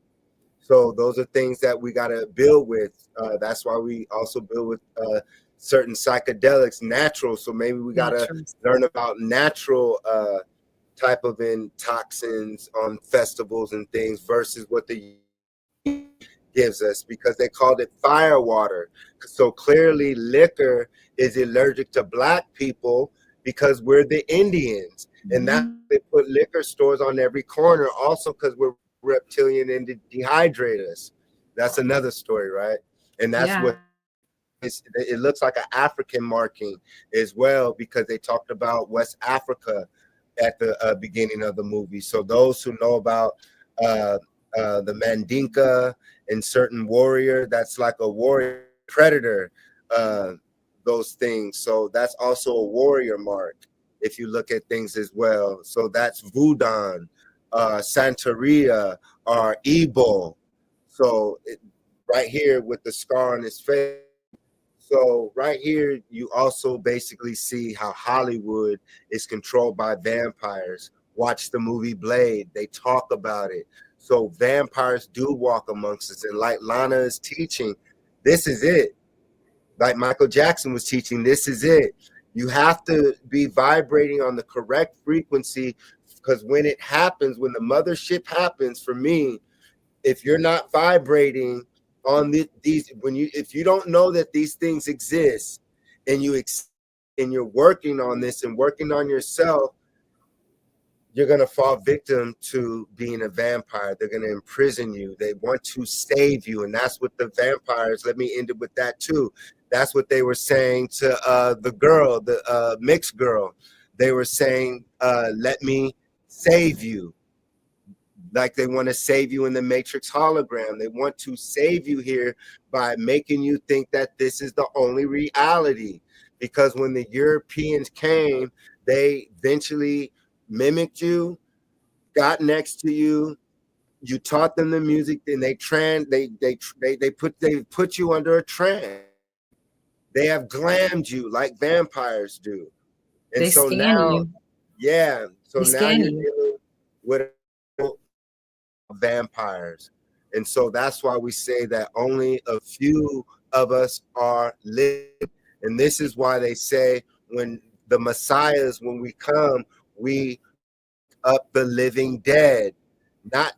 So those are things that we got to build with. That's why we also build with certain psychedelics, natural. So maybe we got to learn about natural type of toxins on festivals and things versus what the gives us, because they called it fire water. So clearly liquor is allergic to black people because we're the Indians. And that they put liquor stores on every corner also because we're reptilian and dehydrate us. That's another story, right? And that's what it looks like an African marking as well, because they talked about West Africa at the beginning of the movie. So those who know about the Mandinka and certain warrior, that's like a warrior predator, those things. So that's also a warrior mark if you look at things as well. So that's Voodoo, Santeria, or Igbo. So right here with the scar on his face. So right here, you also basically see how Hollywood is controlled by vampires. Watch the movie Blade. They talk about it. So vampires do walk amongst us. And like Lana is teaching, this is it. Like Michael Jackson was teaching, this is it. You have to be vibrating on the correct frequency, because when it happens, when the mothership happens, for me, if you're not vibrating on these, if you don't know that these things exist, and you're working on this and working on yourself, you're going to fall victim to being a vampire. They're going to imprison you. They want to save you. And that's what the vampires, let me end it with that too. That's what they were saying to the girl, the mixed girl. They were saying, let me save you. Like they want to save you in the Matrix hologram. They want to save you here by making you think that this is the only reality. Because when the Europeans came, they eventually mimicked you, got next to you, you taught them the music, and they put you under a trance. They have glammed you like vampires do. And They so scan now, you. yeah, so They now scan you're you. dealing with vampires. And so that's why we say that only a few of us are living. And this is why they say when the messiahs, when we come, we up the living dead, not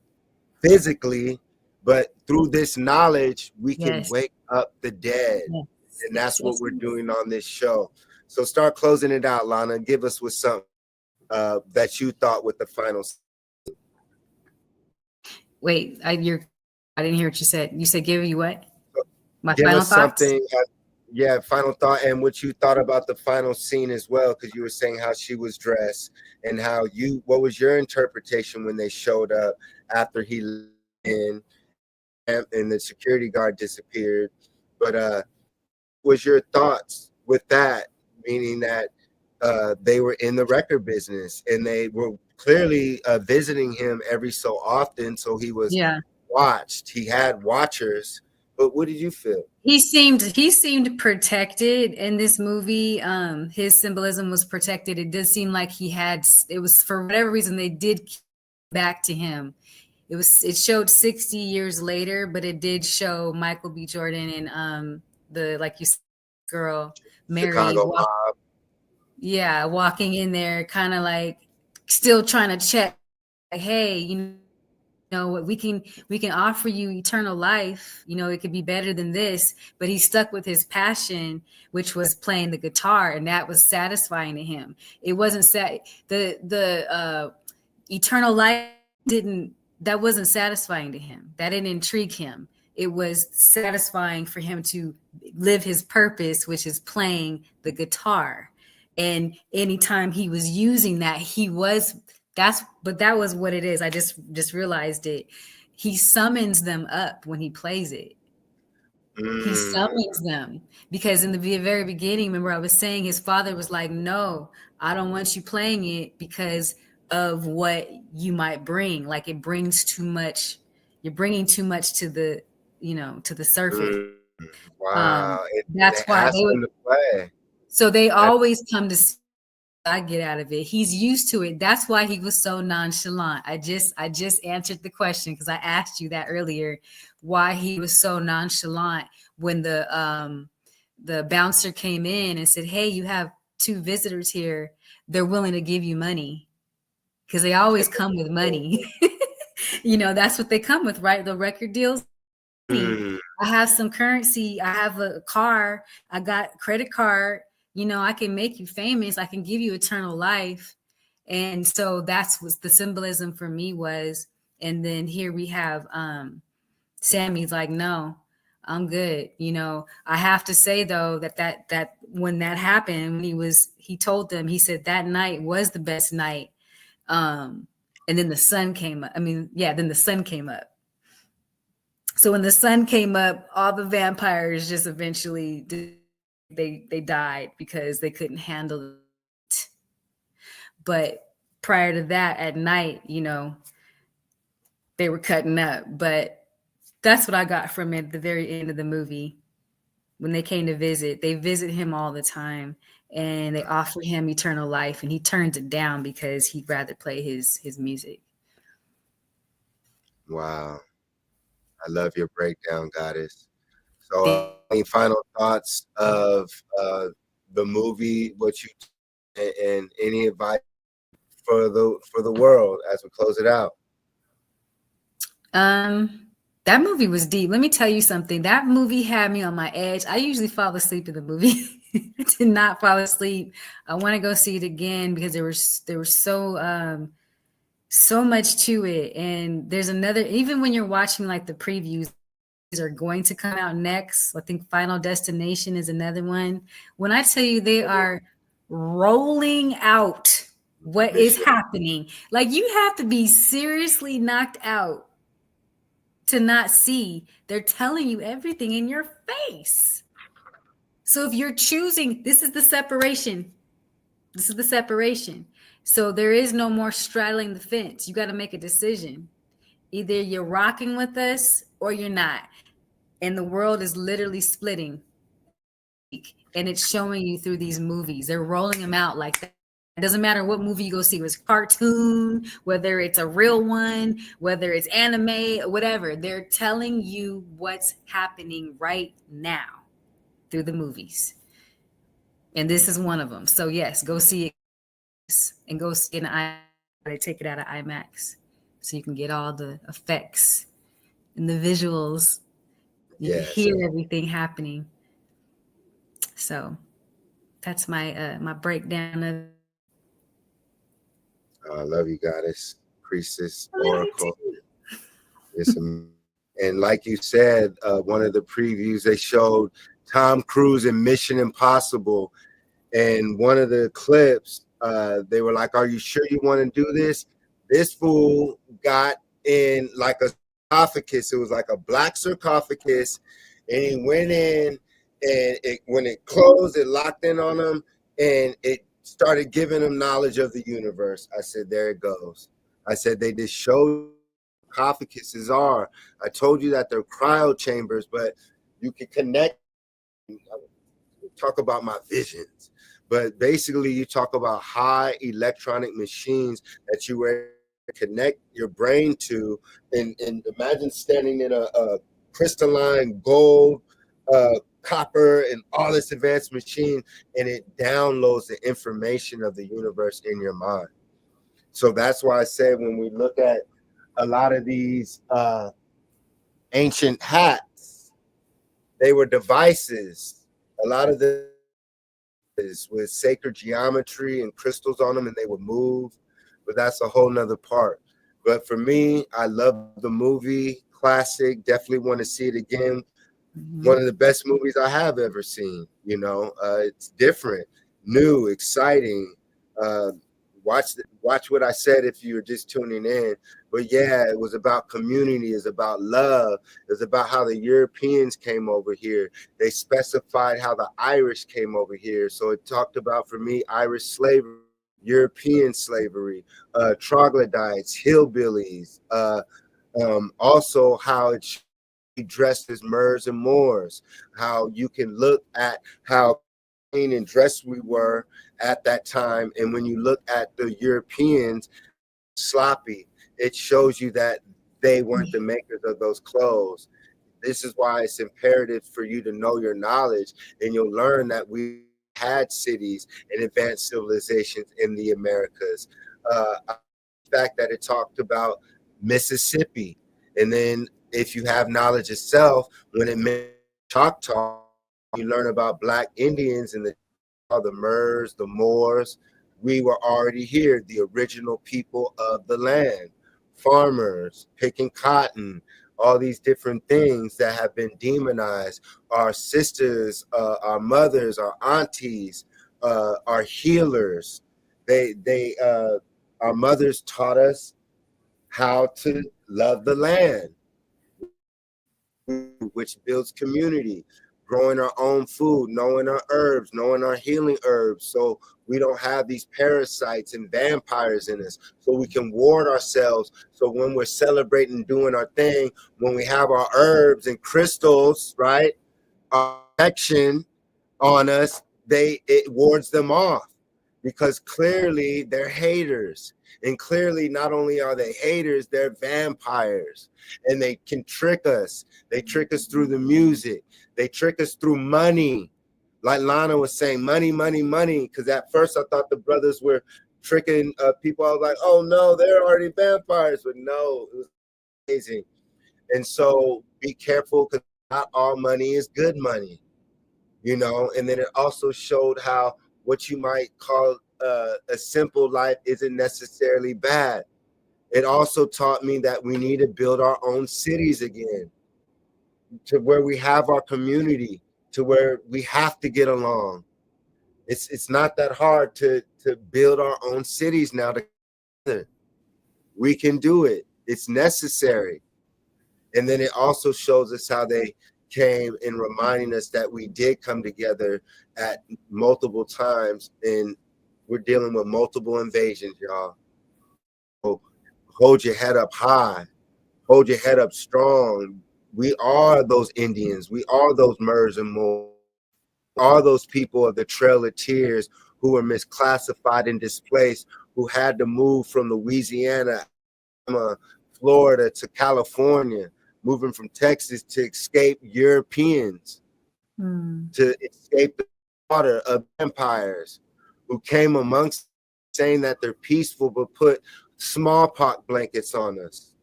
physically, but through this knowledge, we can wake up the dead. And that's what we're doing on this show. So start closing it out, Lana. Give us with something that you thought with the final. Wait, I didn't hear what you said. You said give you what? My Give final us thoughts? something. Yeah, final thought, and what you thought about the final scene as well, because you were saying how she was dressed and how what was your interpretation when they showed up after he in and the security guard disappeared. But was your thoughts with that meaning that they were in the record business, and they were clearly visiting him every so often. So he was watched. He had watchers. But what did you feel? He seemed protected in this movie. His symbolism was protected. It did seem like it was, for whatever reason, they did back to him. It showed 60 years later, but it did show Michael B. Jordan and the, like you said, girl Mary Chicago mob. Yeah, walking in there, kind of like still trying to check, like, hey, you know what, we can offer you eternal life. You know, it could be better than this. But he stuck with his passion, which was playing the guitar, and that was satisfying to him. It wasn't the eternal life that wasn't satisfying to him. That didn't intrigue him. It was satisfying for him to live his purpose, which is playing the guitar. And anytime he was using that, but that was what it is. I just realized it. He summons them up when he plays it. He summons them, because in the very beginning, remember I was saying his father was like, no, I don't want you playing it because of what you might bring. Like, it brings too much. You're bringing too much to the, to the surface. Wow. That's why they would play. So they always come to see what I get out of it. He's used to it. That's why he was so nonchalant. I just answered the question, because I asked you that earlier, why he was so nonchalant when the bouncer came in and said, hey, you have 2 visitors here. They're willing to give you money, because they always come with money. That's what they come with, right? The record deals. I have some currency. I have a car. I got credit card. I can make you famous. I can give you eternal life. And so that's what the symbolism for me was. And then here we have Sammy's like, no, I'm good. I have to say, though, that when that happened, he told them, he said that night was the best night. And then the sun came up. Then the sun came up. So when the sun came up, all the vampires just eventually they died because they couldn't handle it. But prior to that, at night, they were cutting up. But that's what I got from it at the very end of the movie. When they came to visit, they visit him all the time, and they offer him eternal life, and he turns it down because he'd rather play his music. Wow. I love your breakdown, Goddess. So any final thoughts of the movie, and any advice for the world as we close it out? That movie was deep. Let me tell you something. That movie had me on my edge. I usually fall asleep in the movie. I did not fall asleep. I want to go see it again because there was so much to it. And there's another, even when you're watching like the previews are going to come out next. I think Final Destination is another one. When I tell you they are rolling out what is happening, like, you have to be seriously knocked out to not see. They're telling you everything in your face. So if you're choosing, this is the separation. So there is no more straddling the fence. You got to make a decision. Either you're rocking with us or you're not. And the world is literally splitting. And it's showing you through these movies. They're rolling them out like that. It doesn't matter what movie you go see, whether it's cartoon, whether it's a real one, whether it's anime, whatever. They're telling you what's happening right now through the movies. And this is one of them. So yes, go see it, and go see it in IMAX. They take it out of IMAX so you can get all the effects and the visuals. You can hear everything happening. So that's my my breakdown of. I love you, Goddess, Priestess, Oracle. And like you said, one of the previews, they showed Tom Cruise in Mission Impossible. And one of the clips, they were like, are you sure you want to do this? This fool got in like a sarcophagus. It was like a black sarcophagus. And he went in, and when it closed, it locked in on him. and it started giving them knowledge of the universe. I said, there it goes. I said, they just showed sarcophaguses are. I told you that they're cryo chambers, but you can connect. Talk about my visions, but basically you talk about high electronic machines that you were able to connect your brain to, and imagine standing in a crystalline gold, copper, and all this advanced machine, and it downloads the information of the universe in your mind. So that's why I said when we look at a lot of these ancient hats, they were devices. A lot of the with sacred geometry and crystals on them, and they would move, but that's a whole nother part. But for me, I love the movie, classic, definitely want to see it again. One of the best movies I have ever seen. It's different, new, exciting. uh, watch what I said if you're just tuning in. But yeah, it was about community, it's about love, it's about how the Europeans came over here. They specified how the Irish came over here. So it talked about, for me, Irish slavery, European slavery, troglodytes, hillbillies, also how it's dressed as Moors and Moors, how you can look at how clean and dressed we were at that time. And when you look at the Europeans, sloppy, it shows you that they weren't the makers of those clothes. This is why it's imperative for you to know your knowledge, and you'll learn that we had cities and advanced civilizations in the Americas. The fact that it talked about Mississippi, and then if you have knowledge itself, when it meant Choctaw, you learn about Black Indians and the Moors, the Moors. We were already here, the original people of the land, farmers, picking cotton, all these different things that have been demonized. Our sisters, our mothers, our aunties, our healers. Our mothers taught us how to love the land, which builds community, growing our own food, knowing our herbs, knowing our healing herbs, so we don't have these parasites and vampires in us, so we can ward ourselves. So when we're celebrating, doing our thing, when we have our herbs and crystals, right, our protection on us, it wards them off, because clearly they're haters. And clearly, not only are they haters, they're vampires, and they can trick us. They trick us through the music. They trick us through money. Like Lana was saying, money, money, money. Because at first I thought the brothers were tricking people. I was like, oh no, they're already vampires. But no, it was amazing. And so be careful, because not all money is good money. And then it also showed how what you might call a simple life isn't necessarily bad. It also taught me that we need to build our own cities again, to where we have our community, to where we have to get along. It's not that hard to build our own cities now. Together, we can do it. It's necessary. And then it also shows us how they came in reminding us that we did come together at multiple times, and we're dealing with multiple invasions, y'all. So hold your head up high, hold your head up strong. We are those Indians, we are those Moors and Moors, are those people of the Trail of Tears who were misclassified and displaced, who had to move from Louisiana, Florida to California, moving from Texas to escape Europeans, to escape the water of empires who came amongst, saying that they're peaceful, but put smallpox blankets on us,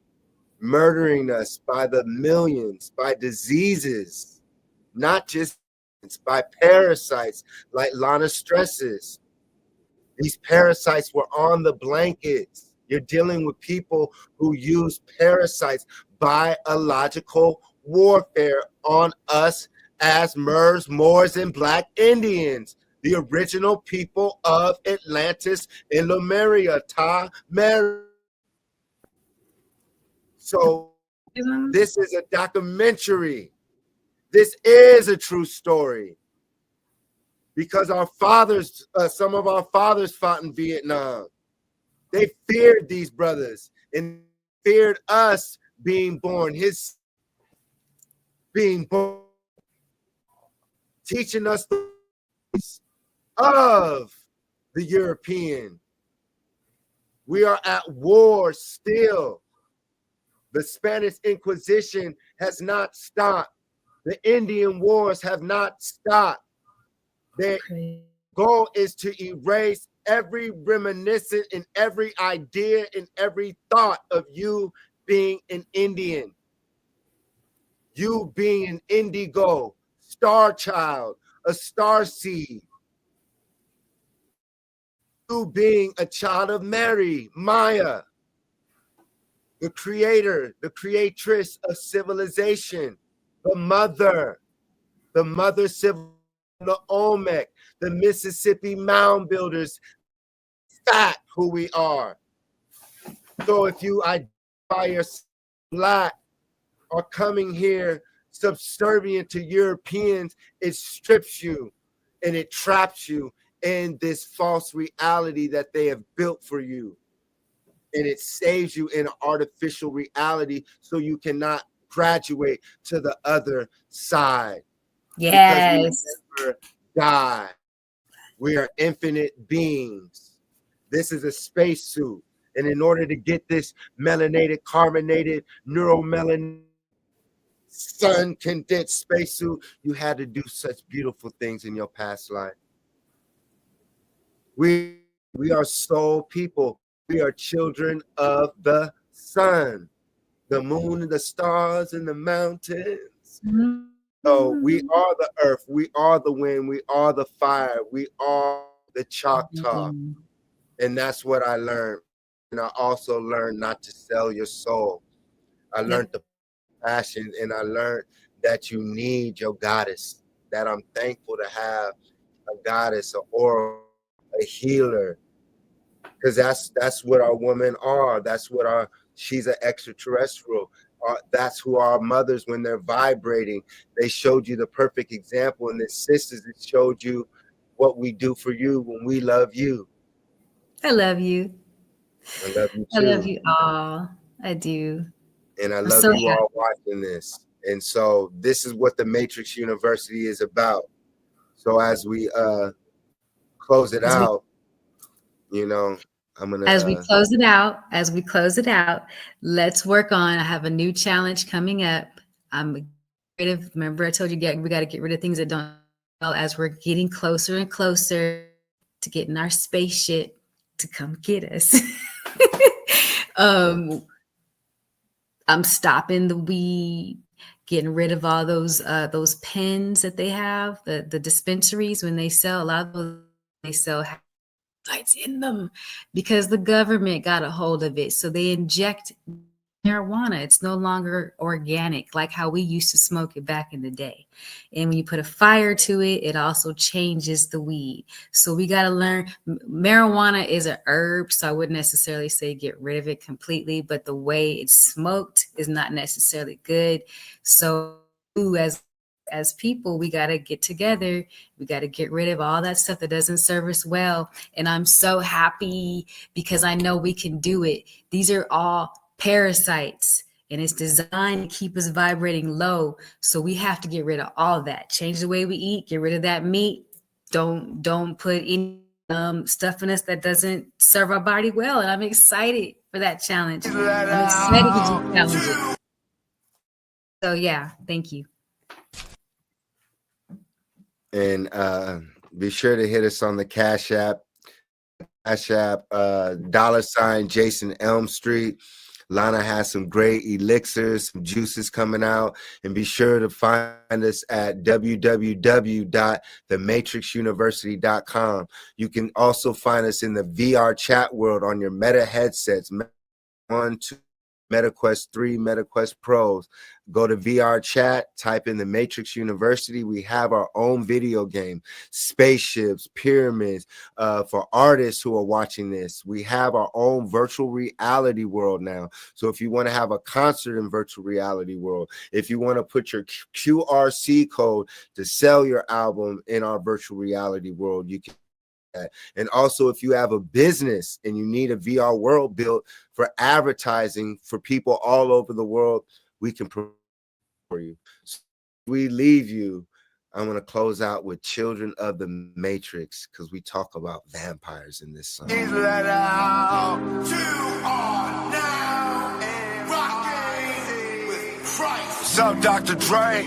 murdering us by the millions, by diseases, not just by parasites, like Lana stresses. These parasites were on the blankets. You're dealing with people who use parasites, biological warfare on us as Moors, Moors, and Black Indians, the original people of Atlantis and Lemuria, Ta-Meri. So this is a documentary. This is a true story. because our fathers, some of our fathers fought in Vietnam. They feared these brothers and feared us being born, being born, teaching us the ways of the European. We are at war still. The Spanish Inquisition has not stopped. The Indian Wars have not stopped. Their goal is to erase every reminiscent and every idea and every thought of you being an Indian, you being an indigo, star child, a star seed, you being a child of Mary, Maya, the creator, the creatress of civilization, the mother civilization, the Olmec, the Mississippi mound builders, fact who we are. So if you identify yourself Black or coming here subservient to Europeans, it strips you and it traps you in this false reality that they have built for you. And it saves you in an artificial reality so you cannot graduate to the other side. Yes. Because we never die. We are infinite beings. This is a spacesuit. And in order to get this melanated, carbonated, neuromelanin, sun condensed spacesuit, you had to do such beautiful things in your past life. We are soul people. We are children of the sun, the moon, the stars, and the mountains. So we are the earth, we are the wind, we are the fire, we are the Choctaw. And that's what I learned. And I also learned not to sell your soul. I learned the passion, and I learned that you need your goddess, that I'm thankful to have a goddess, an oracle, a healer, because that's what our women are. That's what she's an extraterrestrial. That's who our mothers, when they're vibrating, they showed you the perfect example. And the sisters that showed you what we do for you when we love you. I love you. I love you too. I love you all. I do. And I love you all watching this. And so this is what the Matrix University is about. So as we close it out, I'm gonna as we close it out, let's work on. I have a new challenge coming up. I'm creative. Remember, I told you we got to get rid of things that don't. Well, as we're getting closer and closer to getting our spaceship to come get us, I'm stopping the weed, getting rid of all those pens that they have, the dispensaries when they sell. A lot of those, they sell lights in them because the government got a hold of it. So they inject marijuana. It's no longer organic like how we used to smoke it back in the day. And when you put a fire to it, it also changes the weed. So we got to learn. Marijuana is an herb, so I wouldn't necessarily say get rid of it completely, but the way it's smoked is not necessarily good. So as people, we got to get together. We got to get rid of all that stuff that doesn't serve us well. And I'm so happy because I know we can do it. These are all parasites, and it's designed to keep us vibrating low. So we have to get rid of all that. Change the way we eat. Get rid of that meat. Don't put any stuff in us that doesn't serve our body well. And I'm excited for that challenge. I'm excited to challenge it. So yeah, thank you. And be sure to hit us on the Cash App, $ Jason Elm Street. Lana has some great elixirs, some juices coming out. And be sure to find us at www.thematrixuniversity.com. You can also find us in the VR chat world on your Meta headsets. 1, 2, MetaQuest 3, MetaQuest Pros. Go to VR chat, type in the Matrix University. We have our own video game, spaceships, pyramids, for artists who are watching this. We have our own virtual reality world now. So if you want to have a concert in virtual reality world, if you want to put your QRC code to sell your album in our virtual reality world, you can. And also, if you have a business and you need a VR world built for advertising for people all over the world, we can provide for you. So we leave you. I'm going to close out with Children of the Matrix, because we talk about vampires in this song. What's up, Dr. Dre?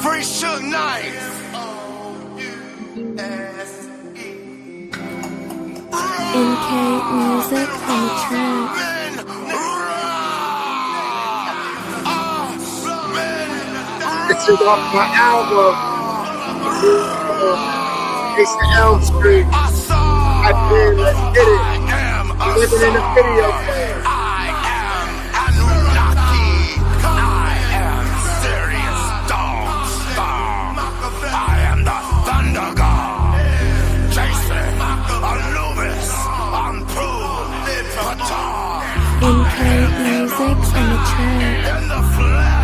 Free Suge Knight. NK music on the track. This is off my album. It's the Elm Street. Let's get it. Living in a video game. I am Anunnaki. I am Sirius Dog Star. I am the Thunder God. Jason, Anubis, Unproved, Pata. NK music on the track. In the flesh.